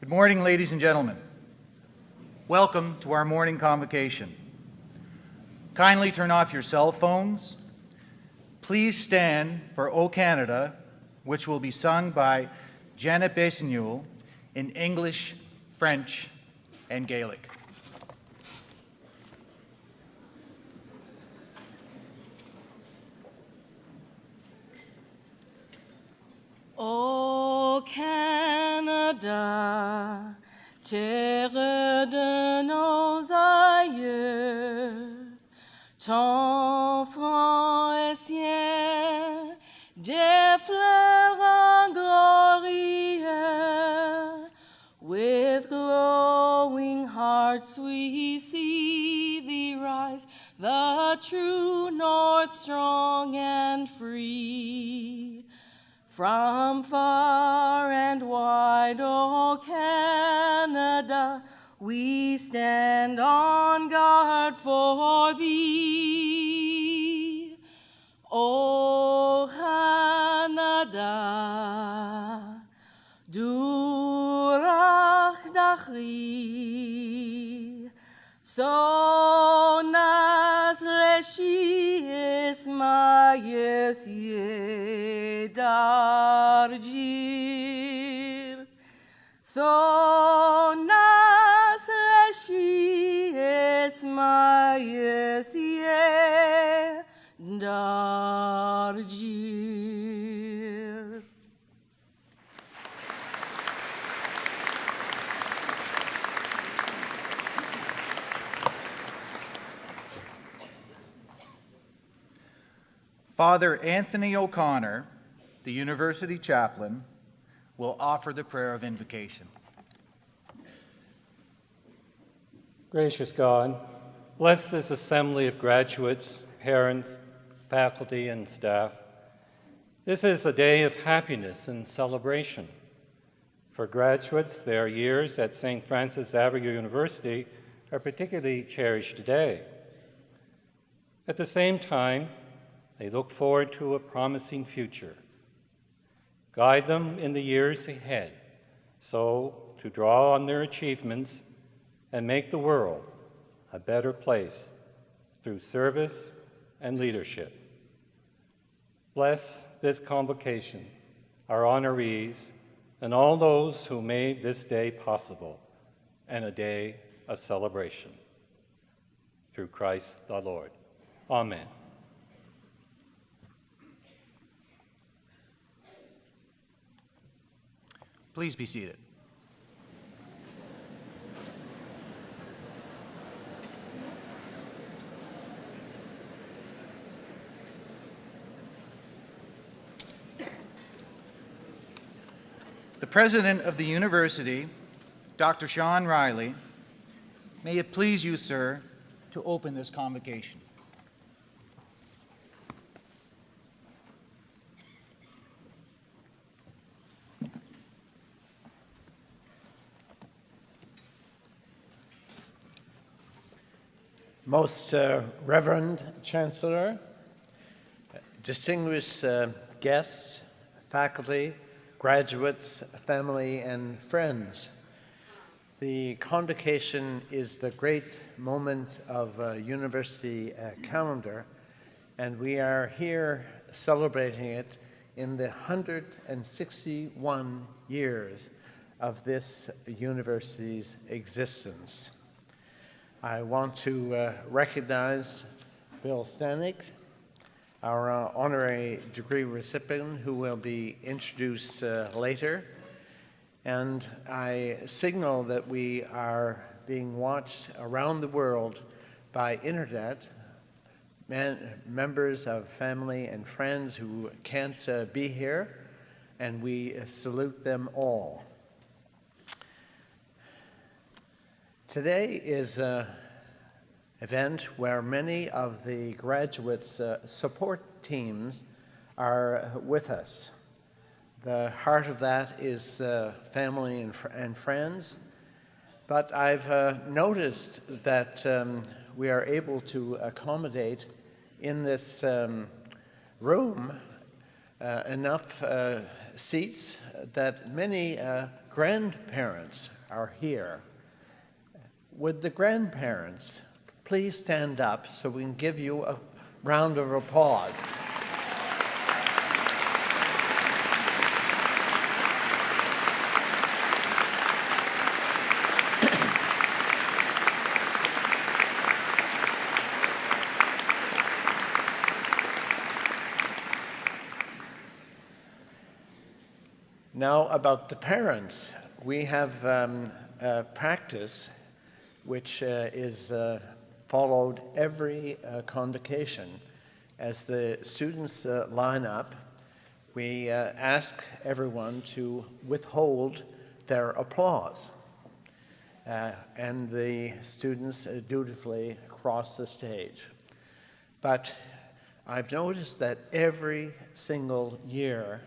Good morning, ladies and gentlemen. Welcome to our morning convocation. Kindly turn off your cell phones. Please stand for O Canada, which will be sung by Janet Bessignoul in English, French, and Gaelic. Ô Canada, terre de nos aïeux, ton front est ciel, des fleurs en glorieux. With glowing hearts we see thee rise, the true north strong and free. From far and wide, O Canada, we stand on guard for thee. O Canada, durach dachri, so nas leshi is mayes ye dargir, so nas leshi is mayes ye dargir. Father Anthony O'Connor, the University Chaplain, will offer the prayer of invocation. Gracious God, bless this assembly of graduates, parents, faculty, and staff. This is a day of happiness and celebration. For graduates, their years at St. Francis Xavier University are particularly cherished today. At the same time, they look forward to a promising future. Guide them in the years ahead, so to draw on their achievements and make the world a better place through service and leadership. Bless this convocation, our honorees, and all those who made this day possible and a day of celebration. Through Christ the Lord. Amen. Please be seated. The President of the University, Dr. Sean Riley, may it please you, sir, to open this convocation. Most Reverend Chancellor, distinguished guests, faculty, graduates, family, and friends, the convocation is the great moment of a university calendar, and we are here celebrating it in the 161 years of this university's existence. I want to recognize Bill Stanish, our honorary degree recipient, who will be introduced later. And I signal that we are being watched around the world by internet, members of family and friends who can't be here, and we salute them all. Today is an event where many of the graduates' support teams are with us. The heart of that is family and friends, but I've noticed that we are able to accommodate in this room enough seats that many grandparents are here. Would the grandparents please stand up so we can give you a round of applause? Now about the parents, we have a practice which is followed every convocation. As the students line up, we ask everyone to withhold their applause. And the students dutifully cross the stage. But I've noticed that every single year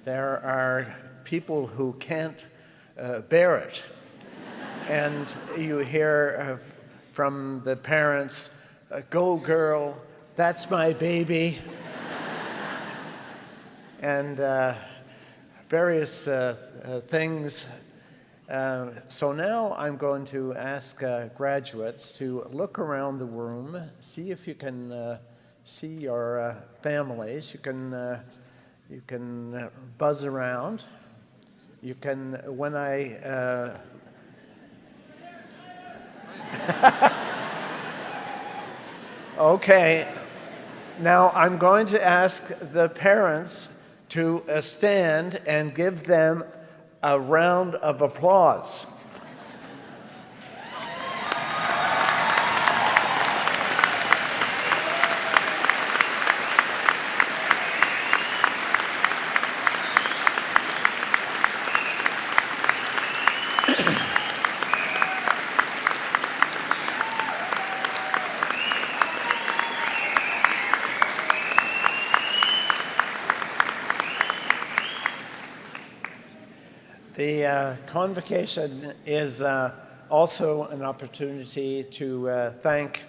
there are people who can't bear it. And you hear from the parents, "Go girl, that's my baby." And various things. So now I'm going to ask graduates to look around the room, see if you can see your families. You can buzz around. You can, when I... Okay, now I'm going to ask the parents to stand and give them a round of applause. The convocation is also an opportunity to thank,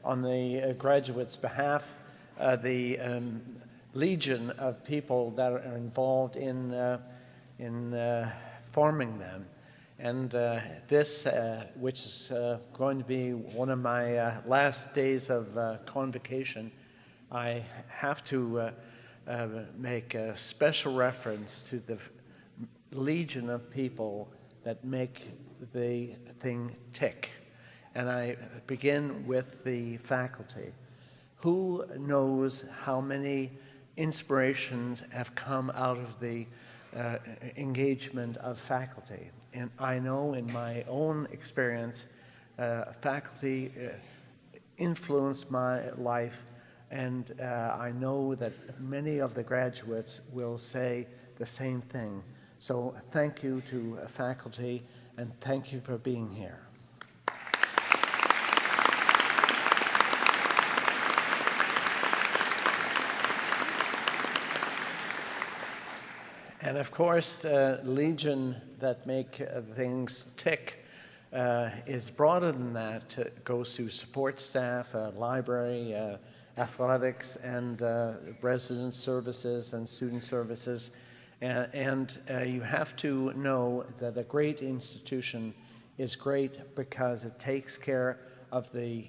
on the graduates' behalf, the legion of people that are involved in forming them. And this, which is going to be one of my last days of convocation, I have to make a special reference to the legion of people that make the thing tick. And I begin with the faculty. Who knows how many inspirations have come out of the engagement of faculty? And I know in my own experience, faculty influenced my life, and I know that many of the graduates will say the same thing. So thank you to faculty, and thank you for being here. And of course, legion that make things tick is broader than that. It goes to support staff, library, athletics, and resident services and student services. And you have to know that a great institution is great because it takes care of the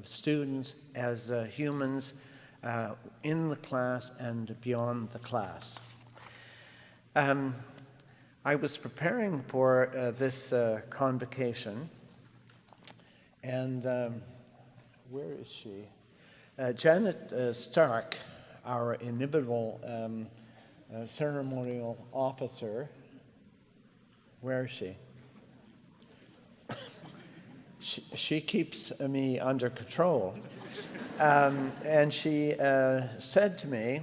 students as humans in the class and beyond the class. I was preparing for this convocation, and where is she? Janet Stark, our inimitable ceremonial officer. Where is she? She keeps me under control. And she said to me,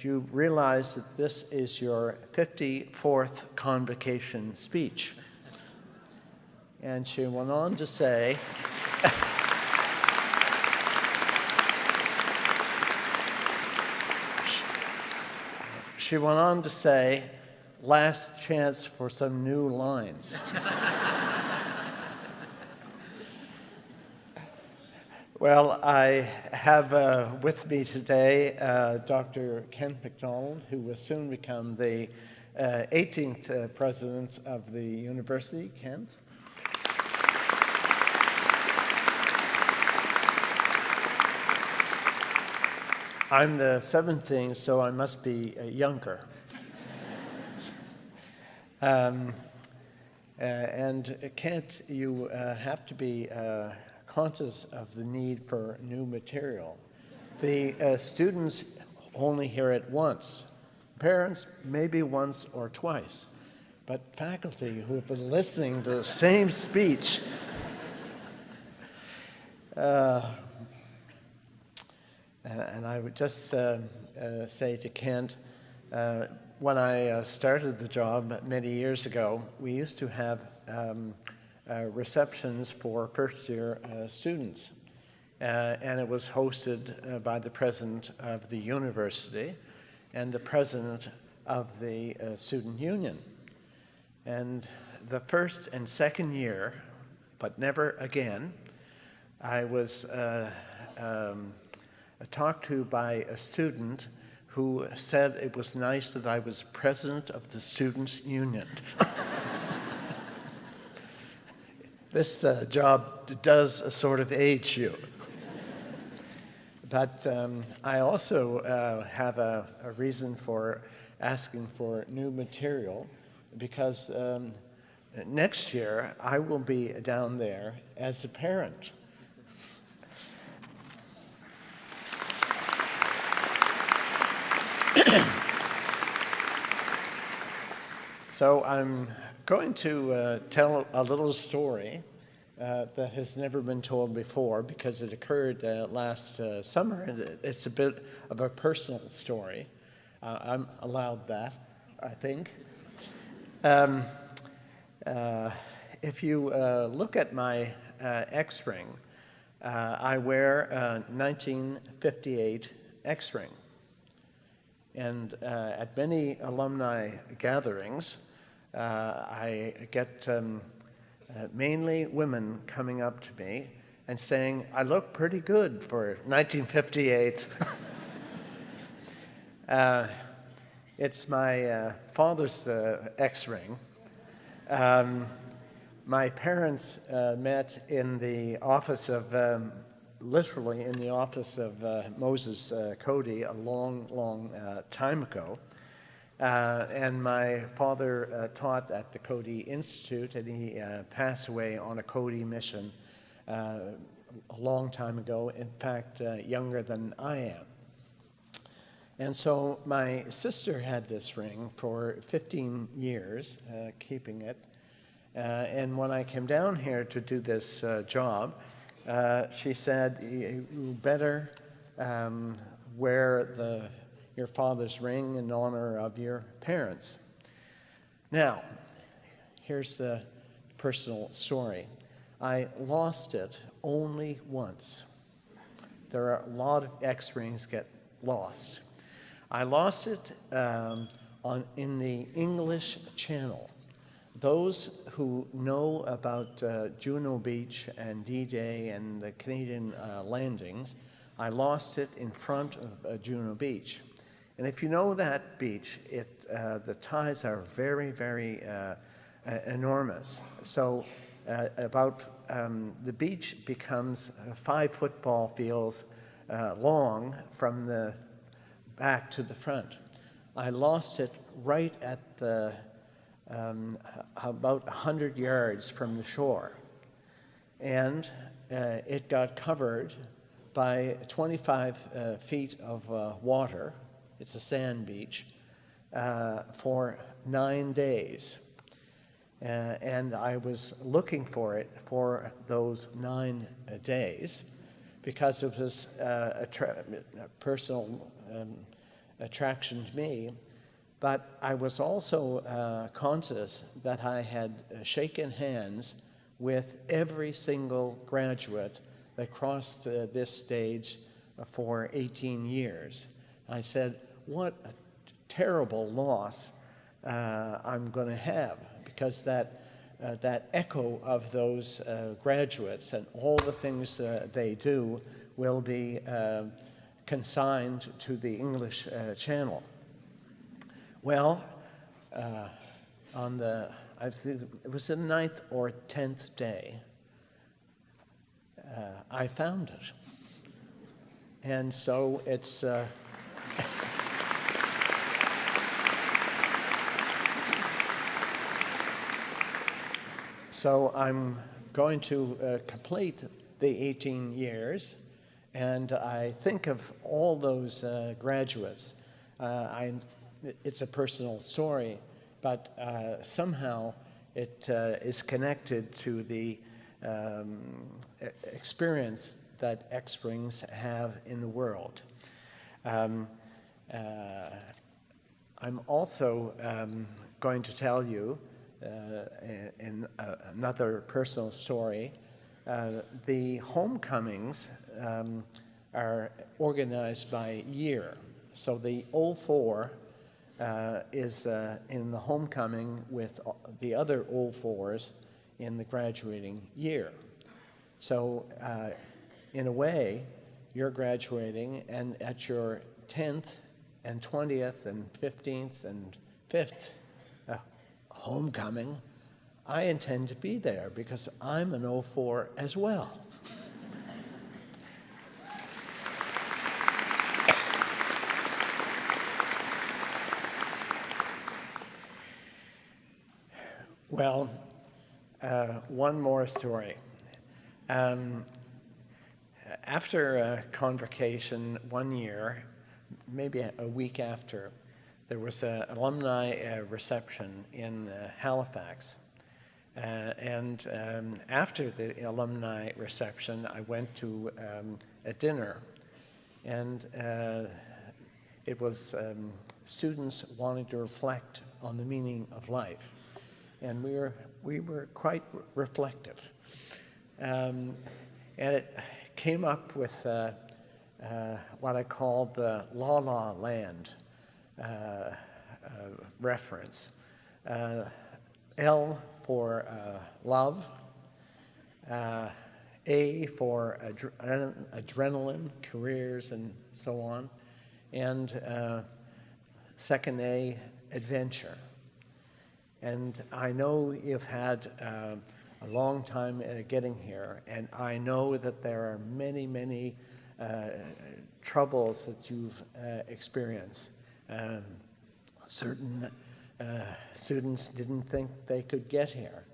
you realize that this is your 54th convocation speech. And she went on to say, last chance for some new lines. Well, I have with me today Dr. Kent MacDonald, who will soon become the 18th president of the university. Kent? I'm the 17th, so I must be younger. And Kent, you have to be conscious of the need for new material. The students only hear it once. Parents, maybe once or twice. But faculty who have been listening to the same speech, and I would just say to Kent, when I started the job many years ago, we used to have receptions for first-year students. And it was hosted by the president of the university and the president of the student union. And the first and second year, but never again, I was talked to by a student who said it was nice that I was president of the students' union. This job does sort of age you. But I also have a reason for asking for new material, because next year I will be down there as a parent. So I'm going to tell a little story that has never been told before, because it occurred last summer, and it's a bit of a personal story. I'm allowed that, I think. If you look at my X-ring, I wear a 1958 X-ring. And at many alumni gatherings, I get mainly women coming up to me and saying, I look pretty good for 1958. It's my father's X-ring. My parents met in the office of, literally in the office of Moses Cody a long, long time ago. And my father taught at the Cody Institute, and he passed away on a Cody mission a long time ago, in fact, younger than I am. And so my sister had this ring for 15 years, keeping it. And when I came down here to do this job, she said, you better wear your father's ring in honor of your parents. Now, here's the personal story. I lost it only once. There are a lot of X-rings get lost. I lost it in the English Channel. Those who know about Juno Beach and D-Day and the Canadian landings, I lost it in front of Juno Beach. And if you know that beach, the tides are very, very enormous. So the beach becomes 5 football fields long from the back to the front. I lost it right at about 100 yards from the shore. And it got covered by 25 feet of water. It's a sand beach, for 9 days. And I was looking for it for those 9 days, because it was a personal attraction to me. But I was also conscious that I had shaken hands with every single graduate that crossed this stage for 18 years. I said, what a terrible loss I'm going to have, because that that echo of those graduates, and all the things they do will be consigned to the English Channel. Well, I think it was the 9th or 10th day, I found it. And so it's so I'm going to complete the 18 years, and I think of all those graduates. It's a personal story, but somehow it is connected to the experience that X-Springs have in the world. I'm also going to tell you in another personal story. The homecomings are organized by year. So the 04 is in the homecoming with the other 04s in the graduating year. So in a way, you're graduating, and at your 10th and 20th and 15th and 5th homecoming, I intend to be there because I'm an 04 as well. Well, one more story. After Convocation, 1 year, maybe a week after, there was an alumni reception in Halifax. And after the alumni reception, I went to a dinner. And it was students wanting to reflect on the meaning of life. And we were quite reflective. And it came up with what I called the La La Land reference. L for love, A for adrenaline, careers, and so on, and second A, adventure. And I know you've had a long time getting here, and I know that there are many, many troubles that you've experienced. Certain students didn't think they could get here.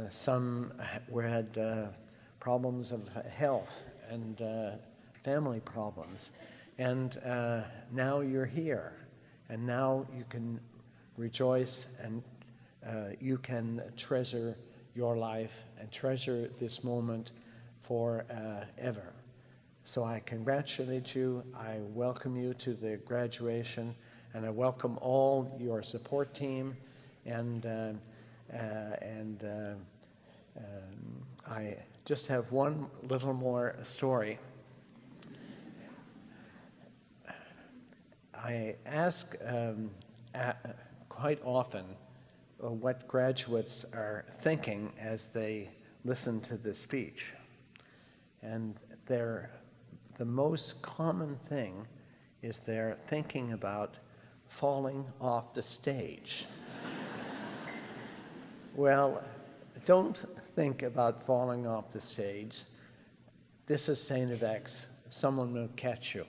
Some had problems of health and family problems. And now you're here, and now you can rejoice, and you can treasure your life and treasure this moment forever. So I congratulate you, I welcome you to the graduation, and I welcome all your support team, and I just have one little more story. I ask quite often what graduates are thinking as they listen to the speech. And the most common thing is they're thinking about falling off the stage. Well, don't think about falling off the stage. This is StFX. Someone will catch you.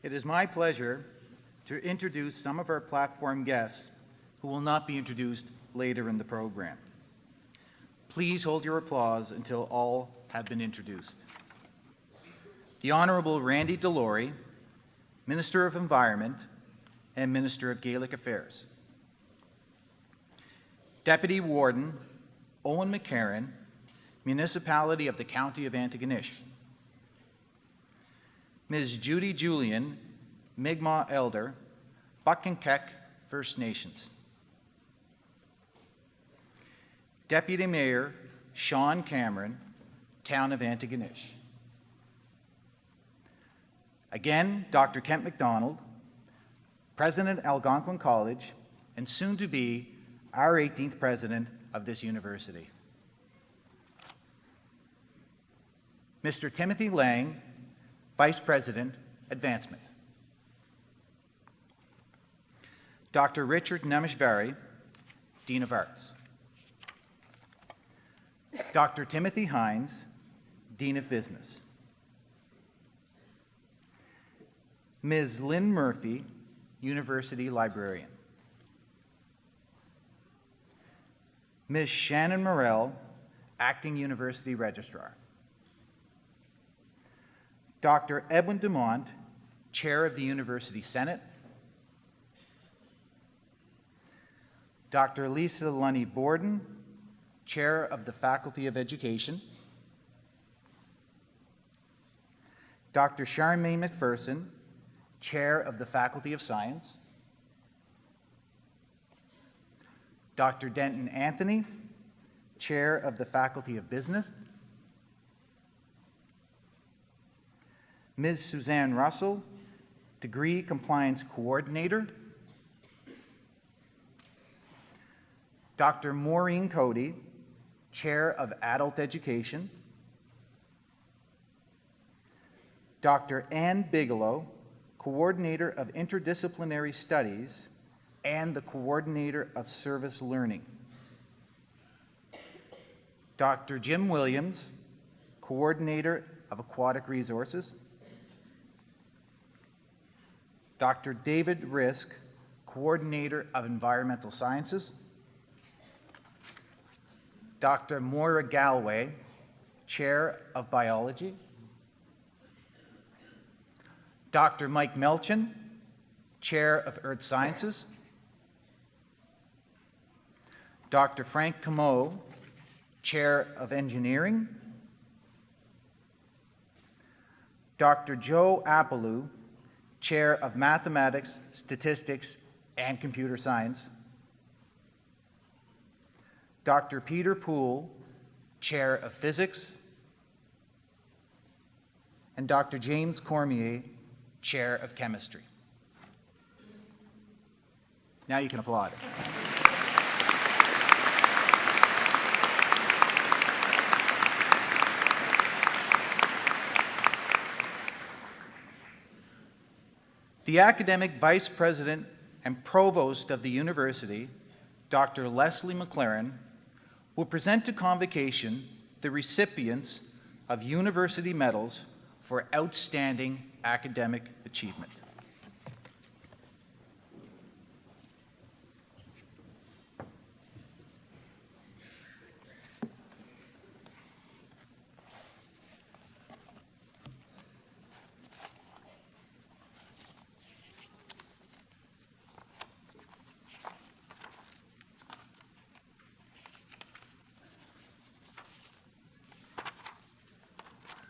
It is my pleasure to introduce some of our platform guests who will not be introduced later in the program. Please hold your applause until all have been introduced. The Honorable Randy Delory, Minister of Environment and Minister of Gaelic Affairs. Deputy Warden Owen McCarran, Municipality of the County of Antigonish. Ms. Judy Julian, Mi'kmaq Elder, Buckankek First Nations. Deputy Mayor Sean Cameron, Town of Antigonish. Again, Dr. Kent MacDonald, President Algonquin College, and soon to be our 18th President of this university. Mr. Timothy Lang, Vice President, Advancement. Dr. Richard Nameshvari, Dean of Arts. Dr. Timothy Hines, Dean of Business. Ms. Lynn Murphy, University Librarian. Ms. Shannon Morell, Acting University Registrar. Dr. Edwin Dumont, Chair of the University Senate. Dr. Lisa Lunny Borden, Chair of the Faculty of Education. Dr. Charmaine McPherson, Chair of the Faculty of Science. Dr. Denton Anthony, Chair of the Faculty of Business. Ms. Suzanne Russell, Degree Compliance Coordinator. Dr. Maureen Cody, Chair of Adult Education. Dr. Ann Bigelow, Coordinator of Interdisciplinary Studies and the Coordinator of Service Learning. Dr. Jim Williams, Coordinator of Aquatic Resources. Dr. David Risk, Coordinator of Environmental Sciences. Dr. Moira Galway, Chair of Biology. Dr. Mike Melchin, Chair of Earth Sciences. Dr. Frank Comeau, Chair of Engineering. Dr. Joe Appaloo, Chair of Mathematics, Statistics, and Computer Science. Dr. Peter Poole, Chair of Physics. And Dr. James Cormier, Chair of Chemistry. Now you can applaud. The academic vice president and provost of the university, Dr. Leslie McLaren, will present to Convocation the recipients of university medals for outstanding academic achievement.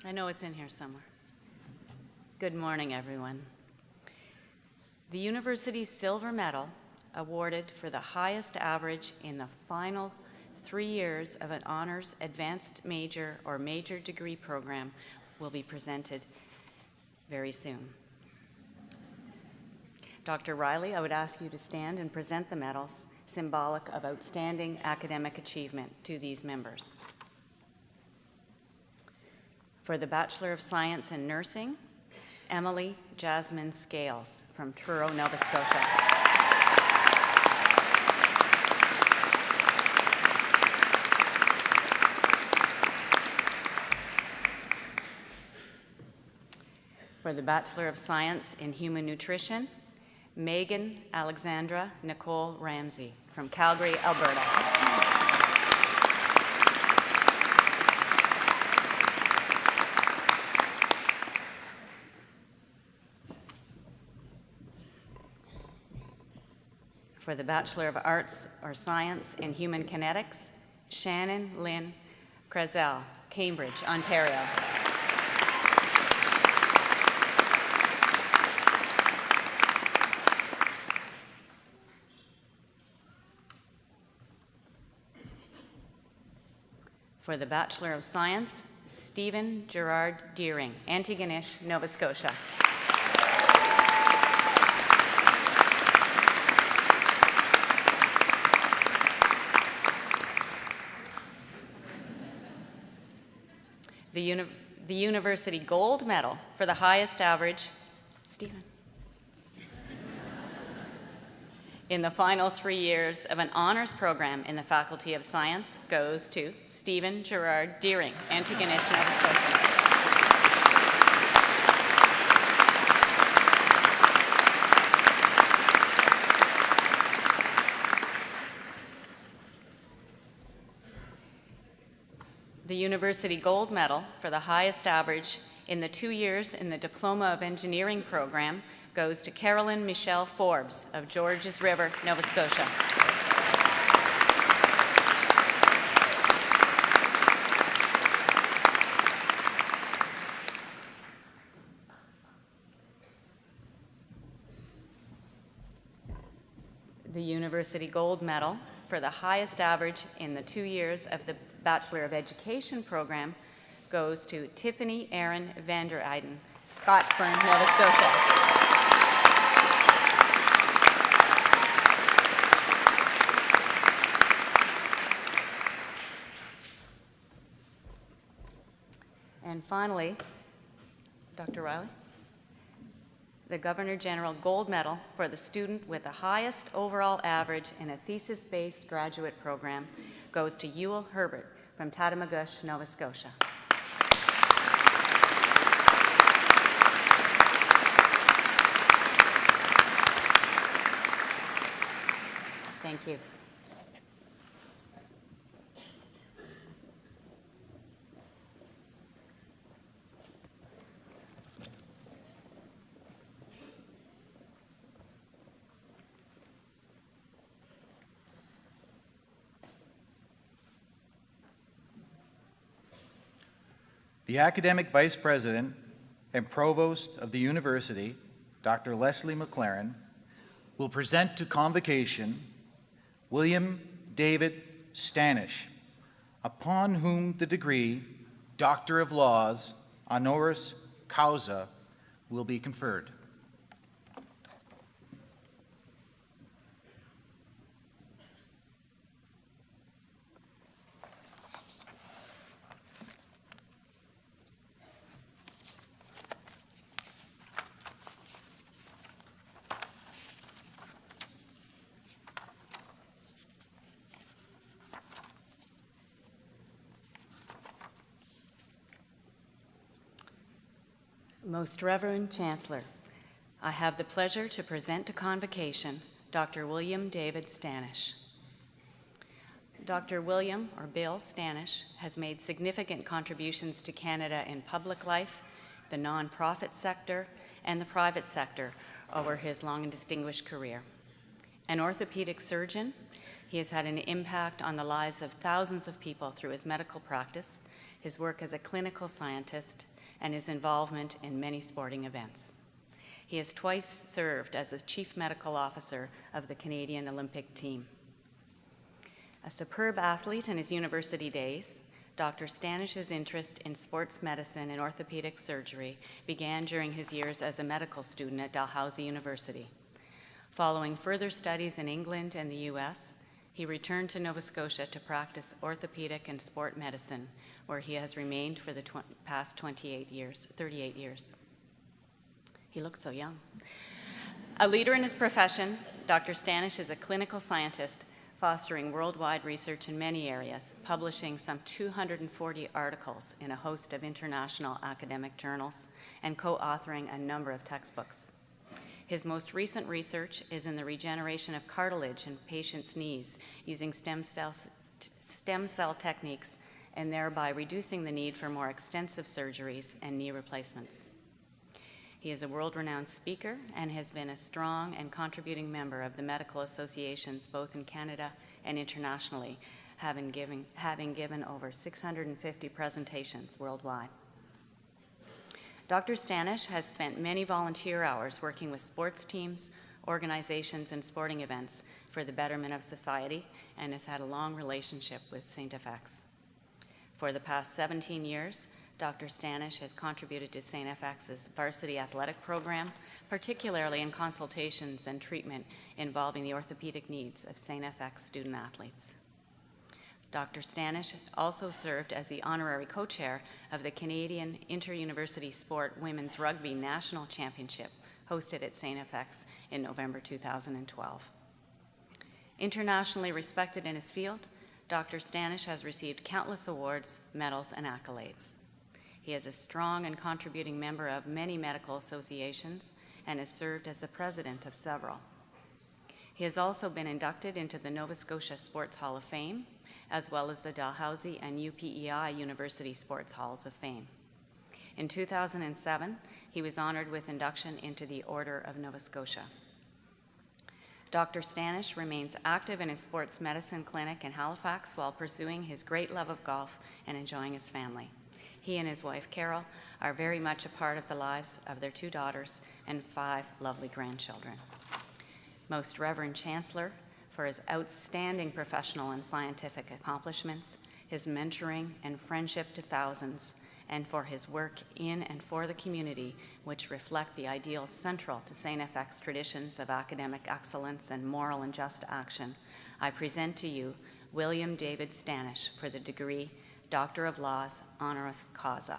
I know it's in here somewhere. Good morning, everyone. The university's silver medal, awarded for the highest average in the final 3 years of an honors advanced major or major degree program, will be presented very soon. Dr. Riley, I would ask you to stand and present the medals, symbolic of outstanding academic achievement, to these members. For the Bachelor of Science in Nursing, Emily Jasmine Scales from Truro, Nova Scotia. For the Bachelor of Science in Human Nutrition, Megan Alexandra Nicole Ramsey from Calgary, Alberta. For the Bachelor of Arts or Science in Human Kinetics, Shannon Lynn Krezel, Cambridge, Ontario. For the Bachelor of Science, Stephen Gerard Deering, Antigonish, Nova Scotia. The University Gold Medal for the highest average, Stephen, in the final 3 years of an honors program in the Faculty of Science goes to Stephen Gerard Deering, Antigonish, Nova Scotia. The University Gold Medal for the highest average in the 2 years in the Diploma of Engineering program goes to Carolyn Michelle Forbes of Georges River, Nova Scotia. The University Gold Medal for the highest average in the 2 years of the Bachelor of Education program goes to Tiffany Erin Vander Eyden, Scottsburn, Nova Scotia. And finally, Dr. Riley, the Governor General Gold Medal for the student with the highest overall average in a thesis-based graduate program goes to Ewell Herbert from Tatamagouche, Nova Scotia. Thank you. The Academic Vice President and Provost of the University, Dr. Leslie McLaren, will present to Convocation William David Stanish, upon whom the degree Doctor of Laws, honoris causa, will be conferred. Most Reverend Chancellor, I have the pleasure to present to Convocation Dr. William David Stanish. Dr. William, or Bill Stanish, has made significant contributions to Canada in public life, the nonprofit sector, and the private sector over his long and distinguished career. An orthopedic surgeon, he has had an impact on the lives of thousands of people through his medical practice, his work as a clinical scientist, and his involvement in many sporting events. He has twice served as the Chief Medical Officer of the Canadian Olympic team. A superb athlete in his university days, Dr. Stanish's interest in sports medicine and orthopedic surgery began during his years as a medical student at Dalhousie University. Following further studies in England and the US, he returned to Nova Scotia to practice orthopedic and sport medicine, where he has remained for the past 38 years. He looked so young. A leader in his profession, Dr. Stanish is a clinical scientist fostering worldwide research in many areas, publishing some 240 articles in a host of international academic journals, and co-authoring a number of textbooks. His most recent research is in the regeneration of cartilage in patients' knees using stem cell techniques, and thereby reducing the need for more extensive surgeries and knee replacements. He is a world-renowned speaker and has been a strong and contributing member of the medical associations both in Canada and internationally, having given over 650 presentations worldwide. Dr. Stanish has spent many volunteer hours working with sports teams, organizations, and sporting events for the betterment of society, and has had a long relationship with StFX. For the past 17 years, Dr. Stanish has contributed to StFX's varsity athletic program, particularly in consultations and treatment involving the orthopedic needs of StFX student athletes. Dr. Stanish also served as the honorary co-chair of the Canadian Inter-University Sport Women's Rugby National Championship, hosted at StFX in November 2012. Internationally respected in his field, Dr. Stanish has received countless awards, medals, and accolades. He is a strong and contributing member of many medical associations and has served as the president of several. He has also been inducted into the Nova Scotia Sports Hall of Fame, as well as the Dalhousie and UPEI University Sports Halls of Fame. In 2007, he was honored with induction into the Order of Nova Scotia. Dr. Stanish remains active in his sports medicine clinic in Halifax while pursuing his great love of golf and enjoying his family. He and his wife, Carol, are very much a part of the lives of their 2 daughters and 5 lovely grandchildren. Most Reverend Chancellor, for his outstanding professional and scientific accomplishments, his mentoring and friendship to thousands, and for his work in and for the community, which reflect the ideals central to StFX traditions of academic excellence and moral and just action, I present to you William David Stanish for the degree Doctor of Laws, honoris causa.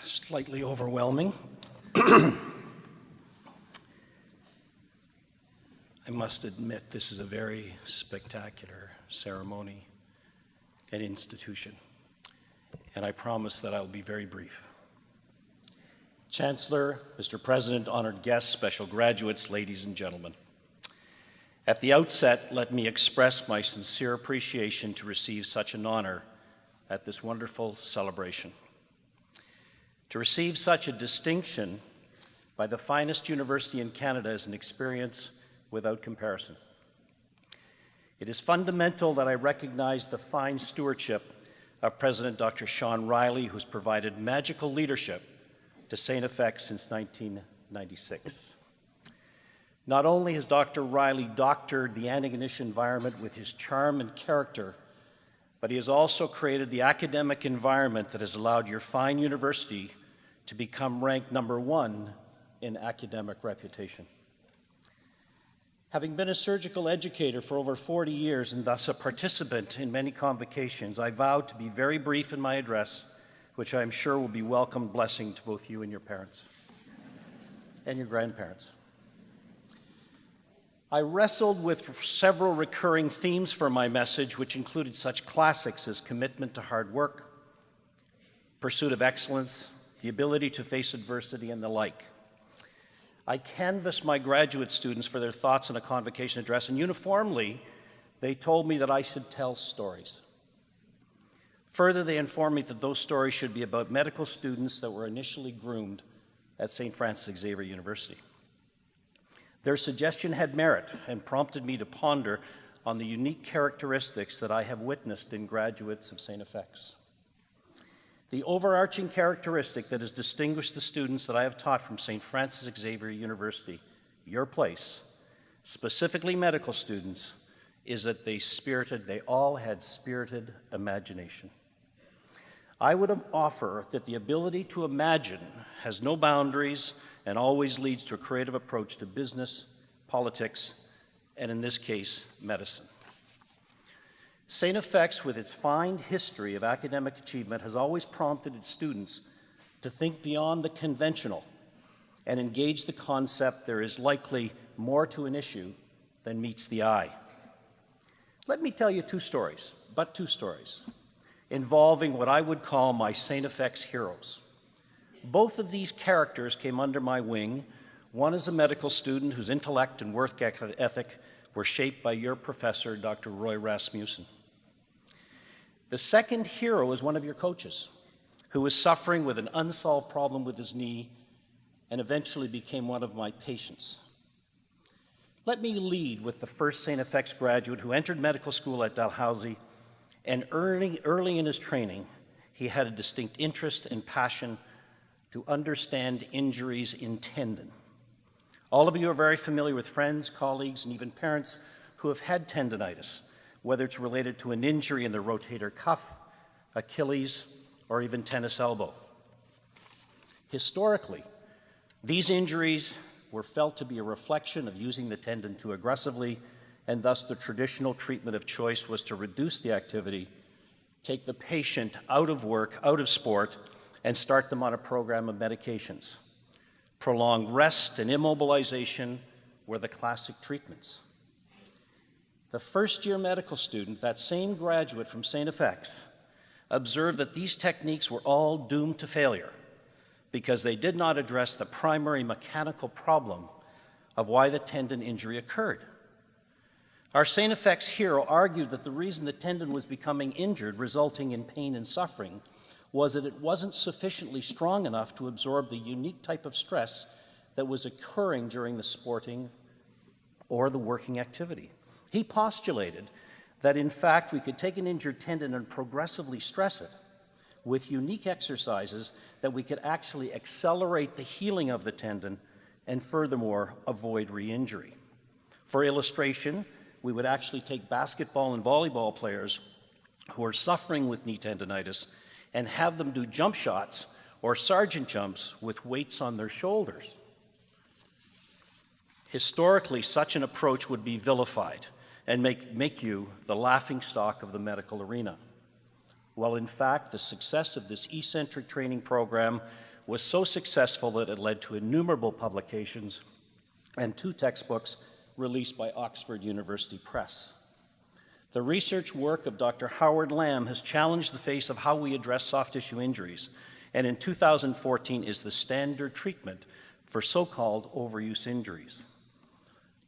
Slightly overwhelming. I must admit this is a very spectacular ceremony and institution, and I promise that I will be very brief. Chancellor, Mr. President, honored guests, special graduates, ladies and gentlemen. At the outset, let me express my sincere appreciation to receive such an honor at this wonderful celebration. To receive such a distinction by the finest university in Canada is an experience without comparison. It is fundamental that I recognize the fine stewardship of President Dr. Sean Riley, who's provided magical leadership to StFX since 1996. Not only has Dr. Riley doctored the Antigonish environment with his charm and character, but he has also created the academic environment that has allowed your fine university to become ranked #1 in academic reputation. Having been a surgical educator for over 40 years and thus a participant in many convocations, I vowed to be very brief in my address, which I am sure will be welcome blessing to both you and your parents and your grandparents. I wrestled with several recurring themes for my message, which included such classics as commitment to hard work, pursuit of excellence, the ability to face adversity, and the like. I canvassed my graduate students for their thoughts on a convocation address, and uniformly, they told me that I should tell stories. Further, they informed me that those stories should be about medical students that were initially groomed at St. Francis Xavier University. Their suggestion had merit and prompted me to ponder on the unique characteristics that I have witnessed in graduates of StFX. The overarching characteristic that has distinguished the students that I have taught from St. Francis Xavier University, your place, specifically medical students, is that they all had spirited imagination. I would offer that the ability to imagine has no boundaries and always leads to a creative approach to business, politics, and in this case, medicine. StFX, with its fine history of academic achievement, has always prompted its students to think beyond the conventional and engage the concept there is likely more to an issue than meets the eye. Let me tell you two stories, involving what I would call my StFX heroes. Both of these characters came under my wing. One is a medical student whose intellect and work ethic were shaped by your professor, Dr. Roy Rasmussen. The second hero is one of your coaches, who was suffering with an unsolved problem with his knee and eventually became one of my patients. Let me lead with the first StFX graduate who entered medical school at Dalhousie, and early in his training, he had a distinct interest and passion to understand injuries in tendon. All of you are very familiar with friends, colleagues, and even parents who have had tendinitis, whether it's related to an injury in the rotator cuff, Achilles, or even tennis elbow. Historically, these injuries were felt to be a reflection of using the tendon too aggressively, and thus the traditional treatment of choice was to reduce the activity, take the patient out of work, out of sport, and start them on a program of medications. Prolonged rest and immobilization were the classic treatments. The first-year medical student, that same graduate from StFX, observed that these techniques were all doomed to failure because they did not address the primary mechanical problem of why the tendon injury occurred. Our StFX hero argued that the reason the tendon was becoming injured, resulting in pain and suffering, was that it wasn't sufficiently strong enough to absorb the unique type of stress that was occurring during the sporting or the working activity. He postulated that, in fact, we could take an injured tendon and progressively stress it with unique exercises that we could actually accelerate the healing of the tendon and furthermore avoid re-injury. For illustration, we would actually take basketball and volleyball players who are suffering with knee tendinitis and have them do jump shots or sergeant jumps with weights on their shoulders. Historically, such an approach would be vilified and make you the laughingstock of the medical arena. Well, in fact, the success of this eccentric training program was so successful that it led to innumerable publications and 2 textbooks released by Oxford University Press. The research work of Dr. Howard Lamb has challenged the face of how we address soft tissue injuries, and in 2014 is the standard treatment for so-called overuse injuries.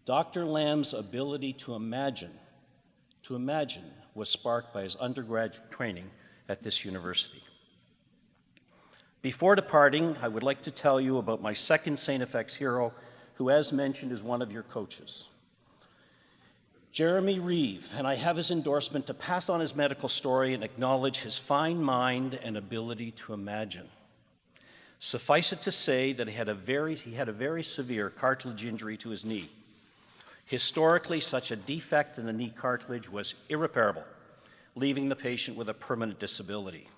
Dr. Lamb's ability to imagine was sparked by his undergraduate training at this university. Before departing, I would like to tell you about my second StFX hero, who, as mentioned, is one of your coaches. Jeremy Reeve, and I have his endorsement to pass on his medical story and acknowledge his fine mind and ability to imagine. Suffice it to say that he had a very severe cartilage injury to his knee. Historically, such a defect in the knee cartilage was irreparable, leaving the patient with a permanent disability.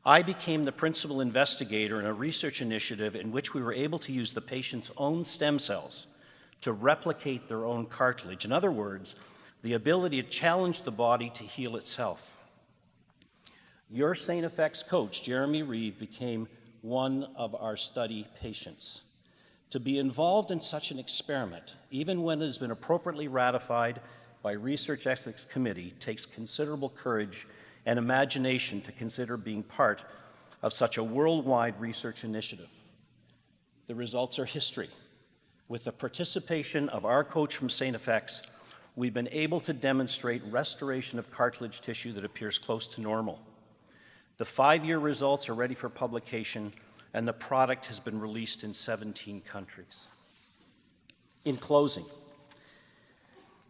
I became the principal investigator in a research initiative in which we were able to use the patient's own stem cells to replicate their own cartilage. In other words, the ability to challenge the body to heal itself. Your StFX coach, Jeremy Reeve, became one of our study patients. To be involved in such an experiment, even when it has been appropriately ratified by Research Ethics Committee, takes considerable courage and imagination to consider being part of such a worldwide research initiative. The results are history. With the participation of our coach from StFX, we've been able to demonstrate restoration of cartilage tissue that appears close to normal. The 5-year results are ready for publication, and the product has been released in 17 countries. In closing,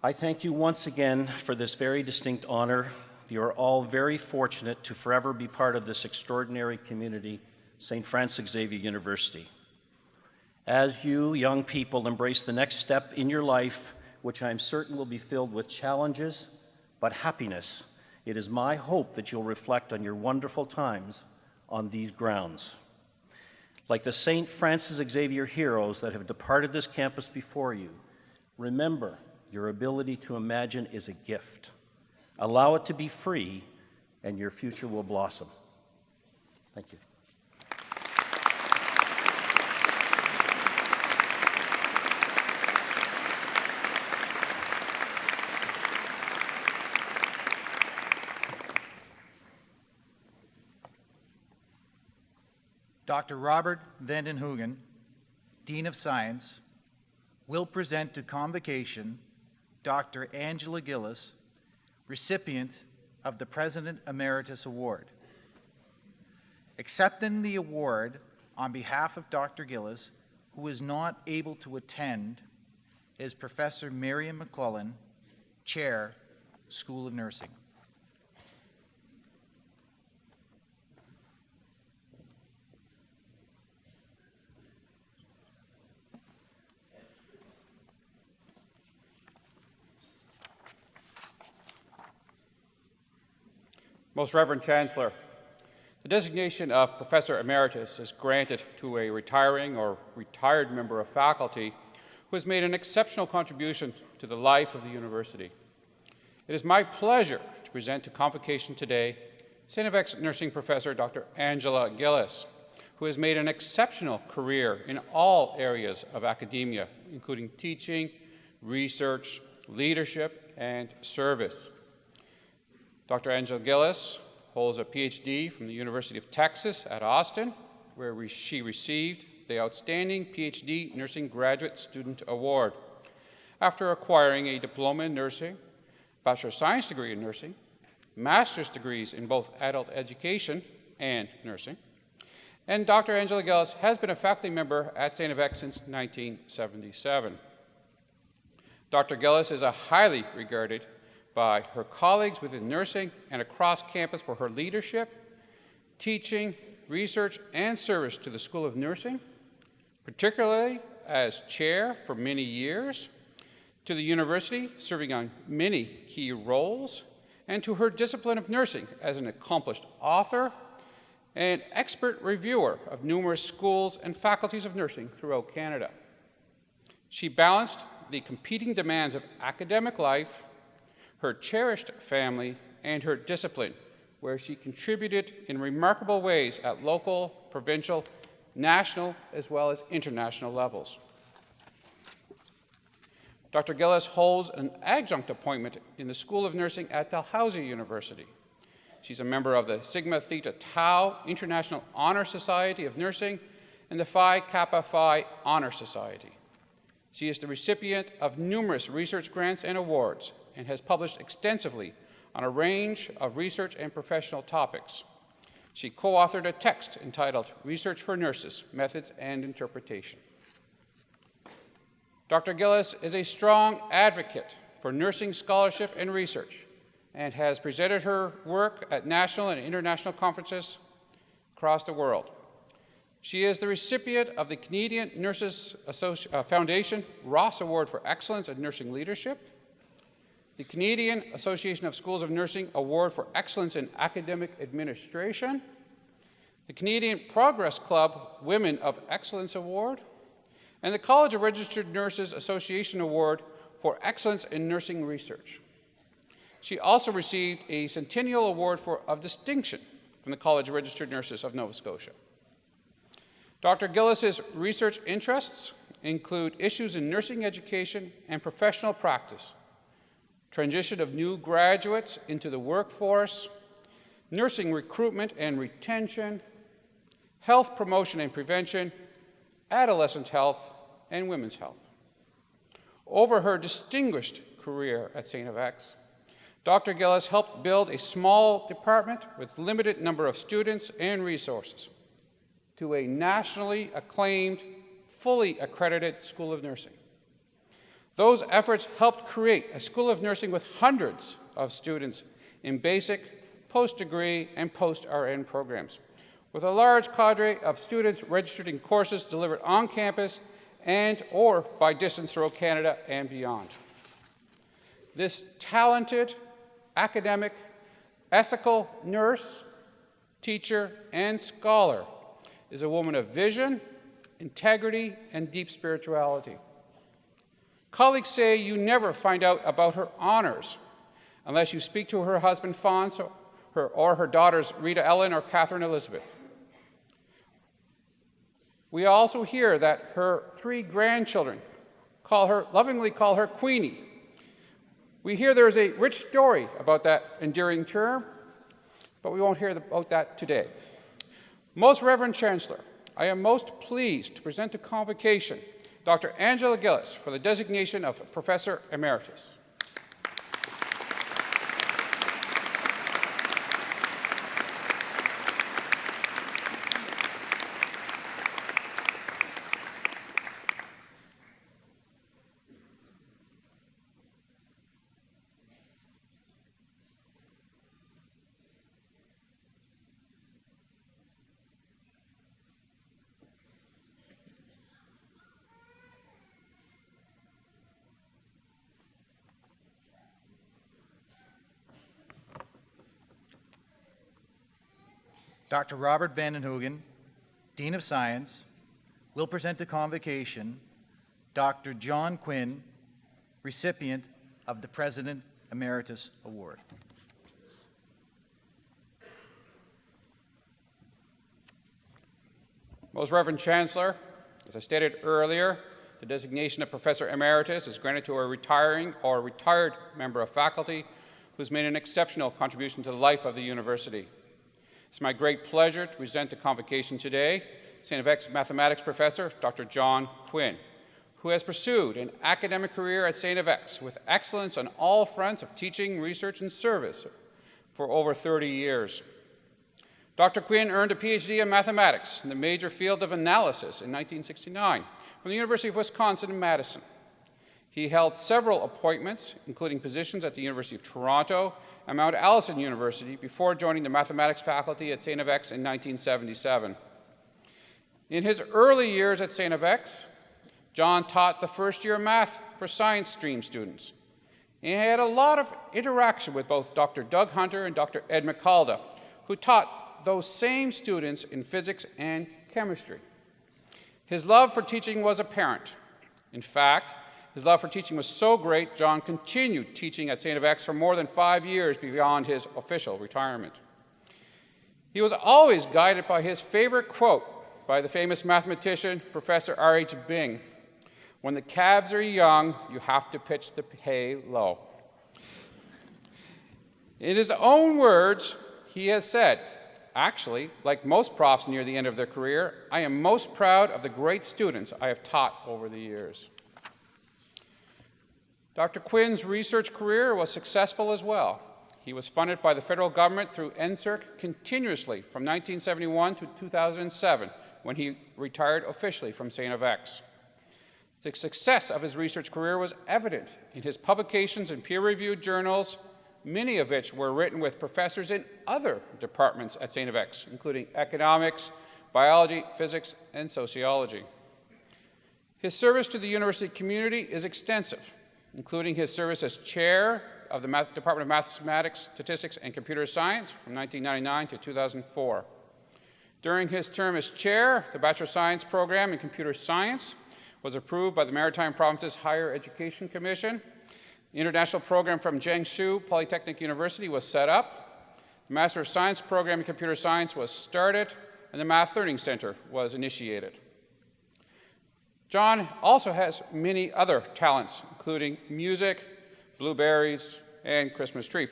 I thank you once again for this very distinct honor. You are all very fortunate to forever be part of this extraordinary community, St. Francis Xavier University. As you, young people, embrace the next step in your life, which I'm certain will be filled with challenges, but happiness, it is my hope that you'll reflect on your wonderful times on these grounds. Like the St. Francis Xavier heroes that have departed this campus before you, remember your ability to imagine is a gift. Allow it to be free, and your future will blossom. Thank you. Dr. Robert Vandenhoegen, Dean of Science, will present to Convocation Dr. Angela Gillis, recipient of the President Emeritus Award. Accepting the award on behalf of Dr. Gillis, who is not able to attend, is Professor Miriam McClellan, Chair, School of Nursing. Most Reverend Chancellor, the designation of Professor Emeritus is granted to a retiring or retired member of faculty who has made an exceptional contribution to the life of the university. It is my pleasure to present to Convocation today StFX nursing professor Dr. Angela Gillis, who has made an exceptional career in all areas of academia, including teaching, research, leadership, and service. Dr. Angela Gillis holds a PhD from the University of Texas at Austin, where she received the Outstanding PhD Nursing Graduate Student Award. After acquiring a diploma in nursing, Bachelor of Science degree in nursing, master's degrees in both adult education and nursing, and Dr. Angela Gillis has been a faculty member at StFX since 1977. Dr. Gillis is highly regarded by her colleagues within nursing and across campus for her leadership, teaching, research, and service to the School of Nursing, particularly as chair for many years, to the university, serving on many key roles, and to her discipline of nursing as an accomplished author and expert reviewer of numerous schools and faculties of nursing throughout Canada. She balanced the competing demands of academic life, her cherished family, and her discipline, where she contributed in remarkable ways at local, provincial, national, as well as international levels. Dr. Gillis holds an adjunct appointment in the School of Nursing at Dalhousie University. She's a member of the Sigma Theta Tau International Honor Society of Nursing and the Phi Kappa Phi Honor Society. She is the recipient of numerous research grants and awards, and has published extensively on a range of research and professional topics. She co-authored a text entitled Research for Nurses, Methods and Interpretation. Dr. Gillis is a strong advocate for nursing scholarship and research and has presented her work at national and international conferences across the world. She is the recipient of the Canadian Nurses Foundation Ross Award for Excellence in Nursing Leadership, the Canadian Association of Schools of Nursing Award for Excellence in Academic Administration, the Canadian Progress Club Women of Excellence Award, and the College of Registered Nurses Association Award for Excellence in Nursing Research. She also received a Centennial Award of Distinction from the College of Registered Nurses of Nova Scotia. Dr. Gillis's research interests include issues in nursing education and professional practice, transition of new graduates into the workforce, nursing recruitment and retention, health promotion and prevention, adolescent health, and women's health. Over her distinguished career at StFX, Dr. Gillis helped build a small department with limited number of students and resources to a nationally acclaimed, fully accredited School of Nursing. Those efforts helped create a School of Nursing with hundreds of students in basic, post-degree, and post-RN programs, with a large cadre of students registered in courses delivered on campus and or by distance throughout Canada and beyond. This talented, academic, ethical nurse, teacher, and scholar is a woman of vision, integrity, and deep spirituality. Colleagues say you never find out about her honors unless you speak to her husband, Fons, or her daughters, Rita Ellen or Catherine Elizabeth. We also hear that her 3 grandchildren lovingly call her Queenie. We hear there is a rich story about that endearing term, but we won't hear about that today. Most Reverend Chancellor, I am most pleased to present to Convocation Dr. Angela Gillis for the designation of Professor Emeritus. Dr. Robert Vandenhoegen, Dean of Science, will present to Convocation Dr. John Quinn, recipient of the President Emeritus Award. Most Reverend Chancellor, as I stated earlier, the designation of Professor Emeritus is granted to a retiring or retired member of faculty who's made an exceptional contribution to the life of the university. It's my great pleasure to present to Convocation today StFX mathematics professor Dr. John Quinn, who has pursued an academic career at StFX with excellence on all fronts of teaching, research, and service for over 30 years. Dr. Quinn earned a PhD in mathematics in the major field of analysis in 1969 from the University of Wisconsin in Madison. He held several appointments, including positions at the University of Toronto and Mount Allison University before joining the mathematics faculty at StFX in 1977. In his early years at StFX, John taught the first year math for science stream students. He had a lot of interaction with both Dr. Doug Hunter and Dr. Ed McCalda, who taught those same students in physics and chemistry. His love for teaching was apparent. In fact, his love for teaching was so great, John continued teaching at StFX for more than 5 years beyond his official retirement. He was always guided by his favorite quote by the famous mathematician, Professor R.H. Bing: "When the calves are young, you have to pitch the hay low." In his own words, he has said, "Actually, like most profs near the end of their career, I am most proud of the great students I have taught over the years." Dr. Quinn's research career was successful as well. He was funded by the federal government through NSERC continuously from 1971 to 2007, when he retired officially from StFX. The success of his research career was evident in his publications in peer-reviewed journals, many of which were written with professors in other departments at StFX, including economics, biology, physics, and sociology. His service to the university community is extensive, including his service as chair of the Department of Mathematics, Statistics, and Computer Science from 1999 to 2004. During his term as chair, the Bachelor of Science program in Computer Science was approved by the Maritime Provinces Higher Education Commission. The international program from Jiangsu Polytechnic University was set up. The Master of Science program in Computer Science was started, and the Math Learning Center was initiated. John also has many other talents, including music, blueberries, and Christmas tree.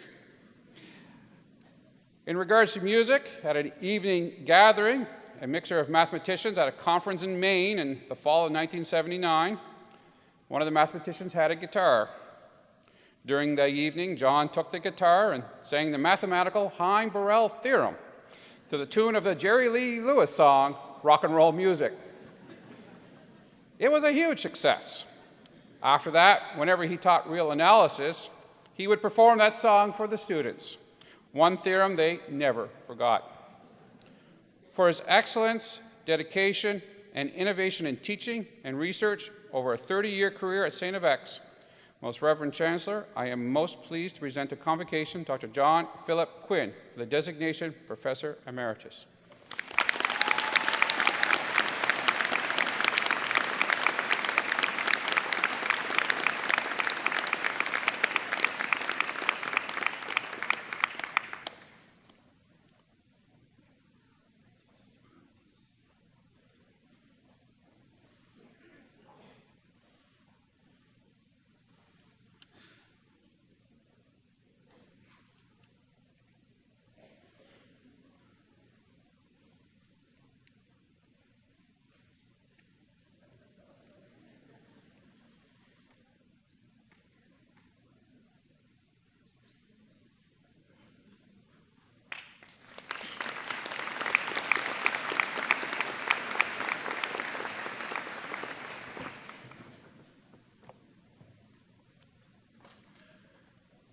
In regards to music, at an evening gathering, a mixture of mathematicians at a conference in Maine in the fall of 1979, one of the mathematicians had a guitar. During the evening, John took the guitar and sang the mathematical Heim-Borel theorem to the tune of the Jerry Lee Lewis song, Rock and Roll Music. It was a huge success. After that, whenever he taught real analysis, he would perform that song for the students, one theorem they never forgot. For his excellence, dedication, and innovation in teaching and research over a 30-year career at StFX, Most Reverend Chancellor, I am most pleased to present to Convocation Dr. John Philip Quinn for the designation Professor Emeritus.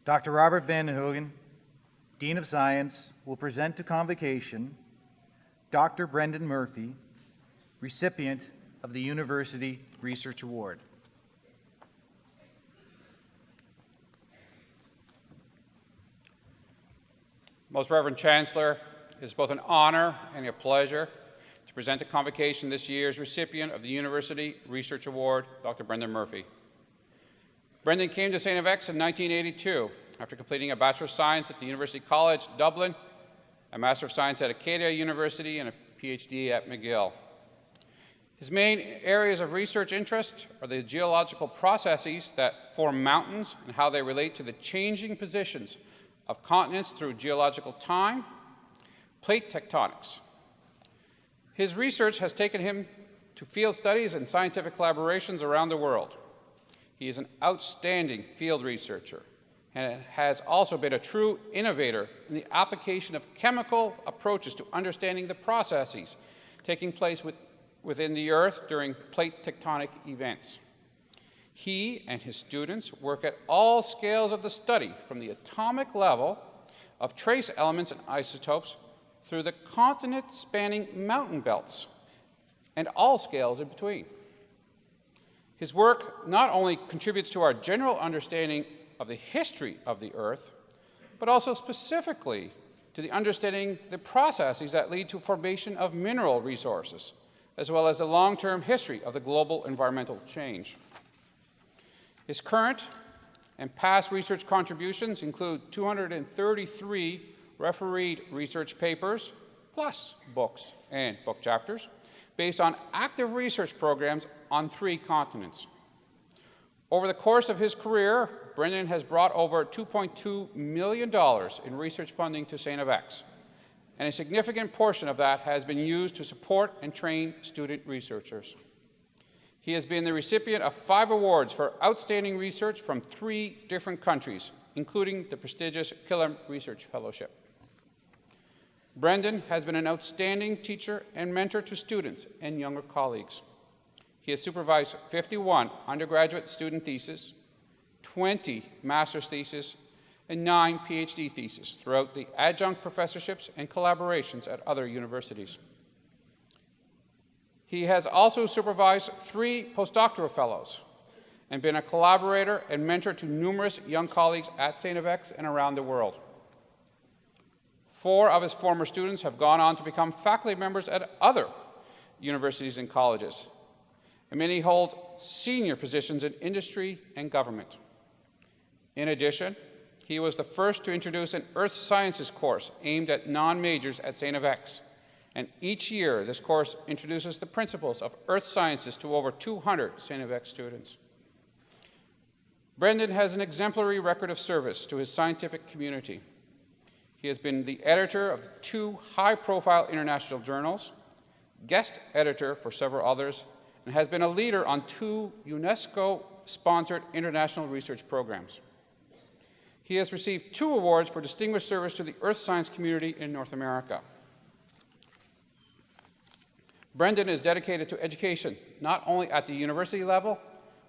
Dr. Robert Van den Hoogen, Dean of Science, will present to Convocation Dr. Brendan Murphy, recipient of the University Research Award. Most Reverend Chancellor, it is both an honor and a pleasure to present to Convocation this year's recipient of the University Research Award, Dr. Brendan Murphy. Brendan came to StFX in 1982 after completing a Bachelor of Science at the University College, Dublin, a Master of Science at Acadia University, and a PhD at McGill. His main areas of research interest are the geological processes that form mountains and how they relate to the changing positions of continents through geological time, plate tectonics. His research has taken him to field studies and scientific collaborations around the world. He is an outstanding field researcher and has also been a true innovator in the application of chemical approaches to understanding the processes taking place within the Earth during plate tectonic events. He and his students work at all scales of the study, from the atomic level of trace elements and isotopes through the continent-spanning mountain belts, and all scales in between. His work not only contributes to our general understanding of the history of the Earth, but also specifically to the understanding the processes that lead to formation of mineral resources, as well as the long-term history of the global environmental change. His current and past research contributions include 233 refereed research papers, plus books and book chapters, based on active research programs on 3 continents. Over the course of his career, Brendan has brought over $2.2 million in research funding to StFX, and a significant portion of that has been used to support and train student researchers. He has been the recipient of 5 awards for outstanding research from 3 different countries, including the prestigious Killam Research Fellowship. Brendan has been an outstanding teacher and mentor to students and younger colleagues. He has supervised 51 undergraduate student theses, 20 master's theses, and 9 PhD theses throughout the adjunct professorships and collaborations at other universities. He has also supervised 3 postdoctoral fellows and been a collaborator and mentor to numerous young colleagues at StFX and around the world. 4 of his former students have gone on to become faculty members at other universities and colleges, and many hold senior positions in industry and government. In addition, he was the first to introduce an Earth Sciences course aimed at non-majors at StFX, and each year this course introduces the principles of Earth Sciences to over 200 StFX students. Brendan has an exemplary record of service to his scientific community. He has been the editor of 2 high-profile international journals, guest editor for several others, and has been a leader on 2 UNESCO-sponsored international research programs. He has received 2 awards for distinguished service to the earth science community in North America. Brendan is dedicated to education, not only at the university level,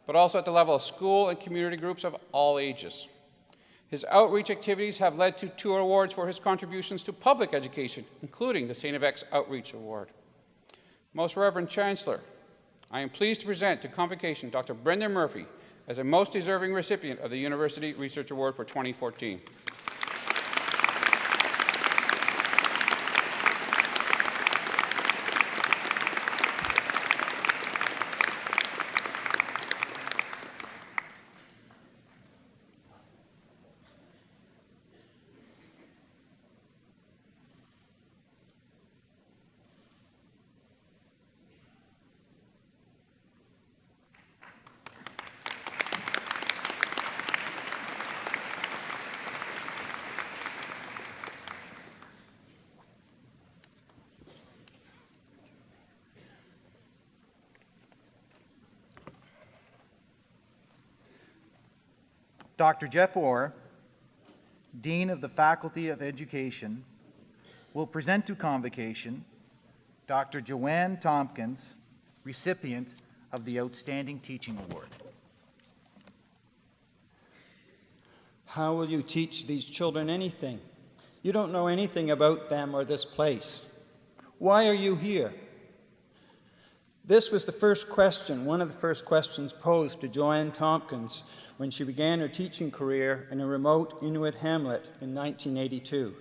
but also at the level of school and community groups of all ages. His outreach activities have led to 2 awards for his contributions to public education, including the StFX Outreach Award. Most Reverend Chancellor, I am pleased to present to Convocation Dr. Brendan Murphy as a most deserving recipient of the University Research Award for 2014. Dr. Jeff Orr, Dean of the Faculty of Education, will present to Convocation Dr. Joanne Tompkins, recipient of the Outstanding Teaching Award. How will you teach these children anything? You don't know anything about them or this place. Why are you here? This was the first question, one of the first questions posed to Joanne Tompkins when she began her teaching career in a remote Inuit hamlet in 1982.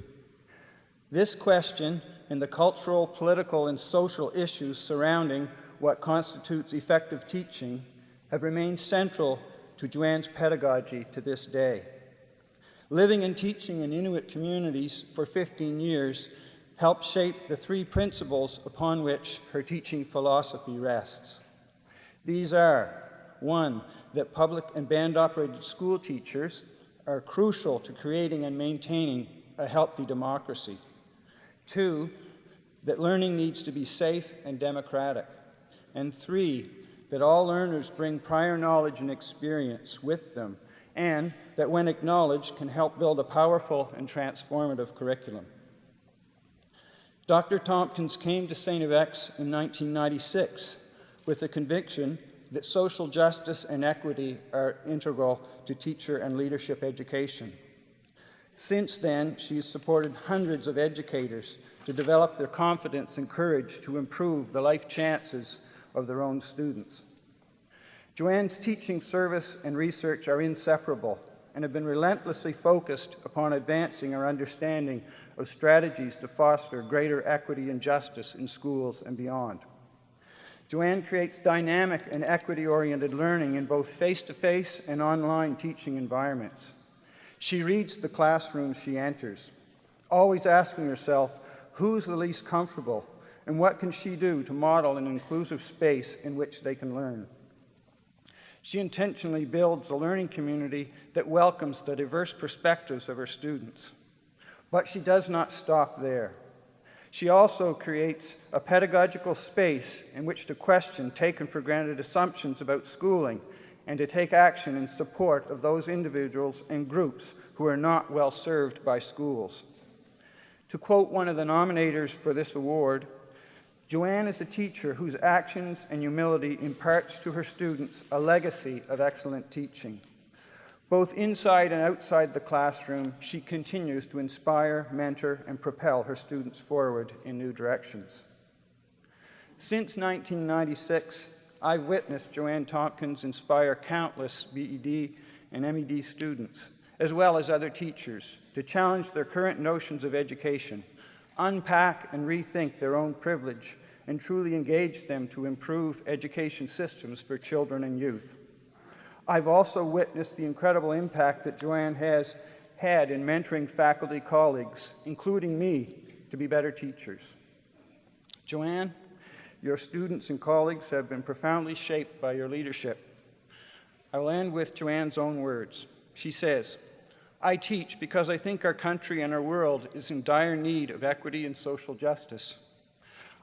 This question and the cultural, political, and social issues surrounding what constitutes effective teaching have remained central to Joanne's pedagogy to this day. Living and teaching in Inuit communities for 15 years helped shape the three principles upon which her teaching philosophy rests. These are, 1, that public and band-operated school teachers are crucial to creating and maintaining a healthy democracy. 2, that learning needs to be safe and democratic. And 3, that all learners bring prior knowledge and experience with them, and that when acknowledged can help build a powerful and transformative curriculum. Dr. Tompkins came to StFX in 1996 with the conviction that social justice and equity are integral to teacher and leadership education. Since then, she's supported hundreds of educators to develop their confidence and courage to improve the life chances of their own students. Joanne's teaching service and research are inseparable and have been relentlessly focused upon advancing our understanding of strategies to foster greater equity and justice in schools and beyond. Joanne creates dynamic and equity-oriented learning in both face-to-face and online teaching environments. She reads the classrooms she enters, always asking herself, who's the least comfortable, and what can she do to model an inclusive space in which they can learn? She intentionally builds a learning community that welcomes the diverse perspectives of her students. But she does not stop there. She also creates a pedagogical space in which to question taken for granted assumptions about schooling and to take action in support of those individuals and groups who are not well served by schools. To quote one of the nominators for this award, Joanne is a teacher whose actions and humility imparts to her students a legacy of excellent teaching. Both inside and outside the classroom, she continues to inspire, mentor, and propel her students forward in new directions. Since 1996, I've witnessed Joanne Tompkins inspire countless BEd and MEd students, as well as other teachers, to challenge their current notions of education, unpack and rethink their own privilege, and truly engage them to improve education systems for children and youth. I've also witnessed the incredible impact that Joanne has had in mentoring faculty colleagues, including me, to be better teachers. Joanne, your students and colleagues have been profoundly shaped by your leadership. I will end with Joanne's own words. She says, "I teach because I think our country and our world is in dire need of equity and social justice.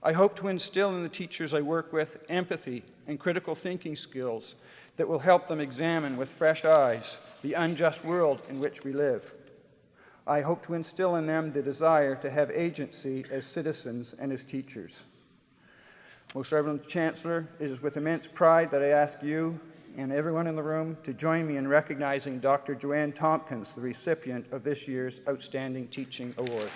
I hope to instill in the teachers I work with empathy and critical thinking skills that will help them examine with fresh eyes the unjust world in which we live. I hope to instill in them the desire to have agency as citizens and as teachers." Most Reverend Chancellor, it is with immense pride that I ask you and everyone in the room to join me in recognizing Dr. Joanne Tompkins, the recipient of this year's Outstanding Teaching Award.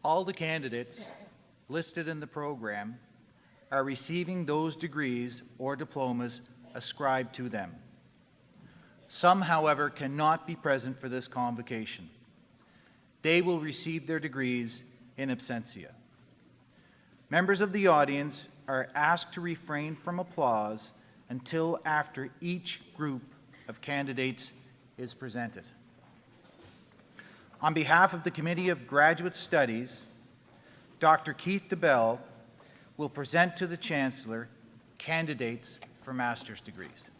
All the candidates listed in the program are receiving those degrees or diplomas ascribed to them. Some, however, cannot be present for this convocation. They will receive their degrees in absentia. Members of the audience are asked to refrain from applause until after each group of candidates is presented. On behalf of the Committee of Graduate Studies, Dr. Keith DeBell will present to the Chancellor candidates for master's degrees.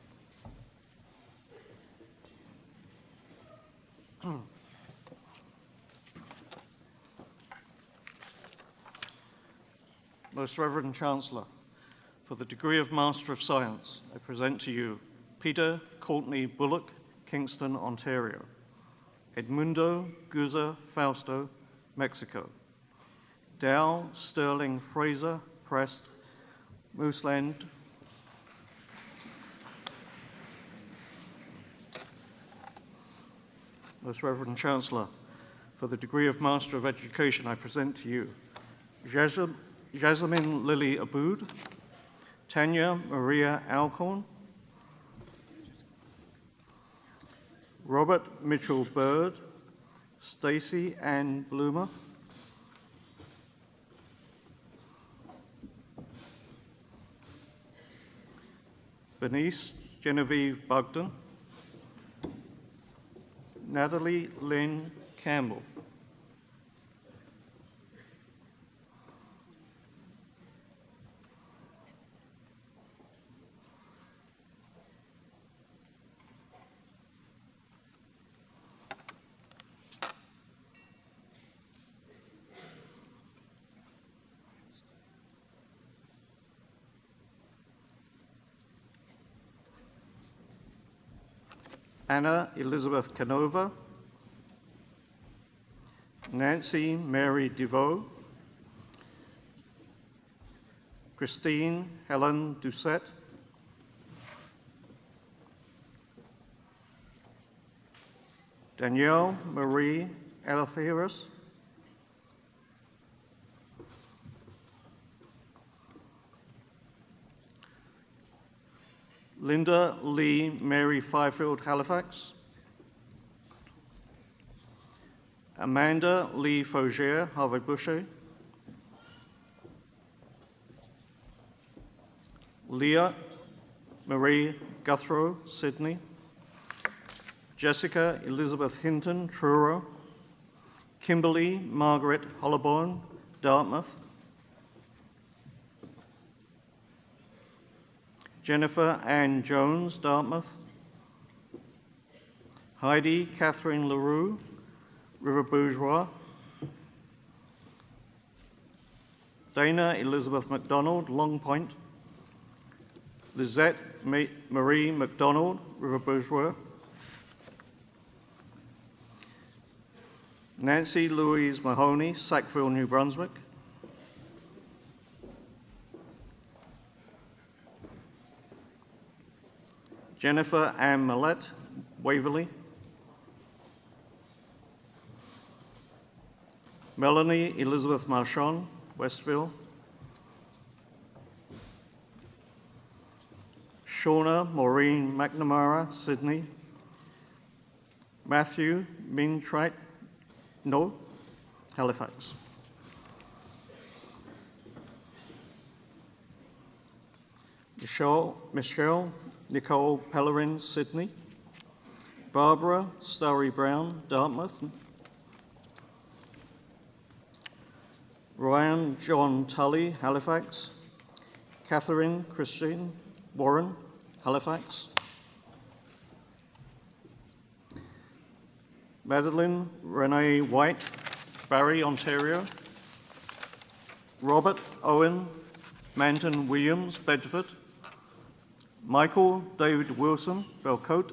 Most Reverend Chancellor, for the degree of Master of Science, I present to you Peter Courtney Bullock, Kingston, Ontario; Edmundo Guza Fausto, Mexico; Dal Sterling Fraser Prest, Mooseland; Most Reverend Chancellor, for the degree of Master of Education, I present to you Jasmine Lily Aboud, Tanya Maria Alcorn, Robert Mitchell Bird, Stacy Ann Bloomer, Bernice Genevieve Bugden, Natalie Lynn Campbell, Anna Elizabeth Canova, Nancy Mary DeVoe, Christine Helen Doucette, Danielle Marie Alatheris, Linda Lee Mary Fifield Halifax, Amanda Lee Faugier Harvey Boucher, Leah Marie Guthrow Sydney, Jessica Elizabeth Hinton Truro, Kimberly Margaret Holloborn Dartmouth, Jennifer Ann Jones, Dartmouth; Heidi Catherine LaRue, River Bourgeois; Dana Elizabeth MacDonald, Long Point; Lizette Marie MacDonald, River Bourgeois; Nancy Louise Mahoney, Sackville, New Brunswick; Jennifer Ann Millett, Waverley; Melanie Elizabeth Marchand, Westville; Shauna Maureen McNamara, Sydney; Matthew Mintrat, Halifax; Michelle Nicole Pellerin, Sydney; Barbara Starry Brown, Dartmouth; Ryan John Tully, Halifax; Catherine Christine Warren, Halifax; Madeline Renee White, Barrie, Ontario; Robert Owen Manton Williams, Bedford; Michael David Wilson, Belcote;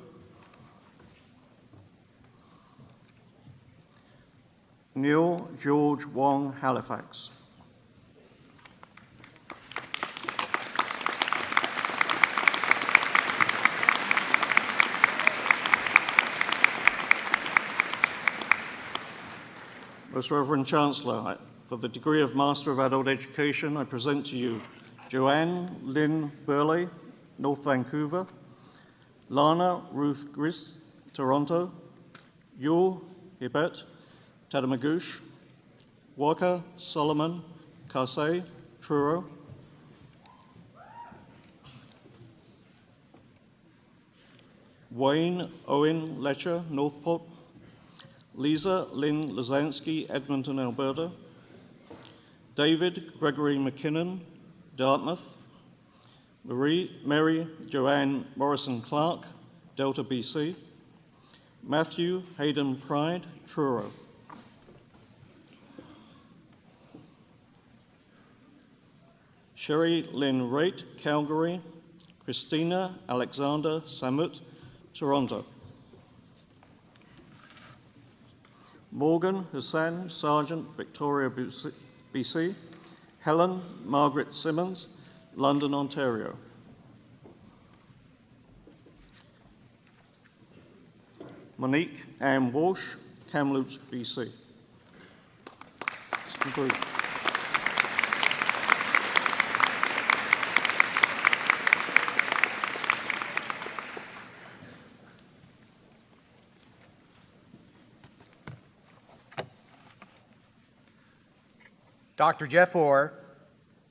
Neil George Wong, Halifax. Most Reverend Chancellor, for the degree of Master of Adult Education, I present to you Joanne Lynn Burley, North Vancouver; Lana Ruth Gris, Toronto; Yul Hibet, Tatamagouche; Walker Solomon Karsay, Truro; Wayne Owen Letcher, Northport; Lisa Lynn Lazansky, Edmonton, Alberta. David Gregory McKinnon, Dartmouth. Mary Joanne Morrison Clark, Delta, BC. Matthew Hayden Pride, Truro. Sherry Lynn Raitt, Calgary. Christina Alexander Samut, Toronto. Morgan Hussain Sargent, Victoria, BC. Helen Margaret Simmons, London, Ontario. Monique Ann Walsh, Kamloops, BC. This concludes. Dr. Jeff Orr,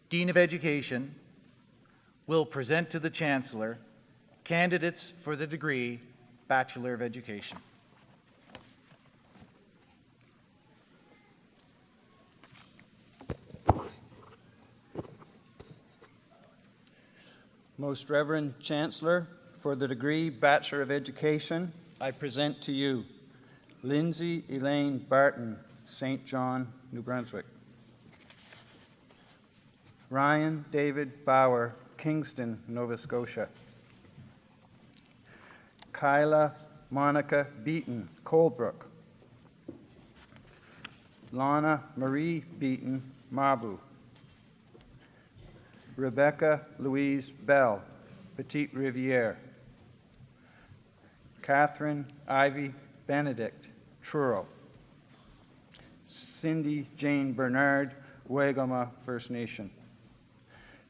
Dean of Education, will present to the Chancellor candidates for the degree Bachelor of Education. Most Reverend Chancellor, for the degree Bachelor of Education, I present to you Lindsay Elaine Barton, St. John, New Brunswick. Ryan David Bauer, Kingston, Nova Scotia. Kyla Monica Beaton, Colebrook. Lana Marie Beaton, Mabu. Rebecca Louise Bell, Petite Riviere. Catherine Ivy Benedict, Truro. Cindy Jane Bernard, Waigama First Nation.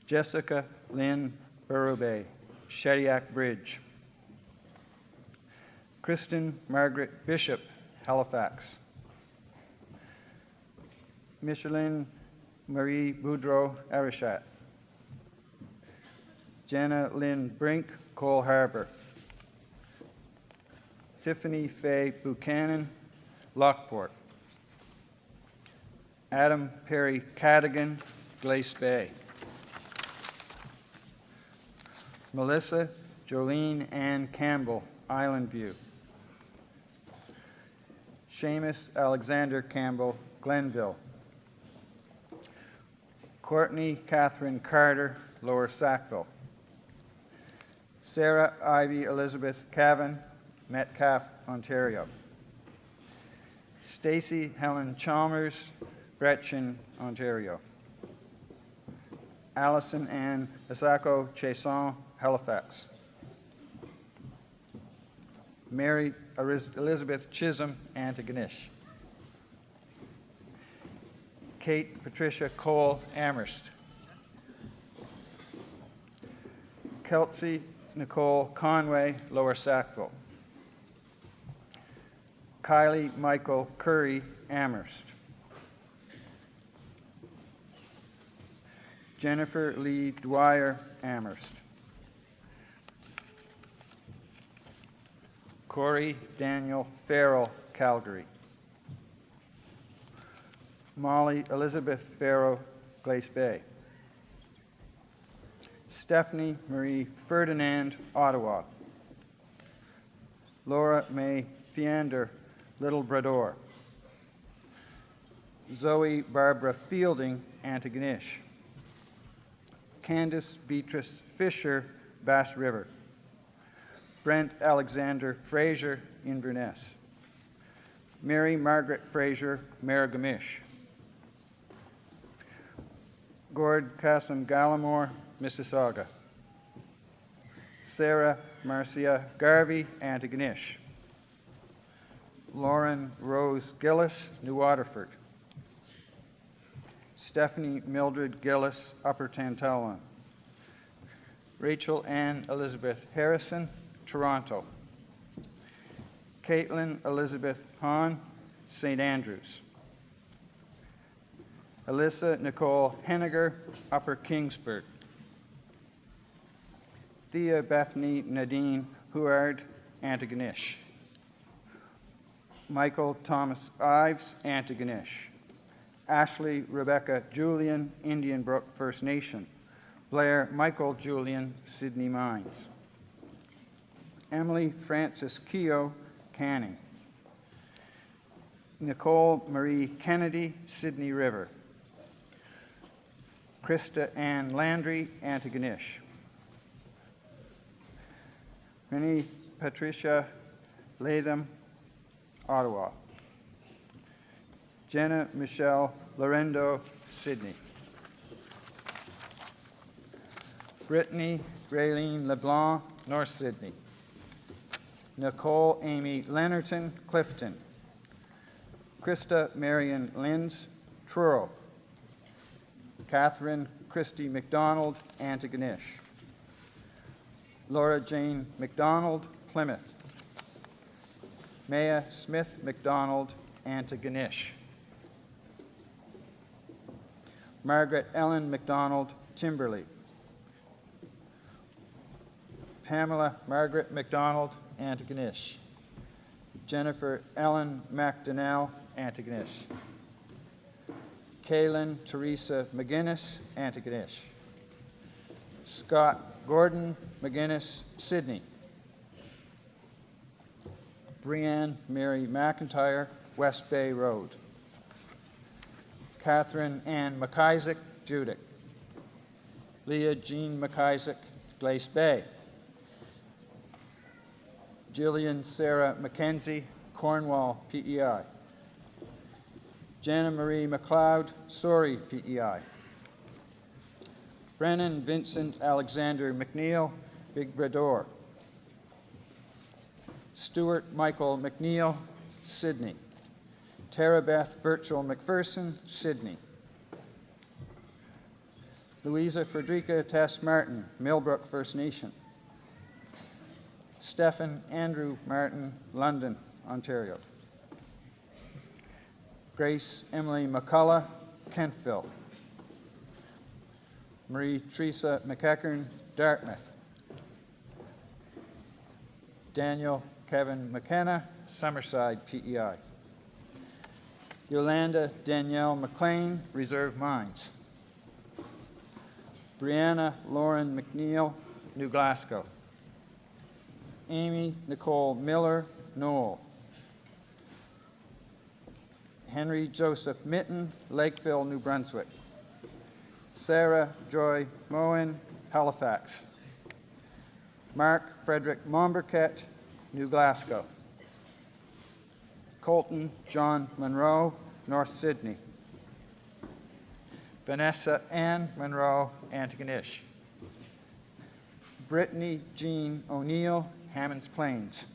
Jessica Lynn Burrowbay, Shediac Bridge. Kristen Margaret Bishop, Halifax. Micheline Marie Boudreau, Arichat. Jenna Lynn Brink, Cole Harbour. Tiffany Faye Buchanan, Lockport. Adam Perry Cadigan, Glace Bay. Melissa Jolene Ann Campbell, Island View. Seamus Alexander Campbell, Glenville. Courtney Catherine Carter, Lower Sackville. Sarah Ivy Elizabeth Cavan, Metcalfe, Ontario. Stacy Helen Chalmers, Gretchen, Ontario. Allison Ann Asako Chason, Halifax. Mary Elizabeth Chisholm, Antigonish. Kate Patricia Cole, Amherst. Kelsey Nicole Conway, Lower Sackville. Kylie Michael Curry, Amherst. Jennifer Lee Dwyer, Amherst. Corey Daniel Farrell, Calgary. Molly Elizabeth Farrow, Glace Bay. Stephanie Marie Ferdinand, Ottawa. Laura May Fiander, Little Brador. Zoe Barbara Fielding, Antigonish. Candace Beatrice Fisher, Bass River. Brent Alexander Fraser, Inverness. Mary Margaret Fraser, Marigamish. Gord Cassim Gallimore, Mississauga. Sarah Marcia Garvey, Antigonish. Lauren Rose Gillis, New Waterford. Stephanie Mildred Gillis, Upper Tantallon. Rachel Ann Elizabeth Harrison, Toronto. Caitlin Elizabeth Hahn, St. Andrews. Alyssa Nicole Henniger, Upper Kingsburg. Thea Bethany Nadine Huard, Antigonish. Michael Thomas Ives, Antigonish. Ashley Rebecca Julian, Indian Brook First Nation. Blair Michael Julian, Sydney Mines. Emily Frances Keogh, Canning. Nicole Marie Kennedy, Sydney River. Krista Ann Landry, Antigonish. Minnie Patricia Latham, Ottawa. Jenna Michelle Lorendo, Sydney. Brittany Raylene LeBlanc, North Sydney. Nicole Amy Leonardson, Clifton. Krista Marion Linz, Truro. Catherine Christy McDonald, Antigonish. Laura Jane McDonald, Plymouth. Maya Smith McDonald, Antigonish. Margaret Ellen McDonald, Timberley. Pamela Margaret McDonald, Antigonish. Jennifer Ellen McDonnell, Antigonish. Kaylin Teresa McGuinness, Antigonish. Scott Gordon McGuinness, Sydney. Brianne Mary McIntyre, West Bay Road. Catherine Ann McIsaac, Judic. Leah Jean McIsaac, Glace Bay. Jillian Sarah McKenzie, Cornwall, PEI. Jana Marie McLeod, Surrey, PEI. Brennan Vincent Alexander McNeil, Big Brador. Stuart Michael McNeil, Sydney. Tara Beth Birchall McPherson, Sydney. Louisa Frederica Tess Martin, Millbrook First Nation. Stephen Andrew Martin, London, Ontario. Grace Emily McCullough, Kentville. Marie Teresa McEachern, Dartmouth. Daniel Kevin McKenna, Summerside, PEI. Yolanda Danielle McLean, Reserve Mines. Brianna Lauren McNeil, New Glasgow. Amy Nicole Miller, Knoll. Henry Joseph Mitten, Lakeville, New Brunswick. Sarah Joy Moen, Halifax. Mark Frederick Momberket, New Glasgow. Colton John Monroe, North Sydney. Vanessa Ann Monroe, Antigonish. Brittany Jean O'Neill, Hammonds Plains.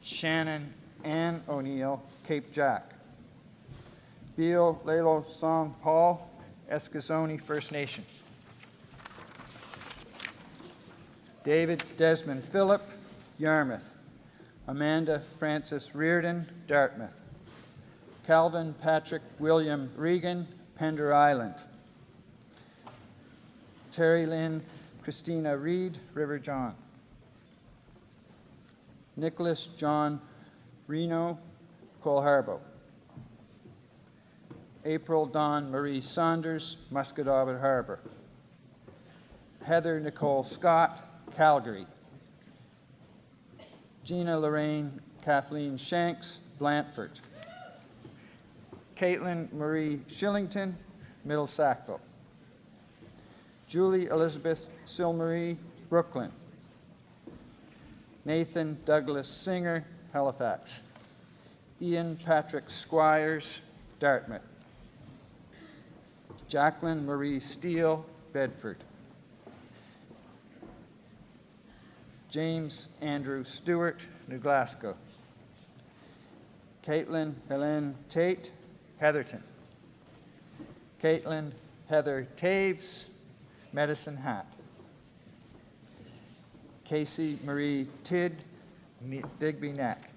Shannon Ann O'Neill, Cape Jack. Beal Lalo Song Paul, Eskasoni First Nation. David Desmond Phillip, Yarmouth. Amanda Frances Reardon, Dartmouth. Calvin Patrick William Regan, Pender Island. Terry Lynn Christina Reed, River John. Nicholas John Reno, Colharbo. April Dawn Marie Saunders, Muscatawbet Harbor. Heather Nicole Scott, Calgary. Gina Lorraine Kathleen Shanks, Blandford. Caitlin Marie Shillington, Middle Sackville. Julie Elizabeth Silmarie, Brooklyn. Nathan Douglas Singer, Halifax. Ian Patrick Squires, Dartmouth. Jacqueline Marie Steele, Bedford. James Andrew Stewart, New Glasgow. Caitlin Helene Tate, Heatherton. Caitlin Heather Taves, Medicine Hat. Casey Marie Tidd, Digby Neck.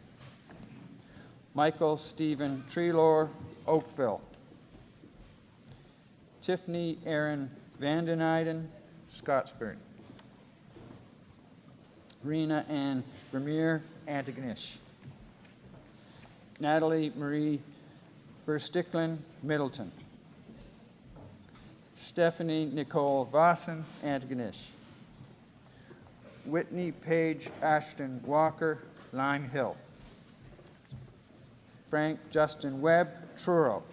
Michael Stephen Treelor, Oakville. Tiffany Erin Vanden Eyden, Scottsburn. Rena Ann Vermeer, Antigonish. Natalie Marie Versticklen, Middleton. Stephanie Nicole Vossen, Antigonish. Whitney Paige Ashton Walker, Lime Hill. Frank Justin Webb, Truro.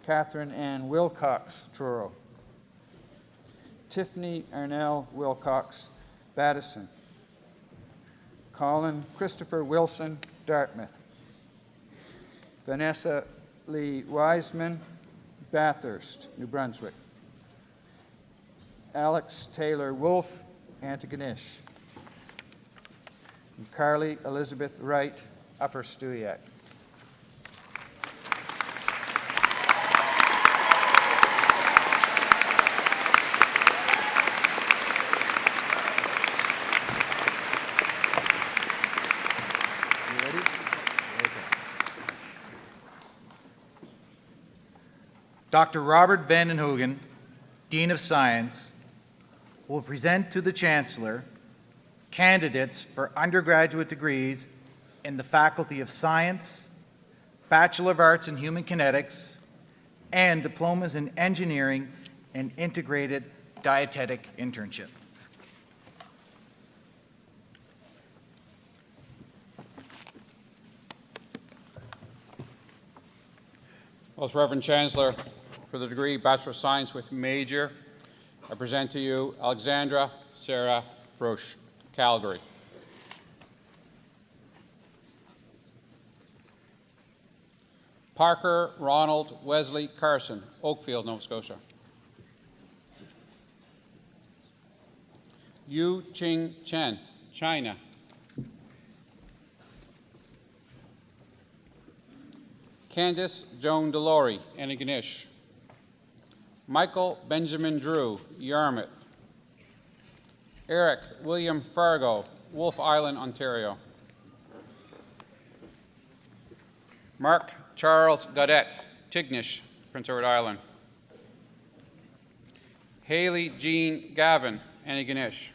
Catherine Ann Wilcox, Truro. Tiffany Arnell Wilcox, Battison. Colin Christopher Wilson, Dartmouth. Vanessa Lee Wiseman, Bathurst, New Brunswick. Alex Taylor Wolfe, Antigonish. And Carly Elizabeth Wright, Upper Stewiacke. Dr. Robert Van den Hoogen, Dean of Science, will present to the Chancellor candidates for undergraduate degrees in the Faculty of Science, Bachelor of Arts in Human Kinetics, and diplomas in Engineering and Integrated Dietetic Internship. Most Reverend Chancellor, for the degree Bachelor of Science with major, I present to you Alexandra Sarah Broche, Calgary. Parker Ronald Wesley Carson, Oakfield, Nova Scotia. Yu Ching Chen, China. Candice Joan Delory, Antigonish. Michael Benjamin Drew, Yarmouth. Eric William Fargo, Wolfe Island, Ontario. Mark Charles Gaudette, Tignish, Prince Edward Island. Haley Jean Gavin, Antigonish.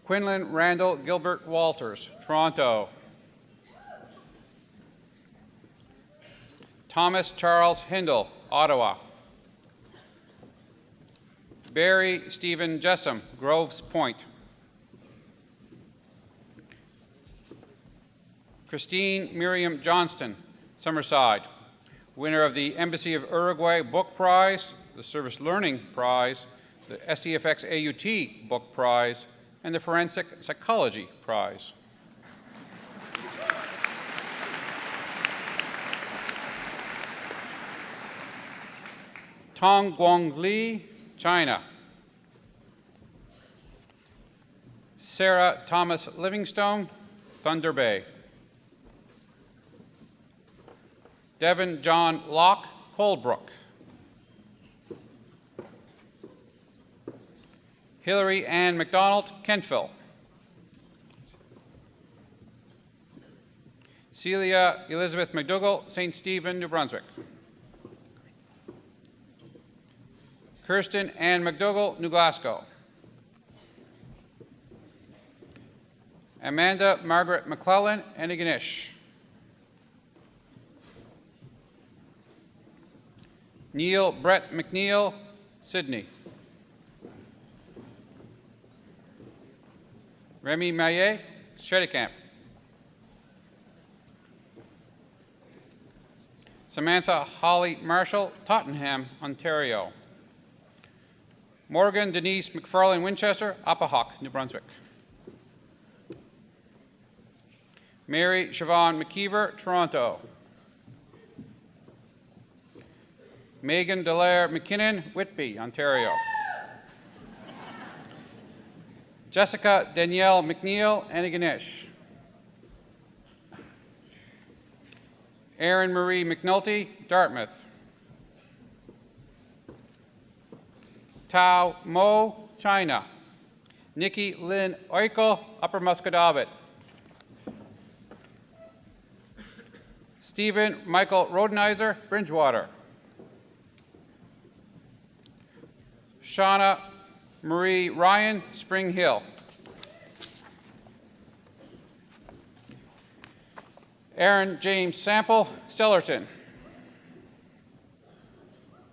Quinlan Randall Gilbert Walters, Toronto. Thomas Charles Hindle, Ottawa. Barry Stephen Jessam, Groves Point. Christine Miriam Johnston, Summerside, winner of the Embassy of Uruguay Book Prize, the Service Learning Prize, the StFX AUT Book Prize, and the Forensic Psychology Prize. Tong Guang Li, China. Sarah Thomas Livingstone, Thunder Bay. Devin John Locke, Coldbrook. Hillary Ann McDonald, Kentville. Celia Elizabeth McDougall, St. Stephen, New Brunswick. Kirsten Ann McDougall, New Glasgow. Amanda Margaret McClellan, Antigonish. Neil Brett McNeil, Sydney. Remy Maillet, Shedicamp. Samantha Holly Marshall, Tottenham, Ontario. Morgan Denise McFarlane Winchester, Appahock, New Brunswick. Mary Siobhan McKeever, Toronto. Megan Dallaire McKinnon, Whitby, Ontario. Jessica Danielle McNeil, Antigonish. Erin Marie McNulty, Dartmouth. Tao Mo, China. Nikki Lynn Oikel, Upper Musquodoboit. Stephen Michael Rodenizer, Bridgewater. Shauna Marie Ryan, Spring Hill. Aaron James Sample, Stellarton.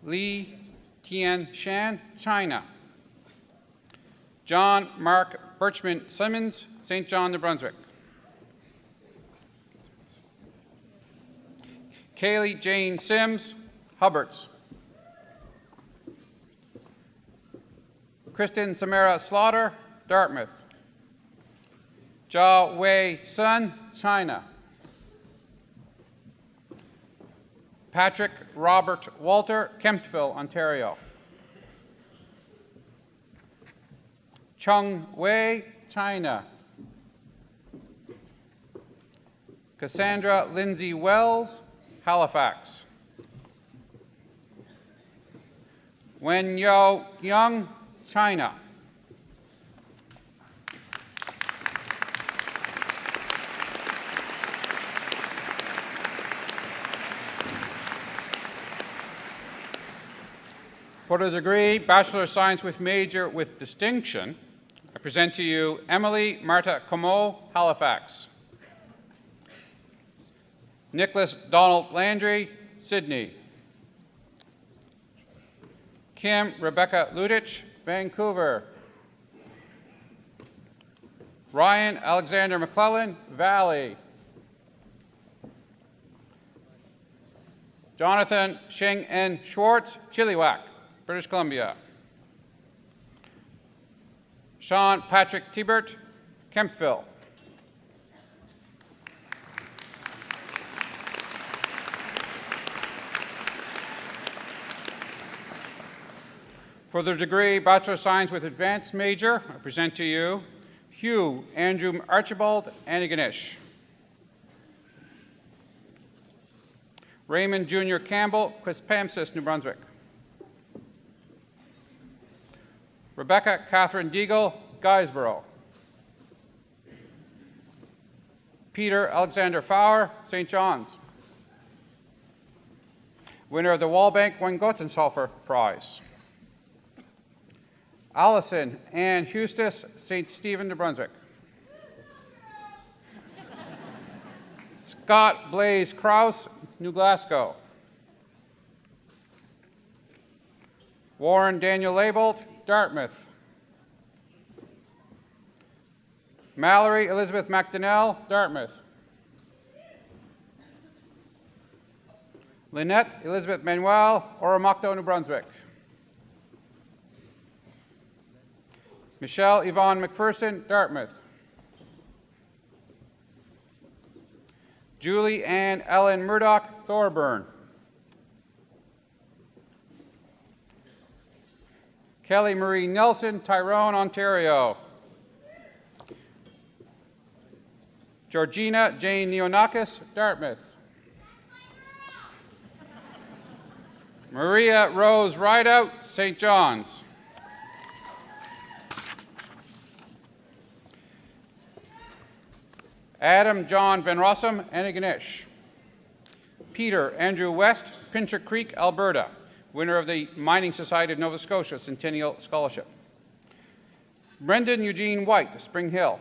Li Tian Shan, China. John Mark Birchman Simmons, St. John, New Brunswick. Kaylee Jane Sims, Hubbards. Kristen Samara Slaughter, Dartmouth. Zhao Wei Sun, China. Patrick Robert Walter, Kemptville, Ontario. Chung Wei, China. Cassandra Lindsay Wells, Halifax. Wen Yao Young, China. For the degree Bachelor of Science with Major with Distinction, I present to you Emily Marta Comeau, Halifax. Nicholas Donald Landry, Sydney. Kim Rebecca Ludich, Vancouver. Ryan Alexander McClellan, Valley. Jonathan Sheng N. Schwartz, Chilliwack, British Columbia. Sean Patrick Tibert, Kemptville. For the degree Bachelor of Science with Advanced Major, I present to you Hugh Andrew Archibald Antigonish. Raymond Jr. Campbell, Quispamsis, New Brunswick. Rebecca Catherine Deagle, Guysborough. Peter Alexander Fowler, St. John's. Winner of the Wallbank Weingottenshofer Prize. Allison Ann Hustis, St. Stephen, New Brunswick. Scott Blaze Krause, New Glasgow. Warren Daniel Labelt, Dartmouth. Mallory Elizabeth McDonnell, Dartmouth. Lynette Elizabeth Manuel, Oromocto, New Brunswick. Michelle Yvonne McPherson, Dartmouth. Julie Ann Ellen Murdoch, Thorburn. Kelly Marie Nelson, Tyrone, Ontario. Georgina Jane Neonakis, Dartmouth. Maria Rose Rideout, St. John's. Adam John Van Rossum, Antigonish. Peter Andrew West, Pincher Creek, Alberta, winner of the Mining Society of Nova Scotia Centennial Scholarship. Brendan Eugene White, Spring Hill.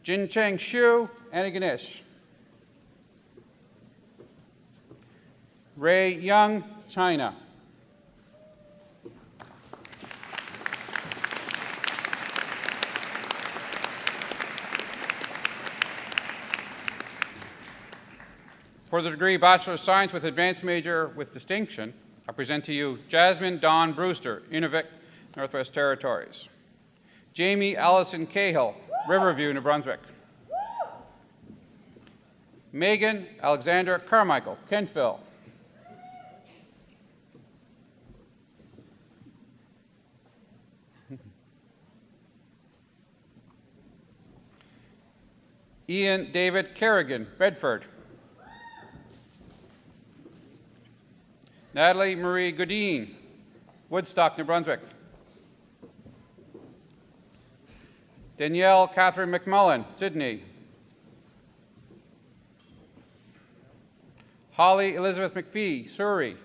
Jin Cheng Xu, Antigonish. Ray Young, China. For the degree Bachelor of Science with Advanced Major with Distinction, I present to you Jasmine Dawn Brewster, Inuvik, Northwest Territories. Jamie Allison Cahill, Riverview, New Brunswick. Megan Alexandra Carmichael, Kentville. Ian David Kerrigan, Bedford. Natalie Marie Godin, Woodstock, New Brunswick. Danielle Catherine McMullen, Sydney. Holly Elizabeth McPhee, Surrey.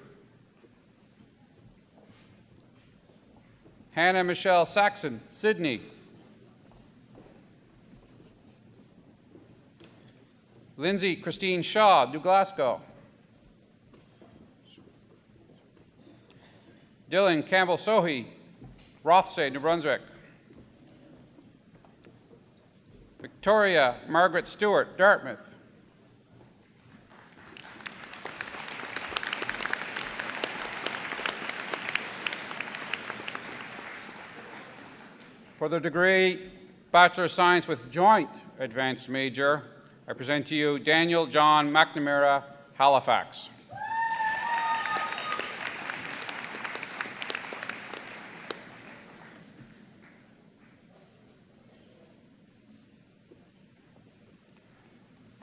Hannah Michelle Saxon, Sydney. Lindsay Christine Shaw, New Glasgow. Dylan Campbell Sohi, Rothsay, New Brunswick. Victoria Margaret Stewart, Dartmouth. For the degree Bachelor of Science with Joint Advanced Major, I present to you Daniel John McNamara, Halifax.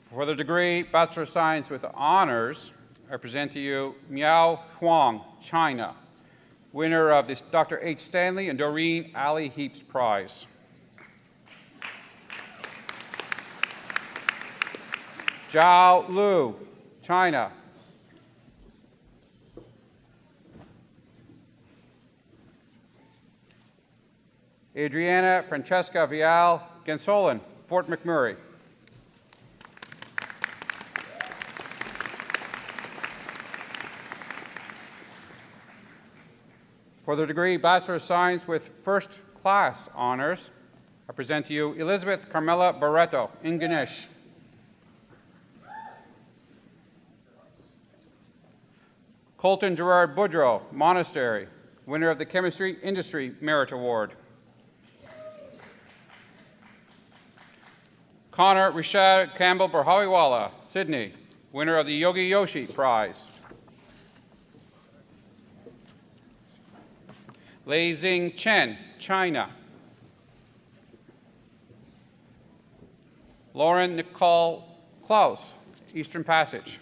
For the degree Bachelor of Science with Honors, I present to you Miao Huang, China, winner of the Dr. H. Stanley and Doreen Alley Heaps Prize. Zhao Lu, China. Adriana Francesca Vial Gensolin, Fort McMurray. For the degree Bachelor of Science with First Class Honors, I present to you Elizabeth Carmela Barreto, in Ganesh. Colton Gerard Boudreau, Monastery, winner of the Chemistry Industry Merit Award. Connor Rishad Campbell Barhawiwala, Sydney, winner of the Yogi Yoshi Prize. Lei Xing Chen, China. Lauren Nicole Klaus, Eastern Passage.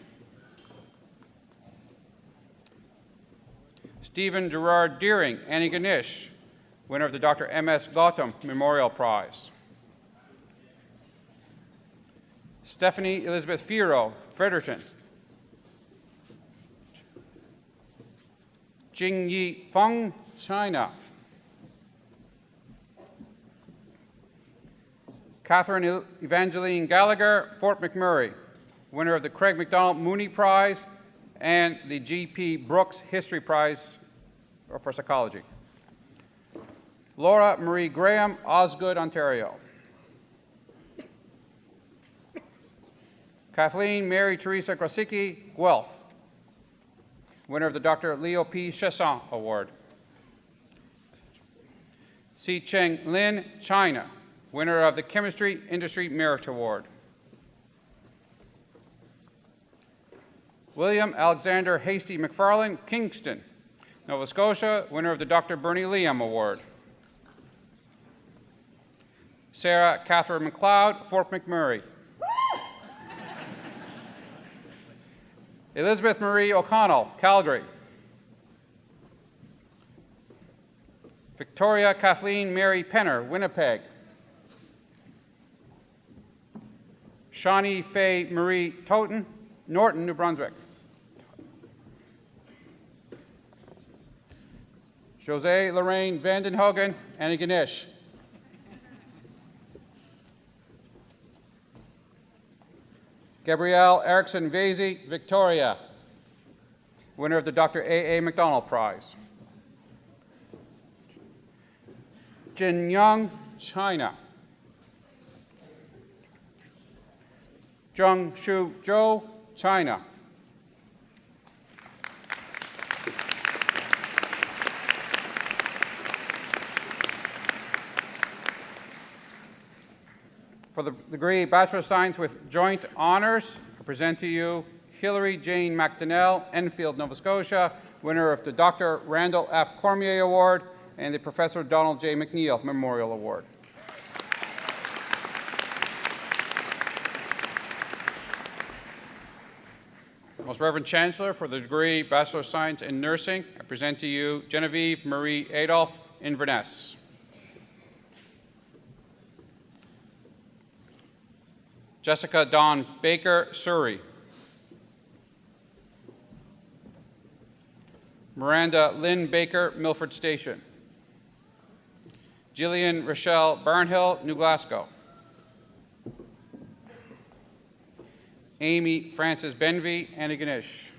Stephen Gerard Deering, Antigonish, winner of the Dr. M.S. Gautam Memorial Prize. Stephanie Elizabeth Firo, Fredericton. Jingyi Feng, China. Catherine Evangeline Gallagher, Fort McMurray, winner of the Craig MacDonald Mooney Prize and the G.P. Brooks History Prize for Psychology. Laura Marie Graham, Osgood, Ontario. Kathleen Mary Teresa Grosicki, Guelph, winner of the Dr. Leo P. Chesson Award. Si Cheng Lin, China, winner of the Chemistry Industry Merit Award. William Alexander Hasty McFarlane, Kingston, Nova Scotia, winner of the Dr. Bernie Liam Award. Sarah Catherine McLeod, Fort McMurray. Elizabeth Marie O'Connell, Calgary. Victoria Kathleen Mary Penner, Winnipeg. Shawnee Faye Marie Toten, Norton, New Brunswick. Jose Lorraine Vandenhogen, Antigonish. Gabrielle Erickson Vasey, Victoria, winner of the Dr. A. MacDonald Prize. Jin Young, China. Zheng Shu Zhou, China. For the degree Bachelor of Science with Joint Honors, I present to you Hilary Jane McDonnell, Enfield, Nova Scotia, winner of the Dr. Randall F. Cormier Award and the Professor Donald J. McNeil Memorial Award. Most Reverend Chancellor, for the degree Bachelor of Science in Nursing, I present to you Genevieve Marie Adolph, Inverness. Jessica Dawn Baker, Surrey. Miranda Lynn Baker, Milford Station. Gillian Rochelle Barnhill, New Glasgow. Amy Frances Benvey, Antigonish.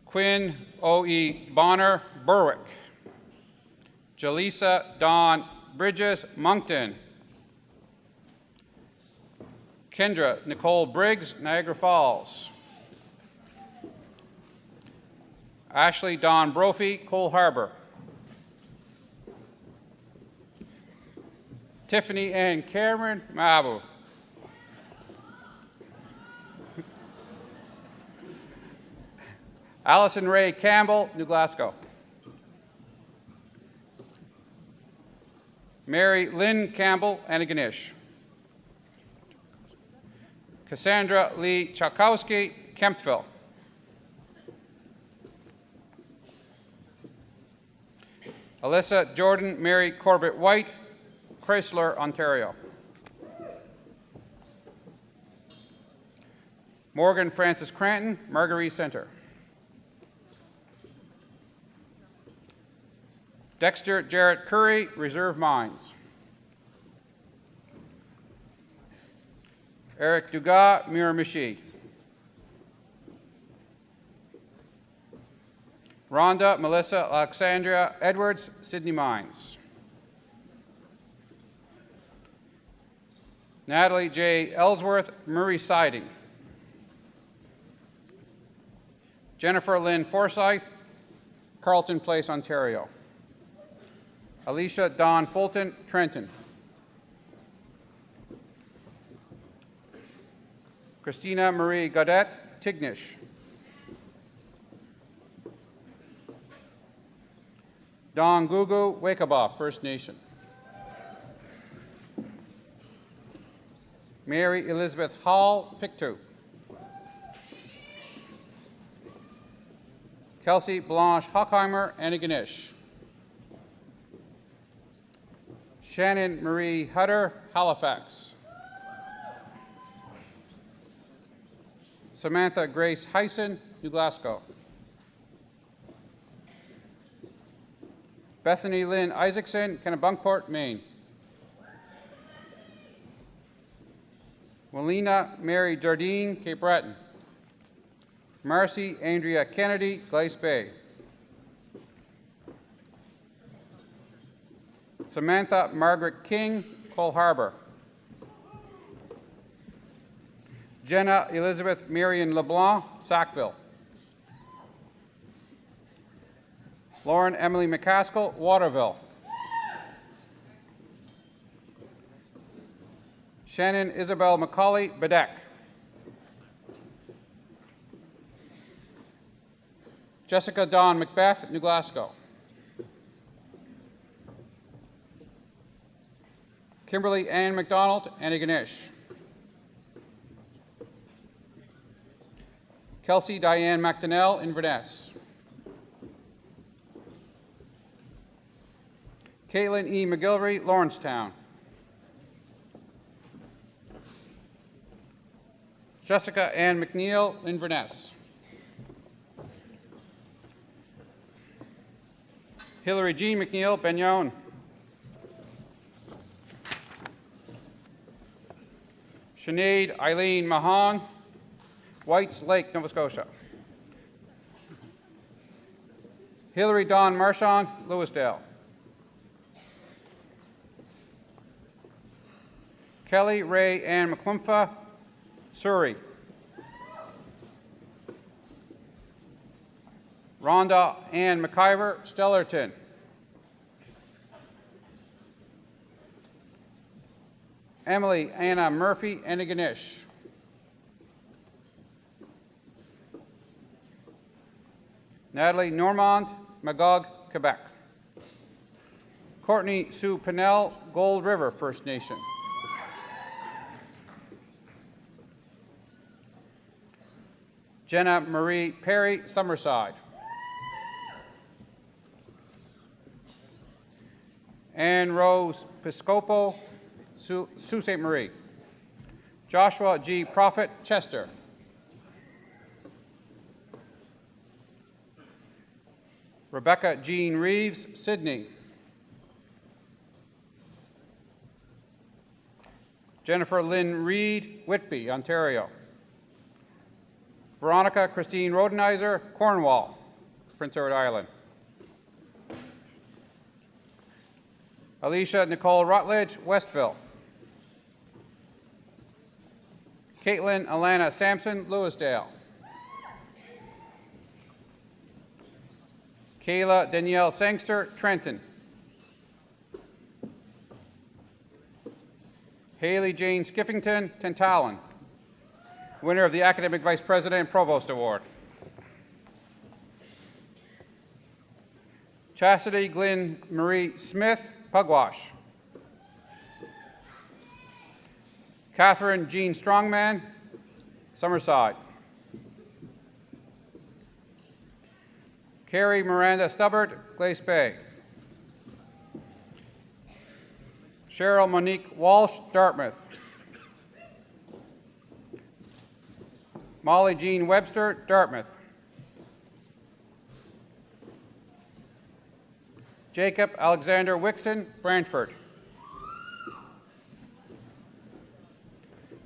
Quinn O.E. Bonner, Berwick. Jaleesa Dawn Bridges, Moncton. Kendra Nicole Briggs, Niagara Falls. Ashley Dawn Brophy, Cole Harbour. Tiffany Ann Cameron, Mabu. Allison Ray Campbell, New Glasgow. Mary Lynn Campbell, Antigonish. Cassandra Lee Chakowski, Kemptville. Alyssa Jordan Mary Corbett White, Chrysler, Ontario. Morgan Francis Cranton, Marguerite Center. Dexter Jarrett Curry, Reserve Mines. Eric Dugas, Miramichi. Rhonda Melissa Alexandria Edwards, Sydney Mines. Natalie J. Ellsworth, Murray Siding. Jennifer Lynn Forsyth, Carleton Place, Ontario. Alicia Dawn Fulton, Trenton. Christina Marie Gaudette, Tignish. Don Gugu, Wakaba, First Nation. Mary Elizabeth Hall, Pictou. Kelsey Blanche Hockheimer, Antigonish. Shannon Marie Hutter, Halifax. Samantha Grace Hyson, New Glasgow. Bethany Lynn Isaacson, Kennebunkport, Maine. Melina Mary Jardine, Cape Breton. Marcy Andrea Kennedy, Glace Bay. Samantha Margaret King, Cole Harbour. Jenna Elizabeth Marion LeBlanc, Sackville. Lauren Emily McCaskill, Waterville. Shannon Isabel McCauley, Bedeck. Jessica Dawn Macbeth, New Glasgow. Kimberly Ann McDonald, Antigonish. Kelsey Diane McDonnell, Inverness. Caitlin E. McGilvery, Lawrencetown. Jessica Ann McNeil, Inverness. Hillary Jean McNeil, Benyon. Sinead Eileen Mahan, Whites Lake, Nova Scotia. Hillary Dawn Marchand, Lewisdale. Kelly Ray Ann McClumpha, Surrey. Rhonda Ann McIver, Stellarton. Emily Anna Murphy, Antigonish. Natalie Normand, Magog, Quebec. Courtney Sue Pinnell, Gold River, First Nation. Jenna Marie Perry, Summerside. Anne Rose Piscopo, Sault Ste. Marie. Joshua G. Prophet, Chester. Rebecca Jean Reeves, Sydney. Jennifer Lynn Reed, Whitby, Ontario. Veronica Christine Rodenizer, Cornwall, Prince Edward Island. Alicia Nicole Rutledge, Westville. Caitlin Alana Sampson, Lewisdale. Kayla Danielle Sangster, Trenton. Haley Jane Skiffington, Tantallon, winner of the Academic Vice President and Provost Award. Chastity Glynn Marie Smith, Pugwash. Catherine Jean Strongman, Summerside. Carrie Miranda Stubbard, Glace Bay. Cheryl Monique Walsh, Dartmouth. Molly Jean Webster, Dartmouth. Jacob Alexander Wixon, Brantford.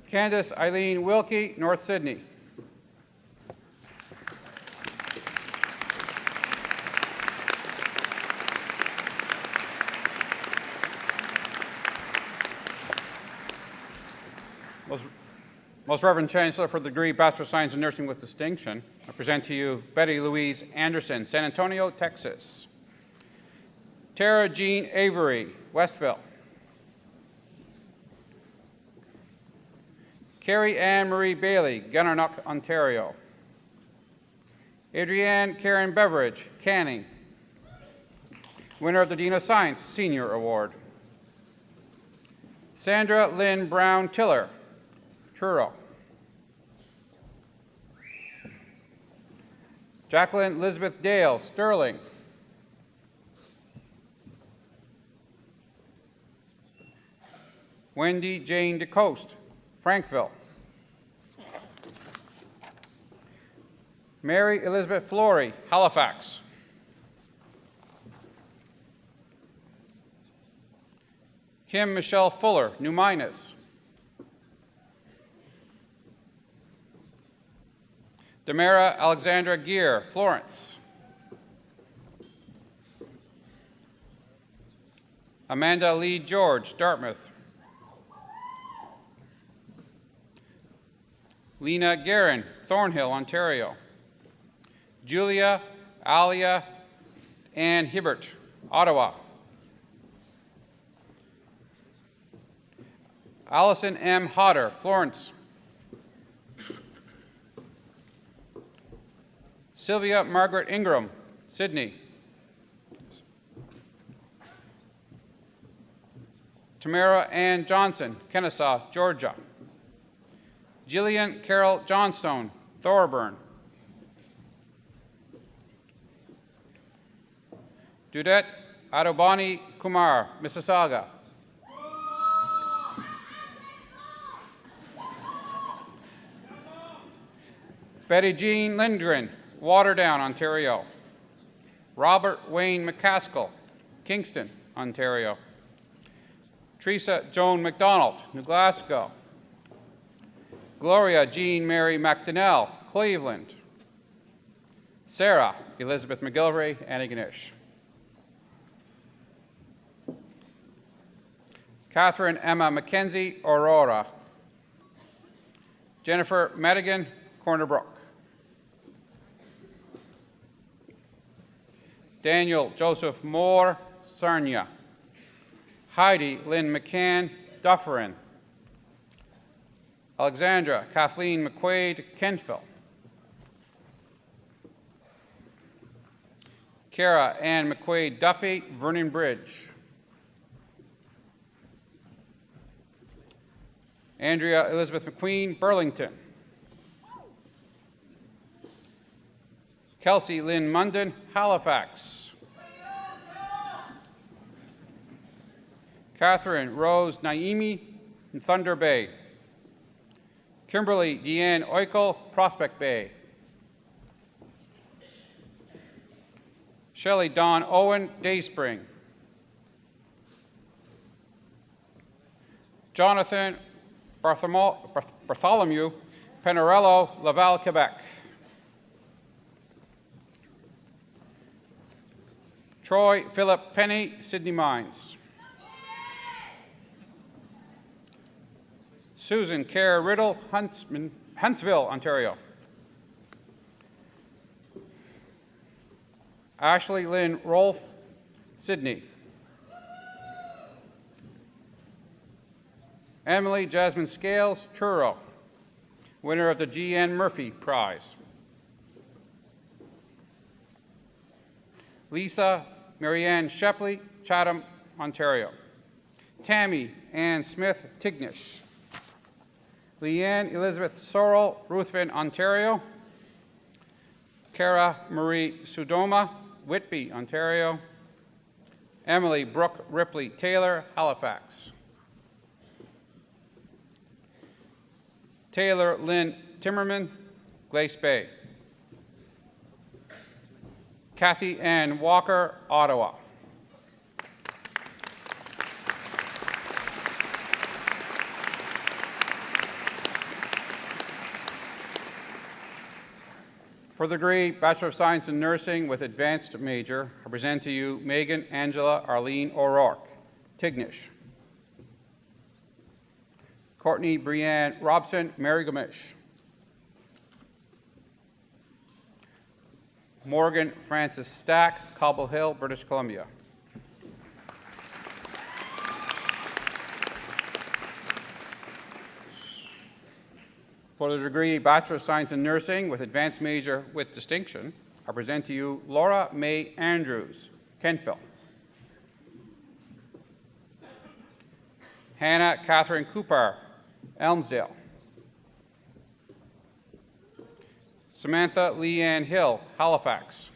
Candace Eileen Wilkie, North Sydney. Most Reverend Chancellor, for the degree Bachelor of Science in Nursing with Distinction, I present to you Betty Louise Anderson, San Antonio, Texas. Tara Jean Avery, Westville. Carrie Ann Marie Bailey, Gunnernock, Ontario. Adrienne Karen Beveridge, Canning, winner of the Dean of Science Senior Award. Sandra Lynn Brown Tiller, Truro. Jacqueline Elizabeth Dale, Sterling. Wendy Jane DeCoste, Frankville. Mary Elizabeth Flory, Halifax. Kim Michelle Fuller, New Minas. Damara Alexandra Gear, Florence. Amanda Lee George, Dartmouth. Lena Guerin, Thornhill, Ontario. Julia Alia Ann Hibbert, Ottawa. Allison M. Hodder, Florence. Sylvia Margaret Ingram, Sydney. Tamara Ann Johnson, Kennesaw, Georgia. Jillian Carol Johnstone, Thorburn. Dudette Adobani Kumar, Mississauga. Betty Jean Lindgren, Waterdown, Ontario. Robert Wayne McCaskill, Kingston, Ontario. Teresa Joan McDonald, New Glasgow. Gloria Jean Mary McDonnell, Cleveland. Sarah Elizabeth McGilvery, Antigonish. Catherine Emma Mackenzie, Aurora. Jennifer Madigan, Corner Brook. Daniel Joseph Moore, Sarnia. Heidi Lynn McCann, Dufferin. Alexandra Kathleen McQuaid, Kentville. Kara Ann McQuaid Duffy, Vernon Bridge. Andrea Elizabeth McQueen, Burlington. Kelsey Lynn Munden, Halifax. Catherine Rose Naimi, in Thunder Bay. Kimberly Deanne Oikel, Prospect Bay. Shelley Dawn Owen, Dayspring. Jonathan Bartholomew Penarello, Laval, Quebec. Troy Philip Penny, Sydney Mines. Susan Kerr Riddle, Huntsville, Ontario. Ashley Lynn Rolfe, Sydney. Emily Jasmine Scales, Truro, winner of the G.N. Murphy Prize. Lisa Marianne Shepley, Chatham, Ontario. Tammy Ann Smith, Tignish. Leanne Elizabeth Sorrell, Ruthven, Ontario. Cara Marie Sudoma, Whitby, Ontario. Emily Brooke Ripley Taylor, Halifax. Taylor Lynn Timmerman, Glace Bay. Kathy Ann Walker, Ottawa. For the degree Bachelor of Science in Nursing with Advanced Major, I present to you Megan Angela Arlene O'Rourke, Tignish. Courtney Brianne Robson, Merrigomish. Morgan Francis Stack, Cobble Hill, British Columbia. For the degree Bachelor of Science in Nursing with Advanced Major with Distinction, I present to you Laura May Andrews, Kentville. Hannah Catherine Cooper, Elmsdale. Samantha Leanne Hill, Halifax.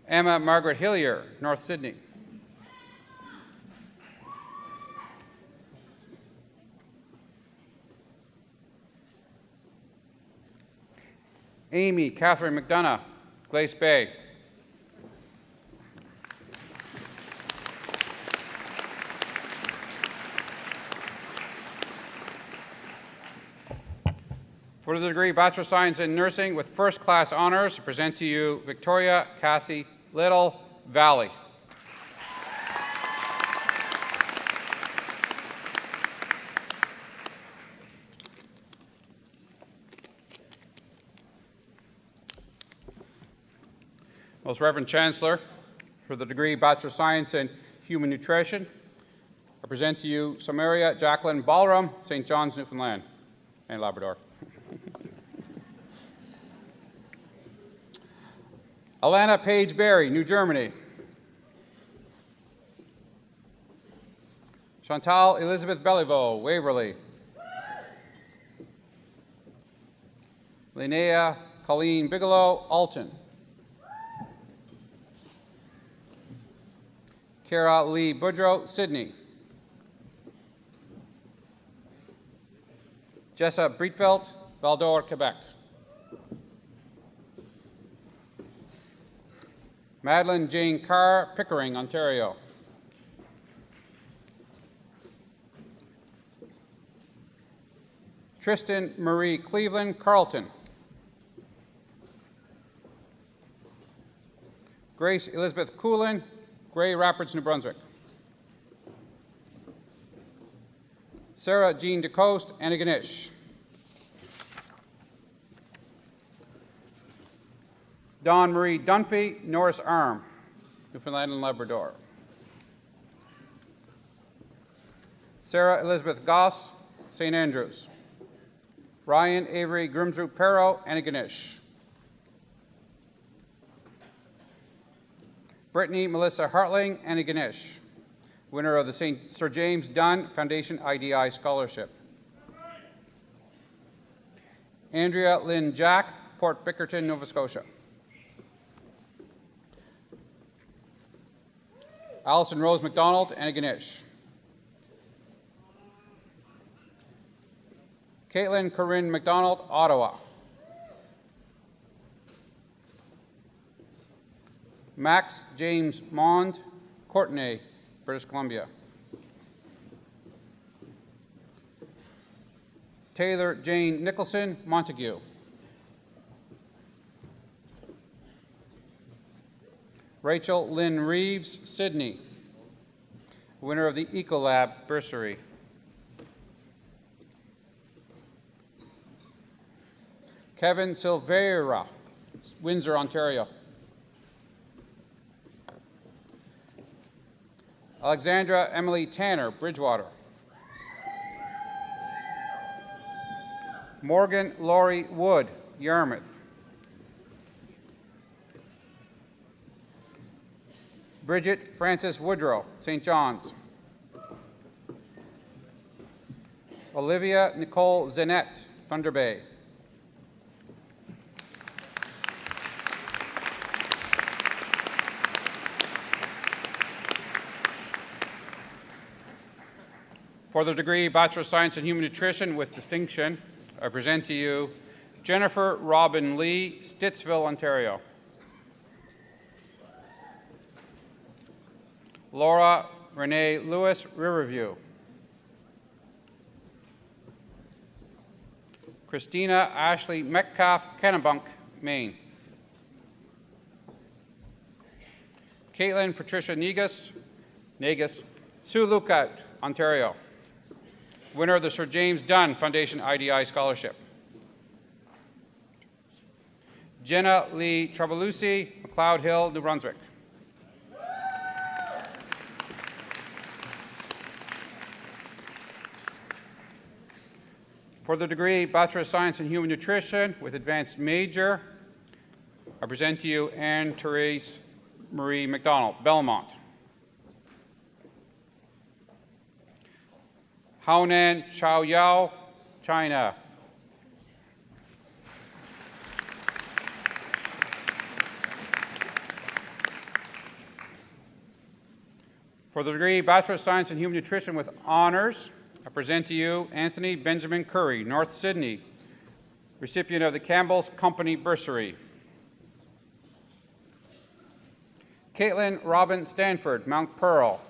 Emma Margaret Hillier, North Sydney. Amy Catherine McDonough, Glace Bay. For the degree Bachelor of Science in Nursing with First Class Honors, I present to you Victoria Cassie Little, Valley. Most Reverend Chancellor, for the degree Bachelor of Science in Human Nutrition, I present to you Samaria Jacqueline Ballram, St. John's, Newfoundland and Labrador. Alana Paige Berry, New Germany. Chantal Elizabeth Beliveau, Waverly. Linnea Colleen Bigelow, Alton. Kara Lee Boudreau, Sydney. Jessa Breitfeld, Val-d'Or, Quebec. Madeline Jane Carr, Pickering, Ontario. Tristan Marie Cleveland, Carleton. Grace Elizabeth Coolin, Gray Rapids, New Brunswick. Sarah Jean DeCoste, Antigonish. Dawn Marie Dunphy, Norris Arm, Newfoundland and Labrador. Sarah Elizabeth Goss, St. Andrews. Ryan Avery Grimsrud Perro, Antigonish. Brittany Melissa Hartling, Antigonish, winner of the St. Sir James Dunn Foundation IDI Scholarship. Andrea Lynn Jack, Port Bickerton, Nova Scotia. Allison Rose McDonald, Antigonish. Caitlin Corinne McDonald, Ottawa. Max James Mond, Courtenay, British Columbia. Taylor Jane Nicholson, Montague. Rachel Lynn Reeves, Sydney, winner of the Ecolab bursary. Kevin Silveira, Windsor, Ontario. Alexandra Emily Tanner, Bridgewater. Morgan Laurie Wood, Yarmouth. Bridget Frances Woodrow, St. John's. Olivia Nicole Zenette, Thunder Bay. For the degree Bachelor of Science in Human Nutrition with distinction, I present to you Jennifer Robin Lee, Stittsville, Ontario. Laura Renee Lewis, Riverview. Christina Ashley Metcalf, Kennebunk, Maine. Caitlin Patricia Negus, Sioux Lookout, Ontario, winner of the Sir James Dunn Foundation IDI Scholarship. Jenna Lee Travelusi, McLeod Hill, New Brunswick. For the degree Bachelor of Science in Human Nutrition with advanced major, I present to you Anne-Therese Marie McDonald, Belmont. Haonan Chao Yao, China. For the degree Bachelor of Science in Human Nutrition with honors, I present to you Anthony Benjamin Curry, North Sydney, recipient of the Campbell's Company bursary. Caitlin Robin Stanford, Mount Pearl.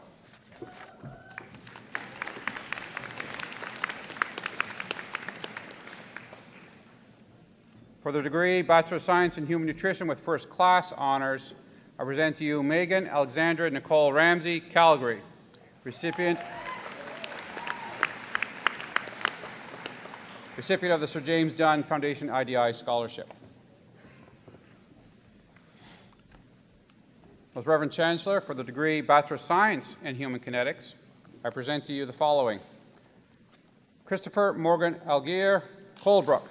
For the degree Bachelor of Science in Human Nutrition with first class honors, I present to you Megan Alexandra Nicole Ramsey, Calgary, recipient of the Sir James Dunn Foundation IDI Scholarship. Most Reverend Chancellor, for the degree Bachelor of Science in Human Kinetics, I present to you the following. Christopher Morgan Algier, Colebrook.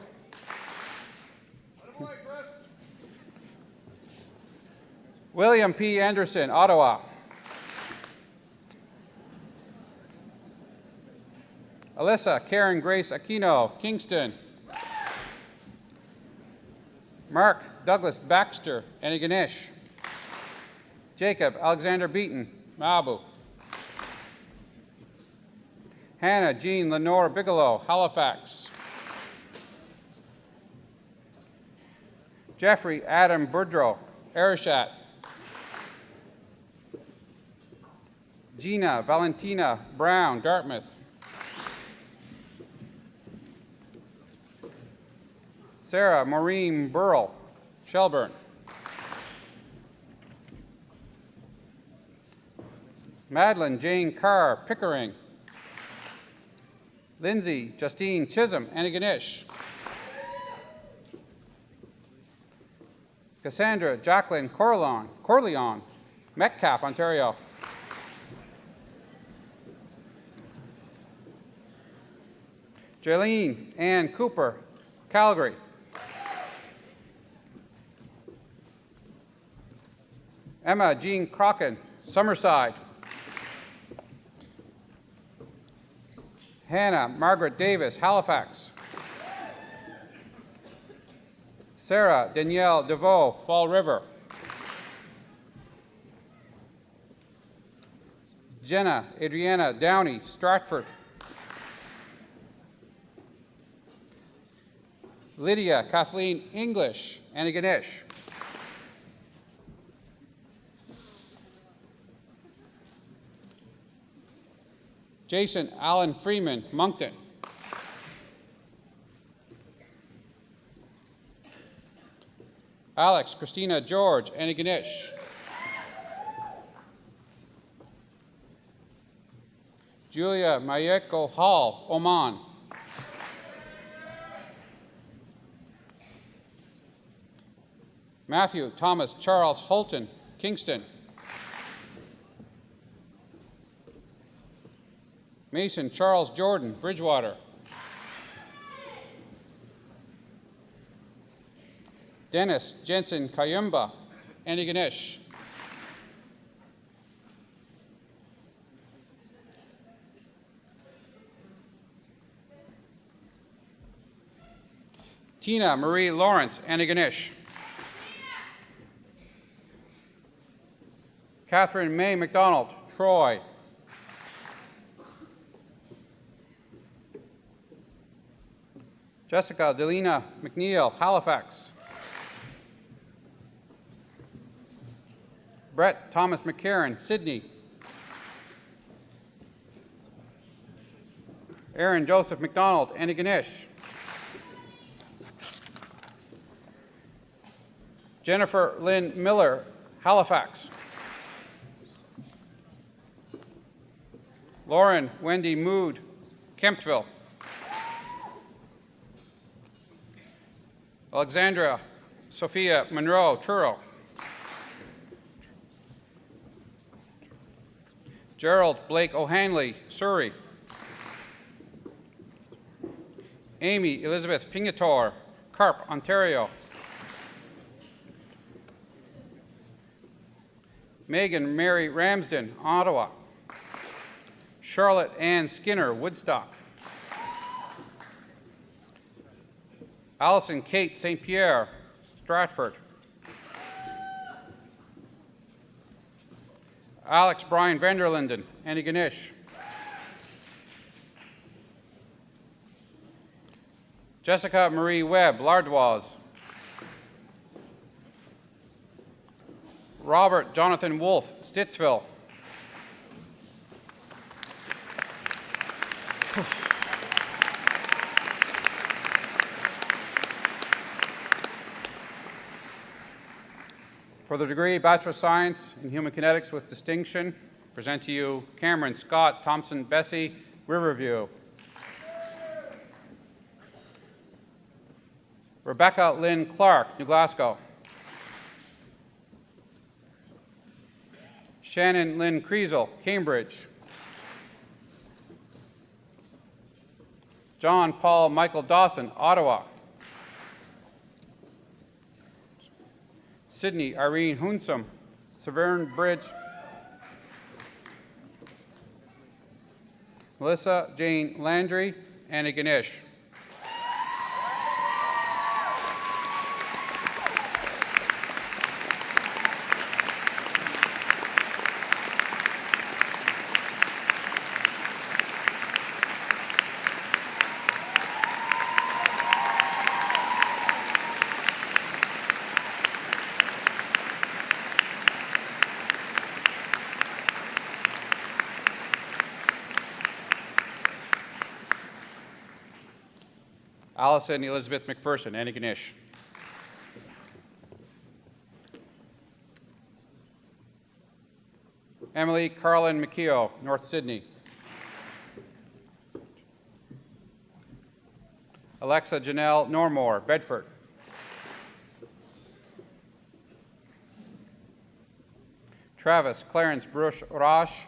William P. Anderson, Ottawa. Alyssa Karen Grace Aquino, Kingston. Mark Douglas Baxter, Antigonish. Jacob Alexander Beaton, Malibu. Hannah Jean Lenore Bigelow, Halifax. Jeffrey Adam Boudreau, Arishat. Gina Valentina Brown, Dartmouth. Sarah Maureen Burrell, Shelburne. Madeline Jane Carr, Pickering. Lindsay Justine Chisholm, Antigonish. Cassandra Jacqueline Corleone, Metcalf, Ontario. Jaylene Ann Cooper, Calgary. Emma Jean Crocken, Summerside. Hannah Margaret Davis, Halifax. Sarah Danielle DeVoe, Fall River. Jenna Adriana Downey, Stratford. Lydia Kathleen English, Antigonish. Jason Allen Freeman, Moncton. Alex Christina George, Antigonish. Julia Mayeko Hall, Oman. Matthew Thomas Charles Holton, Kingston. Mason Charles Jordan, Bridgewater. Dennis Jensen Kayumba, Antigonish. Tina Marie Lawrence, Antigonish. Catherine May McDonald, Troy. Jessica Delina McNeil, Halifax. Brett Thomas McCarran, Sydney. Aaron Joseph McDonald, Antigonish. Jennifer Lynn Miller, Halifax. Lauren Wendy Mood, Kemptville. Alexandra Sophia Monroe, Truro. Gerald Blake O'Hanley, Surrey. Amy Elizabeth Pingator, Carp, Ontario. Megan Mary Ramsden, Ottawa. Charlotte Ann Skinner, Woodstock. Allison Kate St. Pierre, Stratford. Alex Brian Vanderlinden, Antigonish. Jessica Marie Webb, Lardwas. Robert Jonathan Wolfe, Stittsville. For the degree Bachelor of Science in Human Kinetics with distinction, present to you Cameron Scott Thompson Bessie, Riverview. Rebecca Lynn Clark, New Glasgow. Shannon Lynn Kriesel, Cambridge. John Paul Michael Dawson, Ottawa. Sydney Irene Hunsum, Severn Bridge. Melissa Jane Landry, Antigonish. Allison Elizabeth McPherson, Antigonish. Emily Carlin McKeough, North Sydney. Alexa Janelle Normore, Bedford. Travis Clarence Brush Rosh,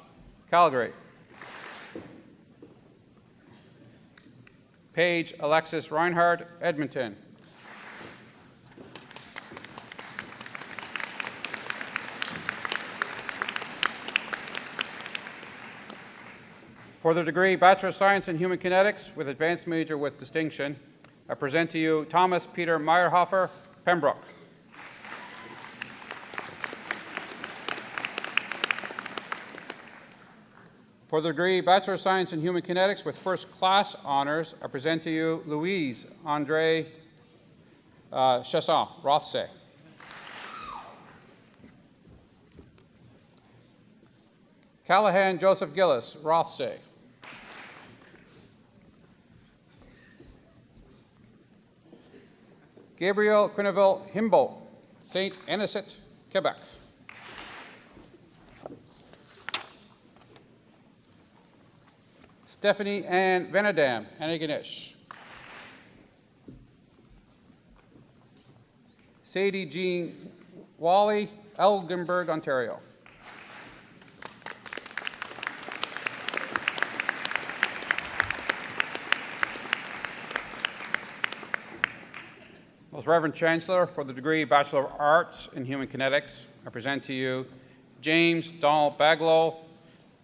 Calgary. Paige Alexis Reinhardt, Edmonton. For the degree Bachelor of Science in Human Kinetics with advanced major with distinction, I present to you Thomas Peter Meyerhofer, Pembroke. For the degree Bachelor of Science in Human Kinetics with first class honors, I present to you Louise Andre Chasson, Rothsay. Callahan Joseph Gillis, Rothsay. Gabriel Quinneville Himbo, St. Anaclet, Quebec. Stephanie Ann Venedam, Antigonish. Sadie Jean Wally, Elginburg, Ontario. Most Reverend Chancellor, for the degree Bachelor of Arts in Human Kinetics, I present to you James Donald Baglow,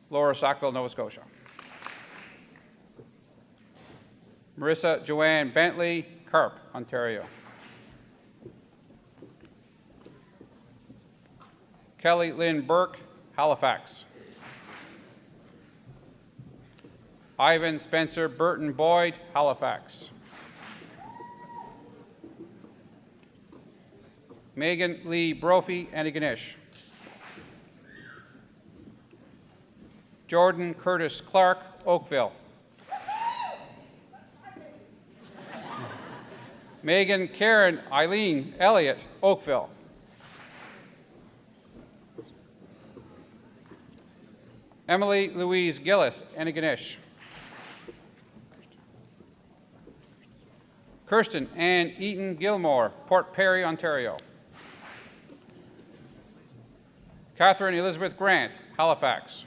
Lower Sackville, Nova Scotia. Marissa Joanne Bentley, Carp, Ontario. Kelly Lynn Burke, Halifax. Ivan Spencer Burton Boyd, Halifax. Megan Lee Brophy, Antigonish. Jordan Curtis Clark, Oakville. Megan Karen Eileen Elliott, Oakville. Emily Louise Gillis, Antigonish. Kirsten Ann Eaton Gilmore, Port Perry, Ontario. Catherine Elizabeth Grant, Halifax.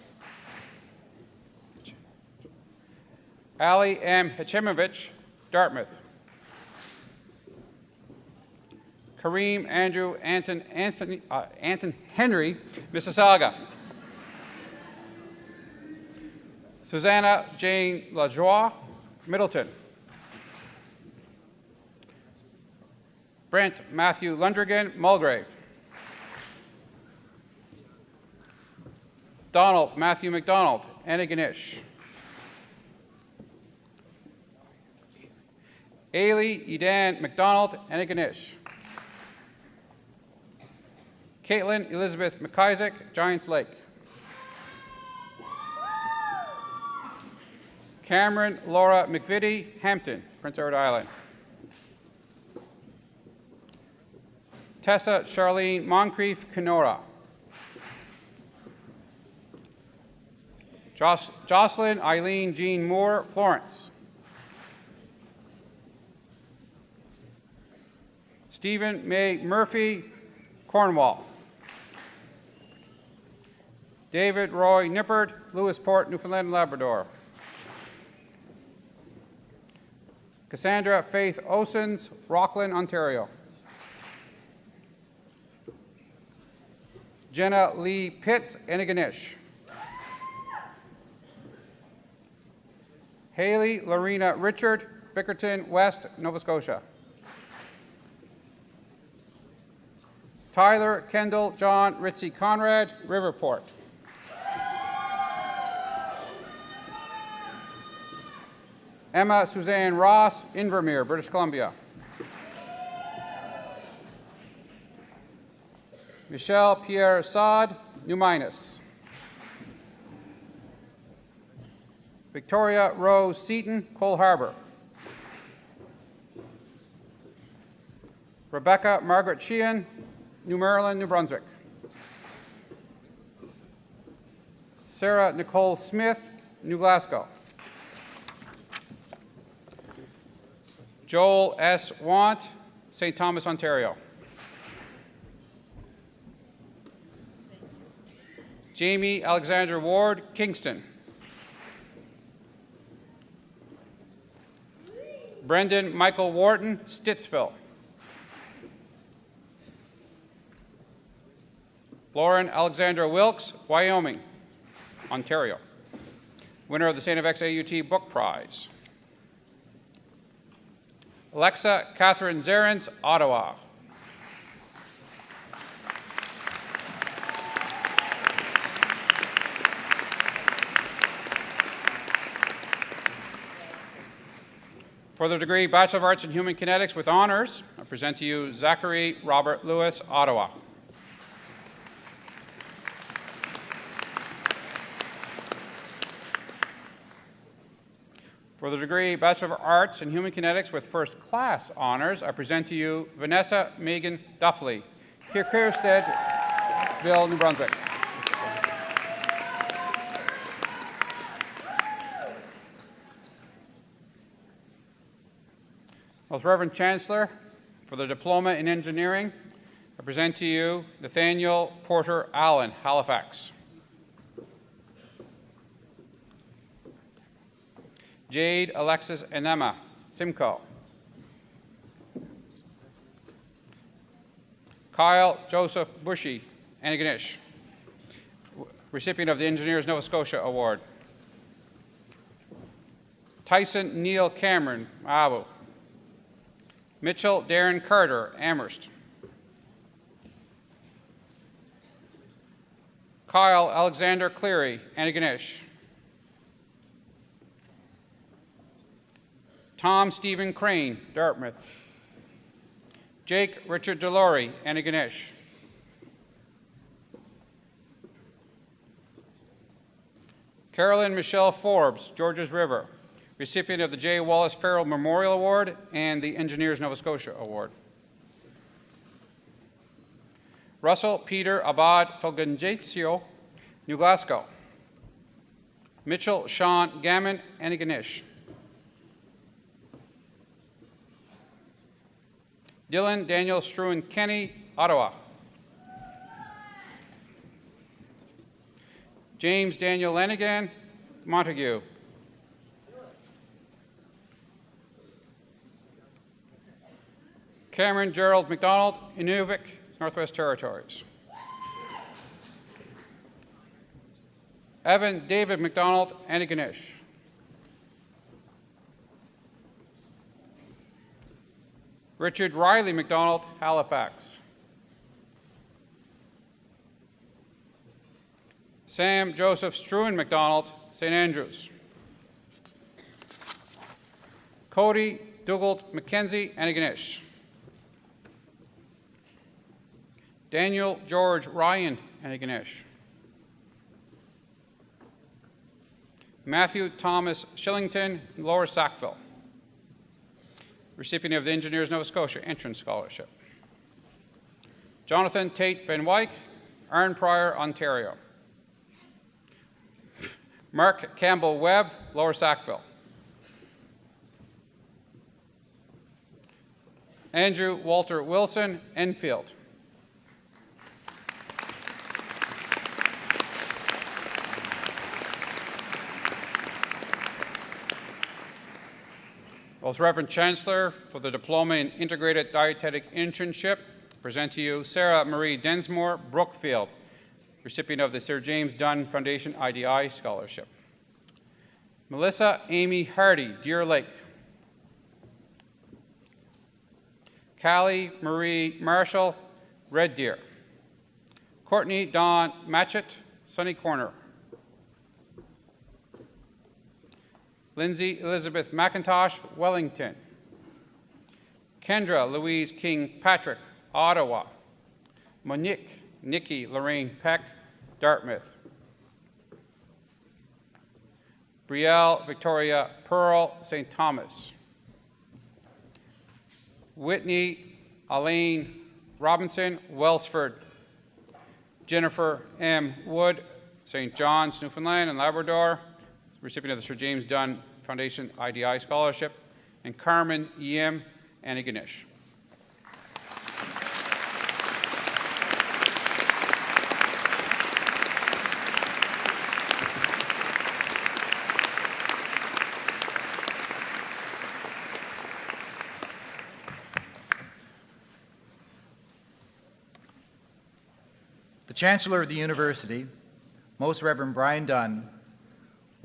Ali M. Hachimovich, Dartmouth. Kareem Andrew Anton Henry, Mississauga. Susanna Jane LaJoie, Middleton. Brent Matthew Lundrigan, Mulgrave. Donald Matthew McDonald, Antigonish. Ailey Edan McDonald, Antigonish. Caitlin Elizabeth McIsaac, Giants Lake. Cameron Laura McVitie, Hampton, Prince Edward Island. Tessa Charlene Moncrief, Kenora. Jocelyn Eileen Jean Moore, Florence. Stephen May Murphy, Cornwall. David Roy Nippert, Lewisport, Newfoundland and Labrador. Cassandra Faith Osens, Rockland, Ontario. Jenna Lee Pitts, Antigonish. Haley Lorena Richard, Bickerton, West, Nova Scotia. Tyler Kendall John Ritzy Conrad, Riverport. Emma Suzanne Ross, Invermere, British Columbia. Michelle Pierre Saad, New Minas. Victoria Rose Seaton, Cole Harbour. Rebecca Margaret Sheehan, New Maryland, New Brunswick. Sarah Nicole Smith, New Glasgow. Joel S. Want, St. Thomas, Ontario. Jamie Alexandra Ward, Kingston. Brendan Michael Wharton, Stittsville. Lauren Alexandra Wilkes, Wyoming, Ontario. Winner of the StFX AUT Book Prize. Alexa Catherine Zarens, Ottawa. For the degree Bachelor of Arts in Human Kinetics with honors, I present to you Zachary Robert Lewis, Ottawa. For the degree Bachelor of Arts in Human Kinetics with first class honors, I present to you Vanessa Megan Duffley, Kirksteadville, New Brunswick. Most Reverend Chancellor, for the Diploma in Engineering, I present to you Nathaniel Porter Allen, Halifax. Jade Alexis Enema, Simcoe. Kyle Joseph Bushy, Antigonish, recipient of the Engineers Nova Scotia Award. Tyson Neil Cameron, Abu. Mitchell Darren Carter, Amherst. Kyle Alexander Cleary, Antigonish. Tom Stephen Crane, Dartmouth. Jake Richard Delory, Antigonish. Carolyn Michelle Forbes, Georges River, recipient of the J. Wallace Farrell Memorial Award and the Engineers Nova Scotia Award. Russell Peter Abad Fulgencio, New Glasgow. Mitchell Sean Gammon, Antigonish. Dylan Daniel Struan Kenny, Ottawa. James Daniel Lanigan, Montague. Cameron Gerald McDonald, Inuvik, Northwest Territories. Evan David McDonald, Antigonish. Richard Riley McDonald, Halifax. Sam Joseph Struan McDonald, St. Andrews. Cody Dougald McKenzie, Antigonish. Daniel George Ryan, Antigonish. Matthew Thomas Shillington, Lower Sackville, recipient of the Engineers Nova Scotia Entrance Scholarship. Jonathan Tate Van Wyk, Arn Pryor, Ontario. Mark Campbell Webb, Lower Sackville. Andrew Walter Wilson, Enfield. Most Reverend Chancellor, for the Diploma in Integrated Dietetic Internship, present to you Sarah Marie Densmore, Brookfield, recipient of the Sir James Dunn Foundation IDI Scholarship. Melissa Amy Hardy, Deer Lake. Callie Marie Marshall, Red Deer. Courtney Dawn Matchett, Sunny Corner. Lindsay Elizabeth McIntosh, Wellington. Kendra Louise King Patrick, Ottawa. Monique Nikki Lorraine Peck, Dartmouth. Brielle Victoria Pearl, St. Thomas. Whitney Elaine Robinson, Wellsford. Jennifer M. Wood, St. John's, Newfoundland and Labrador, recipient of the Sir James Dunn Foundation IDI Scholarship, and Carmen Yim, Antigonish. The Chancellor of the University, Most Reverend Brian Dunn,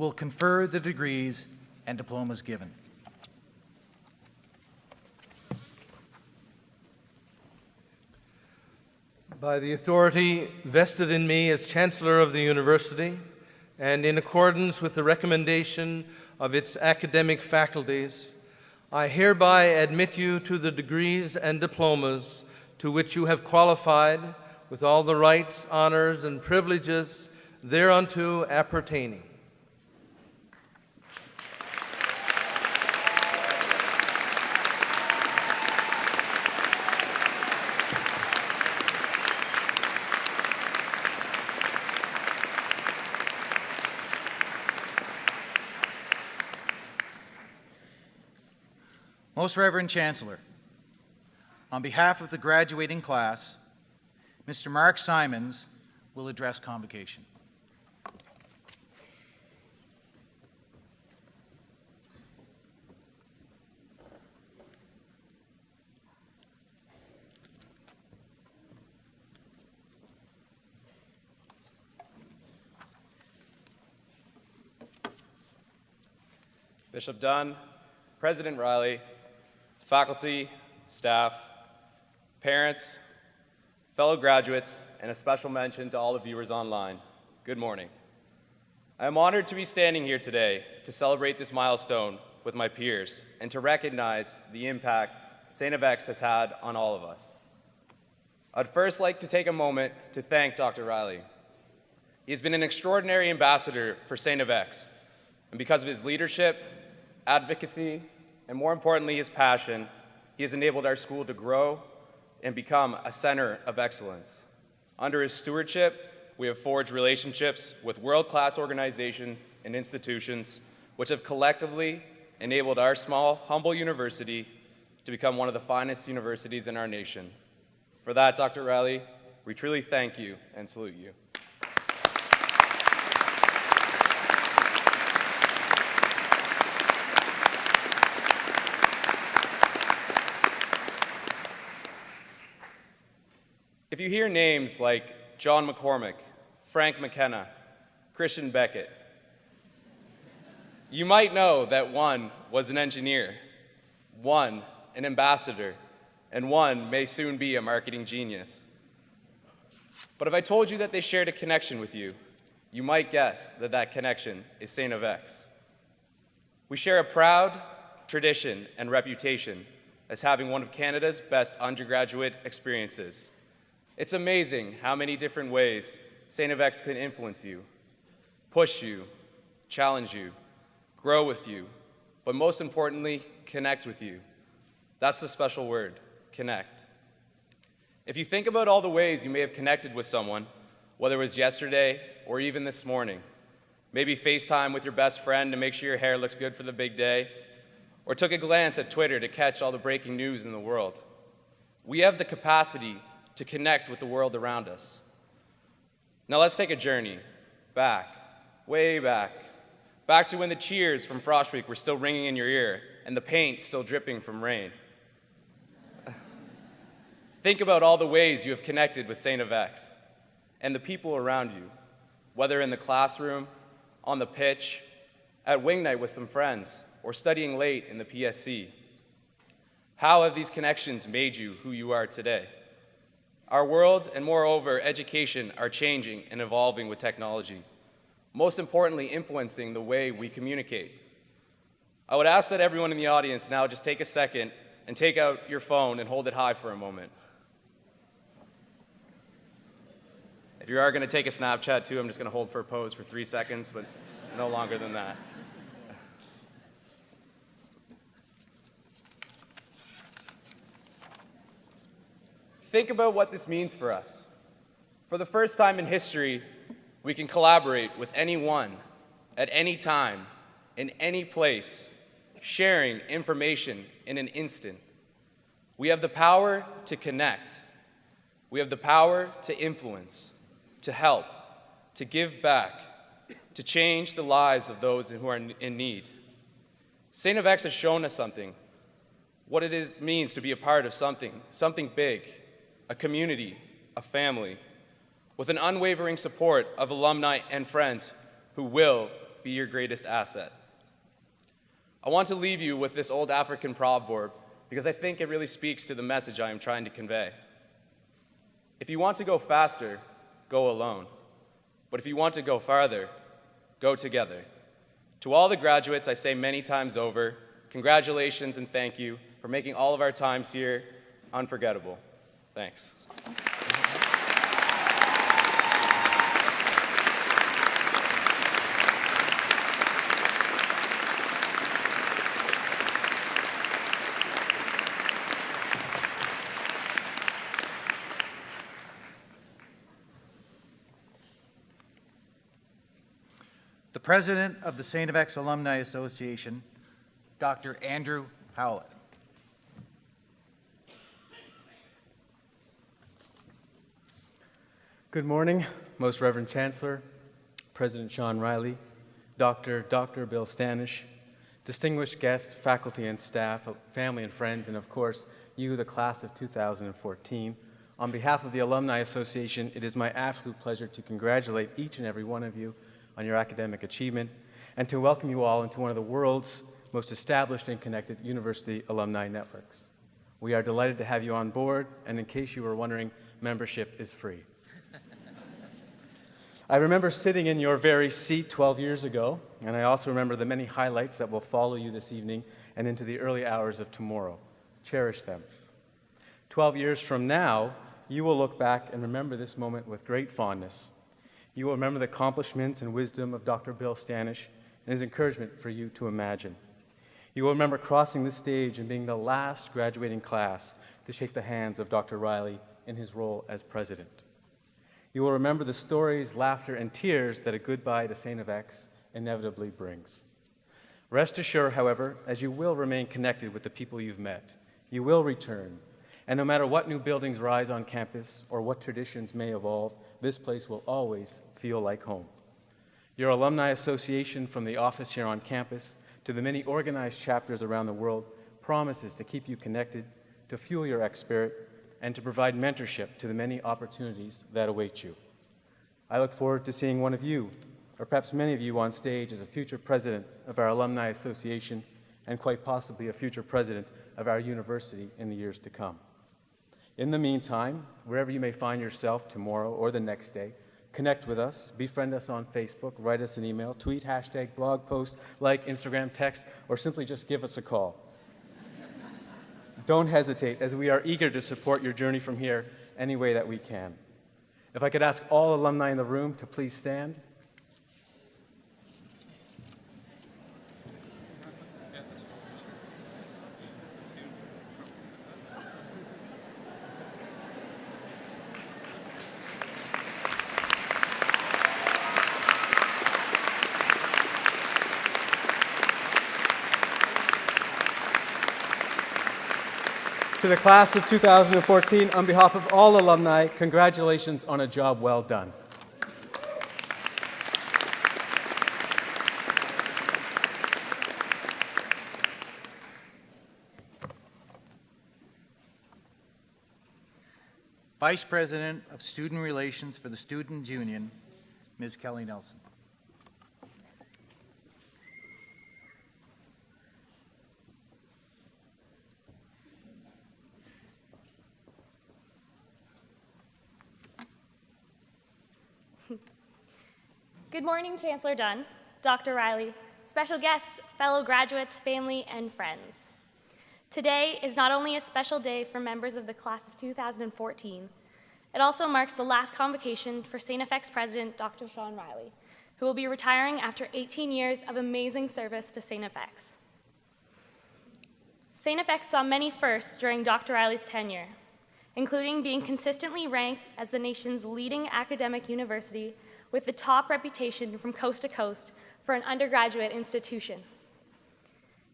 will confer the degrees and diplomas given. By the authority vested in me as Chancellor of the University, and in accordance with the recommendation of its academic faculties, I hereby admit you to the degrees and diplomas to which you have qualified with all the rights, honors, and privileges thereunto appertaining. Most Reverend Chancellor, on behalf of the graduating class, Mr. Mark Simons will address Convocation. Bishop Dunn, President Riley, faculty, staff, parents, fellow graduates, and a special mention to all the viewers online. Good morning. I am honored to be standing here today to celebrate this milestone with my peers and to recognize the impact StFX has had on all of us. I'd first like to take a moment to thank Dr. Riley. He has been an extraordinary ambassador for StFX, and because of his leadership, advocacy, and more importantly, his passion, he has enabled our school to grow and become a center of excellence. Under his stewardship, we have forged relationships with world-class organizations and institutions which have collectively enabled our small, humble university to become one of the finest universities in our nation. For that, Dr. Riley, we truly thank you and salute you. If you hear names like John McCormick, Frank McKenna, Christian Beckett, you might know that one was an engineer, one an ambassador, and one may soon be a marketing genius. But if I told you that they shared a connection with you, you might guess that that connection is StFX. We share a proud tradition and reputation as having one of Canada's best undergraduate experiences. It's amazing how many different ways StFX can influence you, push you, challenge you, grow with you, but most importantly, connect with you. That's the special word, connect. If you think about all the ways you may have connected with someone, whether it was yesterday or even this morning, maybe FaceTime with your best friend to make sure your hair looks good for the big day, or took a glance at Twitter to catch all the breaking news in the world, we have the capacity to connect with the world around us. Now let's take a journey back, way back to when the cheers from Frost Week were still ringing in your ear and the paint still dripping from rain. Think about all the ways you have connected with StFX and the people around you, whether in the classroom, on the pitch, at wing night with some friends, or studying late in the PSC. How have these connections made you who you are today? Our world, and moreover, education, are changing and evolving with technology, most importantly, influencing the way we communicate. I would ask that everyone in the audience now just take a second and take out your phone and hold it high for a moment. If you are going to take a Snapchat too, I'm just going to hold for a pose for 3 seconds, but no longer than that. Think about what this means for us. For the first time in history, we can collaborate with anyone, at any time, in any place, sharing information in an instant. We have the power to connect. We have the power to influence, to help, to give back, to change the lives of those who are in need. StFX has shown us something, what it means to be a part of something big, a community, a family, with an unwavering support of alumni and friends who will be your greatest asset. I want to leave you with this old African proverb because I think it really speaks to the message I am trying to convey. If you want to go faster, go alone. But if you want to go farther, go together. To all the graduates, I say many times over, congratulations and thank you for making all of our times here unforgettable. Thanks. The President of the StFX Alumni Association, Dr. Andrew Howlett. Good morning, Most Reverend Chancellor, President Sean Riley, Dr. Bill Stanish, distinguished guests, faculty and staff, family and friends, and of course, you, the class of 2014. On behalf of the Alumni Association, it is my absolute pleasure to congratulate each and every one of you on your academic achievement and to welcome you all into one of the world's most established and connected university alumni networks. We are delighted to have you on board, and in case you were wondering, membership is free. I remember sitting in your very seat 12 years ago, and I also remember the many highlights that will follow you this evening and into the early hours of tomorrow. Cherish them. 12 years from now, you will look back and remember this moment with great fondness. You will remember the accomplishments and wisdom of Dr. Bill Stanish and his encouragement for you to imagine. You will remember crossing the stage and being the last graduating class to shake the hands of Dr. Riley in his role as president. You will remember the stories, laughter, and tears that a goodbye to StFX inevitably brings. Rest assured, however, as you will remain connected with the people you've met, you will return, and no matter what new buildings rise on campus or what traditions may evolve, this place will always feel like home. Your alumni association, from the office here on campus to the many organized chapters around the world, promises to keep you connected, to fuel your X spirit, and to provide mentorship to the many opportunities that await you. I look forward to seeing one of you, or perhaps many of you, on stage as a future president of our Alumni Association and quite possibly a future president of our university in the years to come. In the meantime, wherever you may find yourself tomorrow or the next day, connect with us, befriend us on Facebook, write us an email, tweet, hashtag, blog post, like, Instagram, text, or simply just give us a call. Don't hesitate, as we are eager to support your journey from here any way that we can. If I could ask all alumni in the room to please stand. To the class of 2014, on behalf of all alumni, congratulations on a job well done. Vice President of Student Relations for the Students' Union, Ms. Kelly Nelson. Good morning, Chancellor Dunn, Dr. Riley, special guests, fellow graduates, family, and friends. Today is not only a special day for members of the class of 2014, it also marks the last convocation for StFX President Dr. Sean Riley, who will be retiring after 18 years of amazing service to StFX. StFX saw many firsts during Dr. Riley's tenure, including being consistently ranked as the nation's leading academic university with the top reputation from coast to coast for an undergraduate institution.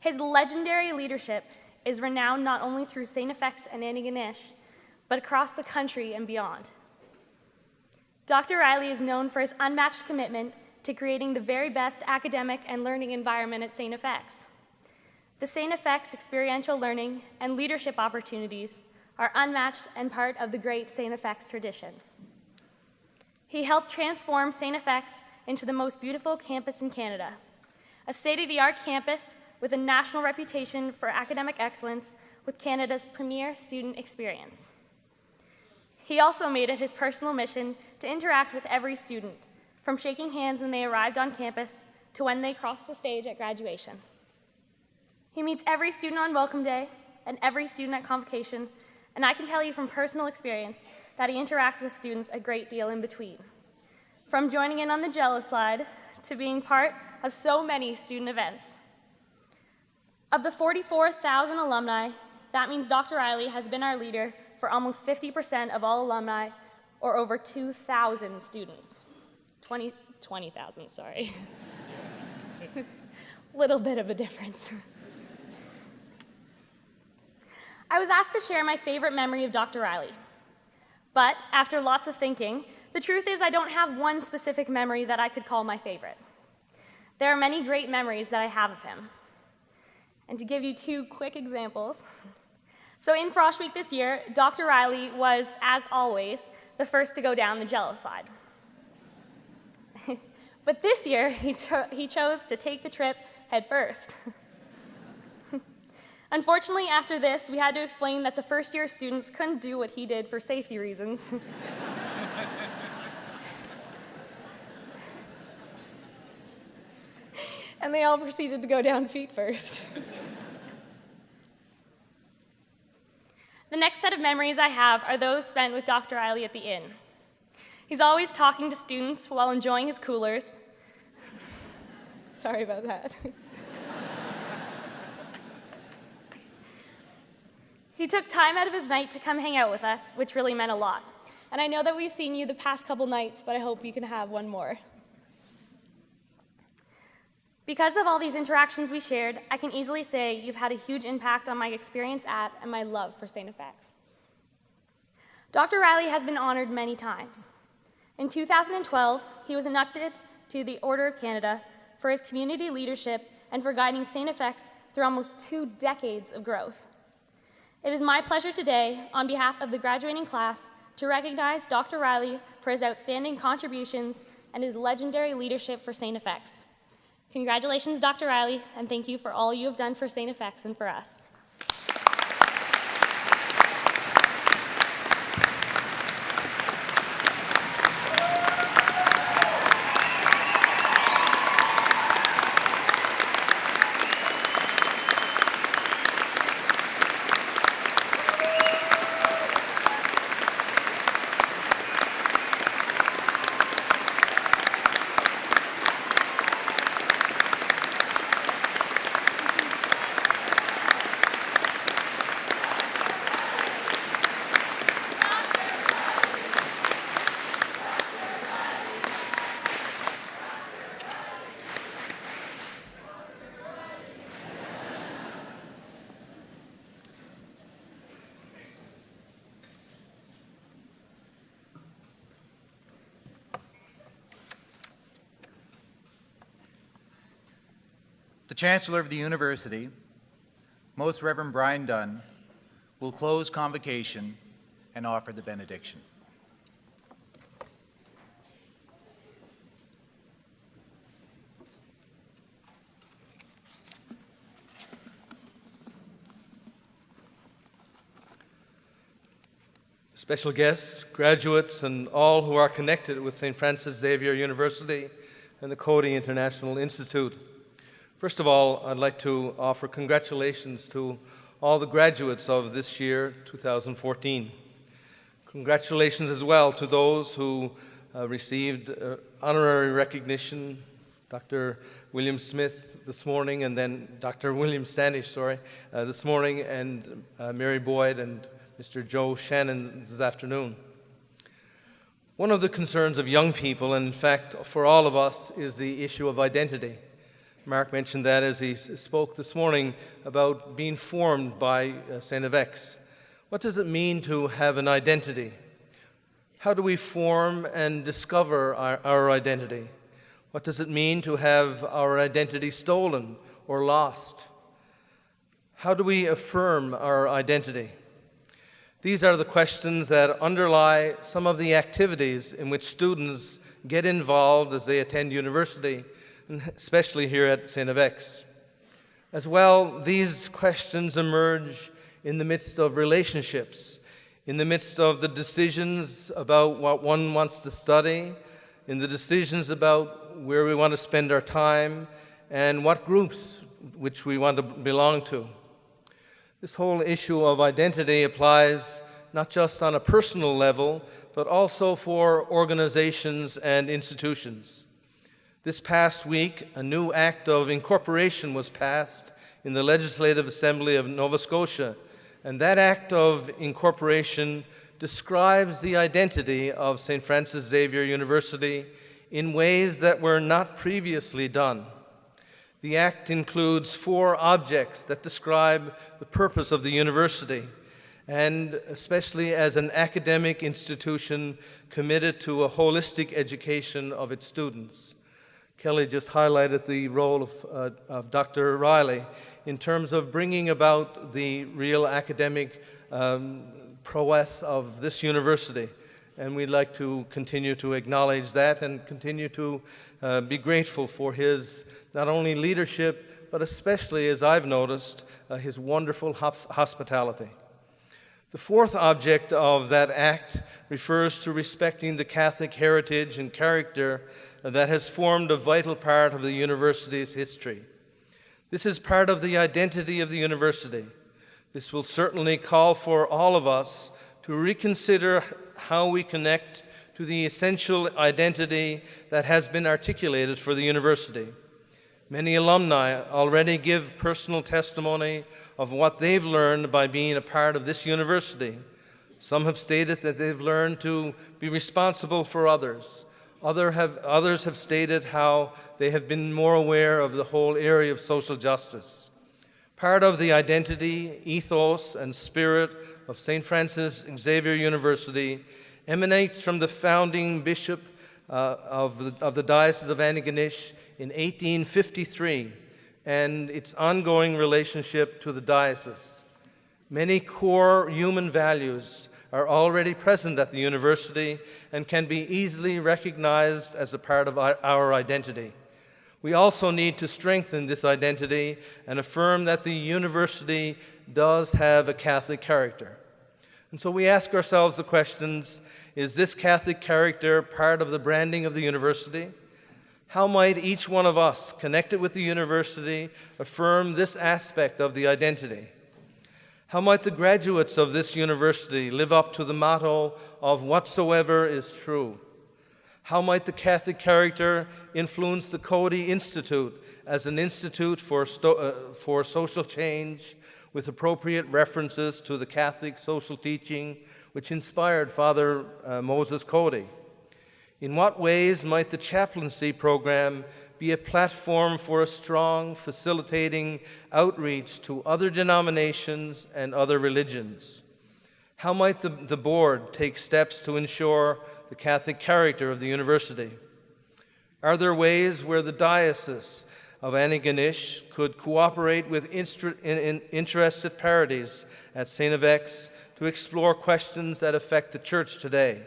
His legendary leadership is renowned not only through StFX and Antigonish, but across the country and beyond. Dr. Riley is known for his unmatched commitment to creating the very best academic and learning environment at StFX. The StFX experiential learning and leadership opportunities are unmatched and part of the great StFX tradition. He helped transform StFX into the most beautiful campus in Canada, a state-of-the-art campus with a national reputation for academic excellence with Canada's premier student experience. He also made it his personal mission to interact with every student, from shaking hands when they arrived on campus to when they crossed the stage at graduation. He meets every student on welcome day and every student at convocation, and I can tell you from personal experience that he interacts with students a great deal in between. From joining in on the Jello slide to being part of so many student events. Of the 44,000 alumni, that means Dr. Riley has been our leader for almost 50% of all alumni, or over 2,000 students. 20,000, sorry. Little bit of a difference. I was asked to share my favorite memory of Dr. Riley. But after lots of thinking, the truth is I don't have one specific memory that I could call my favorite. There are many great memories that I have of him. And to give you two quick examples, so in Frosh Week this year, Dr. Riley was, as always, the first to go down the Jello slide. But this year, he chose to take the trip head first. Unfortunately, after this, we had to explain that the first-year students couldn't do what he did for safety reasons. And they all proceeded to go down feet first. The next set of memories I have are those spent with Dr. Riley at the inn. He's always talking to students while enjoying his coolers. Sorry about that. He took time out of his night to come hang out with us, which really meant a lot. And I know that we've seen you the past couple nights, but I hope you can have one more. Because of all these interactions we shared, I can easily say you've had a huge impact on my experience at and my love for StFX. Dr. Riley has been honored many times. In 2012, he was inducted to the Order of Canada for his community leadership and for guiding StFX through almost 2 decades of growth. It is my pleasure today, on behalf of the graduating class, to recognize Dr. Riley for his outstanding contributions and his legendary leadership for StFX. Congratulations, Dr. Riley, and thank you for all you have done for StFX and for us. The Chancellor of the University, Most Reverend Brian Dunn, will close Convocation and offer the benediction. Special guests, graduates, and all who are connected with St. Francis Xavier University and the Coady International Institute. First of all, I'd like to offer congratulations to all the graduates of this year, 2014. Congratulations as well to those who received honorary recognition, Dr. William Smith this morning, and then Dr. William Stanish, this morning, and Mary Boyd and Mr. Joe Shannon this afternoon. One of the concerns of young people, and in fact for all of us, is the issue of identity. Mark mentioned that as he spoke this morning about being formed by StFX. What does it mean to have an identity? How do we form and discover our identity? What does it mean to have our identity stolen or lost? How do we affirm our identity? These are the questions that underlie some of the activities in which students get involved as they attend university, especially here at StFX. As well, these questions emerge in the midst of relationships, in the midst of the decisions about what one wants to study, in the decisions about where we want to spend our time, and what groups which we want to belong to. This whole issue of identity applies not just on a personal level, but also for organizations and institutions. This past week, a new act of incorporation was passed in the Legislative Assembly of Nova Scotia, and that act of incorporation describes the identity of St. Francis Xavier University in ways that were not previously done. The act includes 4 objects that describe the purpose of the university, and especially as an academic institution committed to a holistic education of its students. Kelly just highlighted the role of Dr. Riley in terms of bringing about the real academic prowess of this university. And we'd like to continue to acknowledge that and continue to be grateful for his not only leadership, but especially, as I've noticed, his wonderful hospitality. The fourth object of that act refers to respecting the Catholic heritage and character that has formed a vital part of the university's history. This is part of the identity of the university. This will certainly call for all of us to reconsider how we connect to the essential identity that has been articulated for the university. Many alumni already give personal testimony of what they've learned by being a part of this university. Some have stated that they've learned to be responsible for others. Others have stated how they have been more aware of the whole area of social justice. Part of the identity, ethos, and spirit of St. Francis Xavier University emanates from the founding bishop of the Diocese of Antigonish in 1853 and its ongoing relationship to the diocese. Many core human values are already present at the university and can be easily recognized as a part of our identity. We also need to strengthen this identity and affirm that the university does have a Catholic character. And so we ask ourselves the questions, is this Catholic character part of the branding of the university? How might each one of us connected with the university affirm this aspect of the identity? How might the graduates of this university live up to the motto of whatsoever is true? How might the Catholic character influence the Cody Institute as an institute for social change with appropriate references to the Catholic social teaching which inspired Father Moses Cody? In what ways might the chaplaincy program be a platform for a strong, facilitating outreach to other denominations and other religions? How might the board take steps to ensure the Catholic character of the university? Are there ways where the Diocese of Antigonish could cooperate with interested parties at StFX to explore questions that affect the Church today?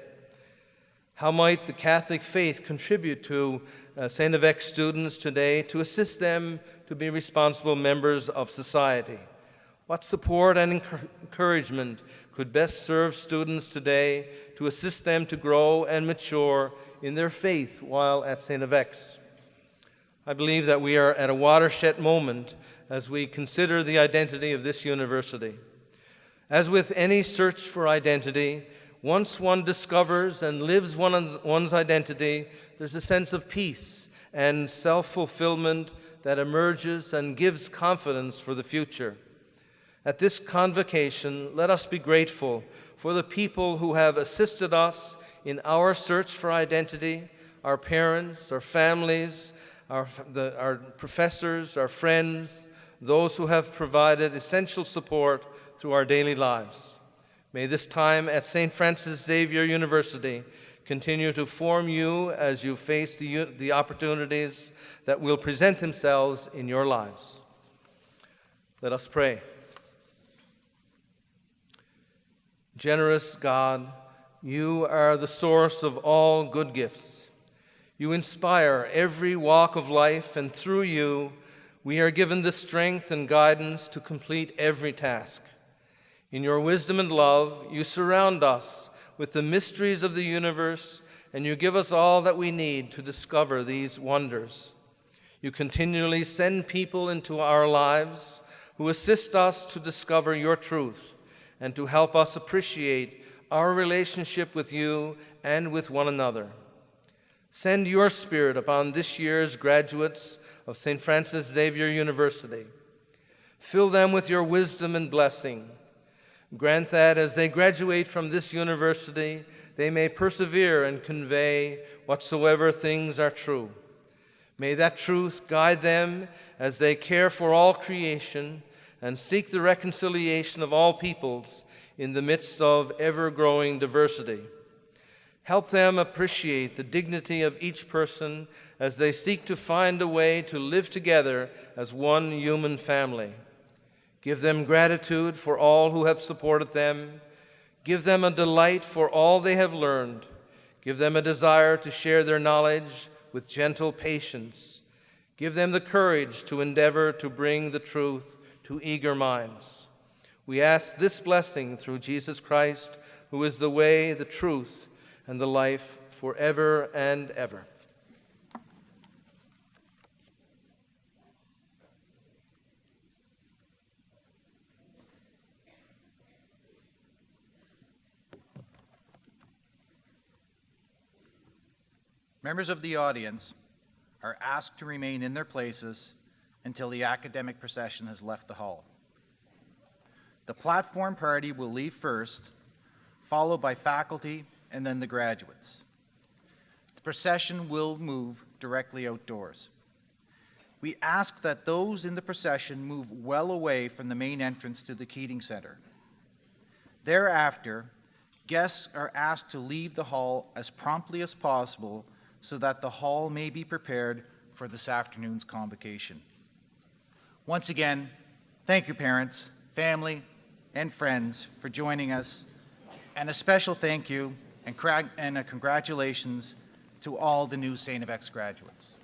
How might the Catholic faith contribute to StFX students today to assist them to be responsible members of society? What support and encouragement could best serve students today to assist them to grow and mature in their faith while at StFX? I believe that we are at a watershed moment as we consider the identity of this university. As with any search for identity, once one discovers and lives one's identity, there's a sense of peace and self-fulfillment that emerges and gives confidence for the future. At this convocation, let us be grateful for the people who have assisted us in our search for identity, our parents, our families, our professors, our friends, those who have provided essential support through our daily lives. May this time at St. Francis Xavier University continue to form you as you face the opportunities that will present themselves in your lives. Let us pray. Generous God, you are the source of all good gifts. You inspire every walk of life, and through you, we are given the strength and guidance to complete every task. In your wisdom and love, you surround us with the mysteries of the universe, and you give us all that we need to discover these wonders. You continually send people into our lives who assist us to discover your truth and to help us appreciate our relationship with you and with one another. Send your Spirit upon this year's graduates of St. Francis Xavier University. Fill them with your wisdom and blessing. Grant that as they graduate from this university, they may persevere and convey whatsoever things are true. May that truth guide them as they care for all creation and seek the reconciliation of all peoples in the midst of ever-growing diversity. Help them appreciate the dignity of each person as they seek to find a way to live together as one human family. Give them gratitude for all who have supported them. Give them a delight for all they have learned. Give them a desire to share their knowledge with gentle patience. Give them the courage to endeavor to bring the truth to eager minds. We ask this blessing through Jesus Christ, who is the way, the truth, and the life forever and ever. Members of the audience are asked to remain in their places until the academic procession has left the hall. The platform party will leave first, followed by faculty and then the graduates. The procession will move directly outdoors. We ask that those in the procession move well away from the main entrance to the Keating Center. Thereafter, guests are asked to leave the hall as promptly as possible so that the hall may be prepared for this afternoon's convocation. Once again, thank you, parents, family, and friends for joining us, and a special thank you and a congratulations to all the new StFX graduates.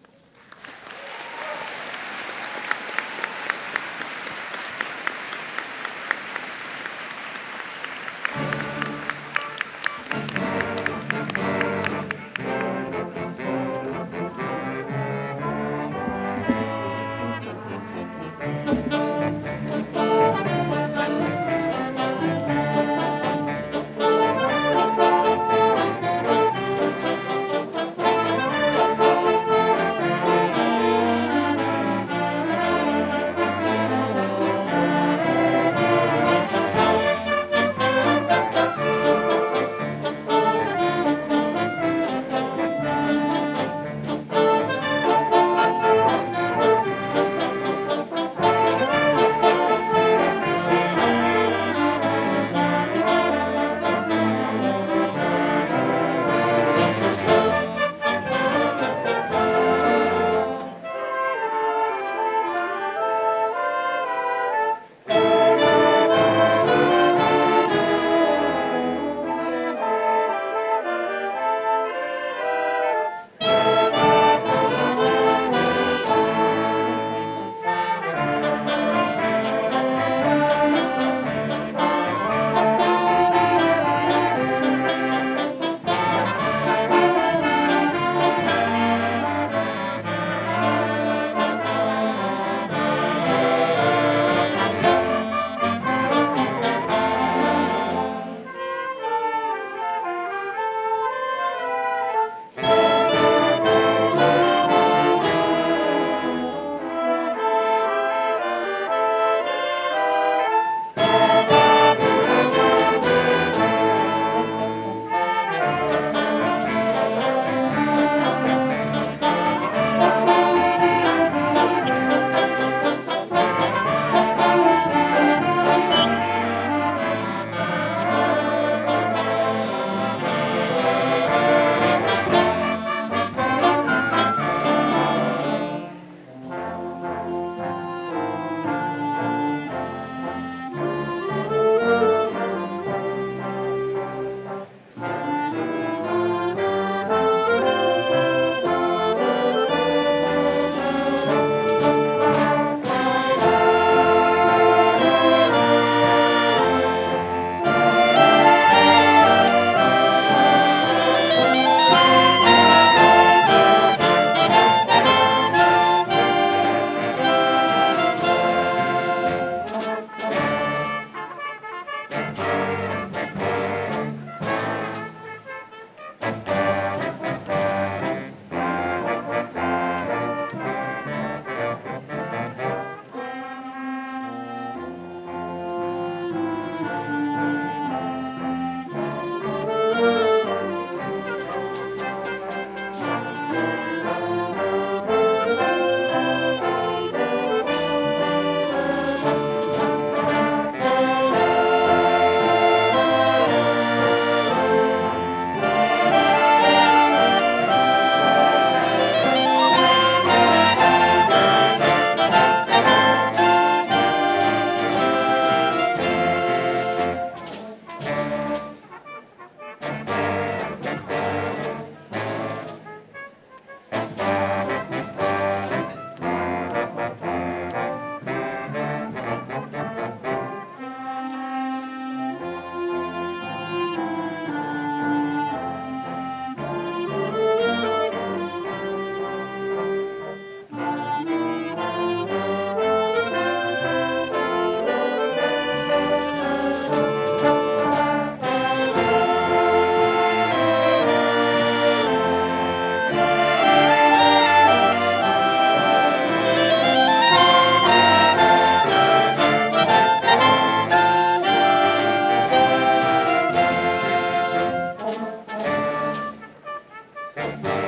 Thank you.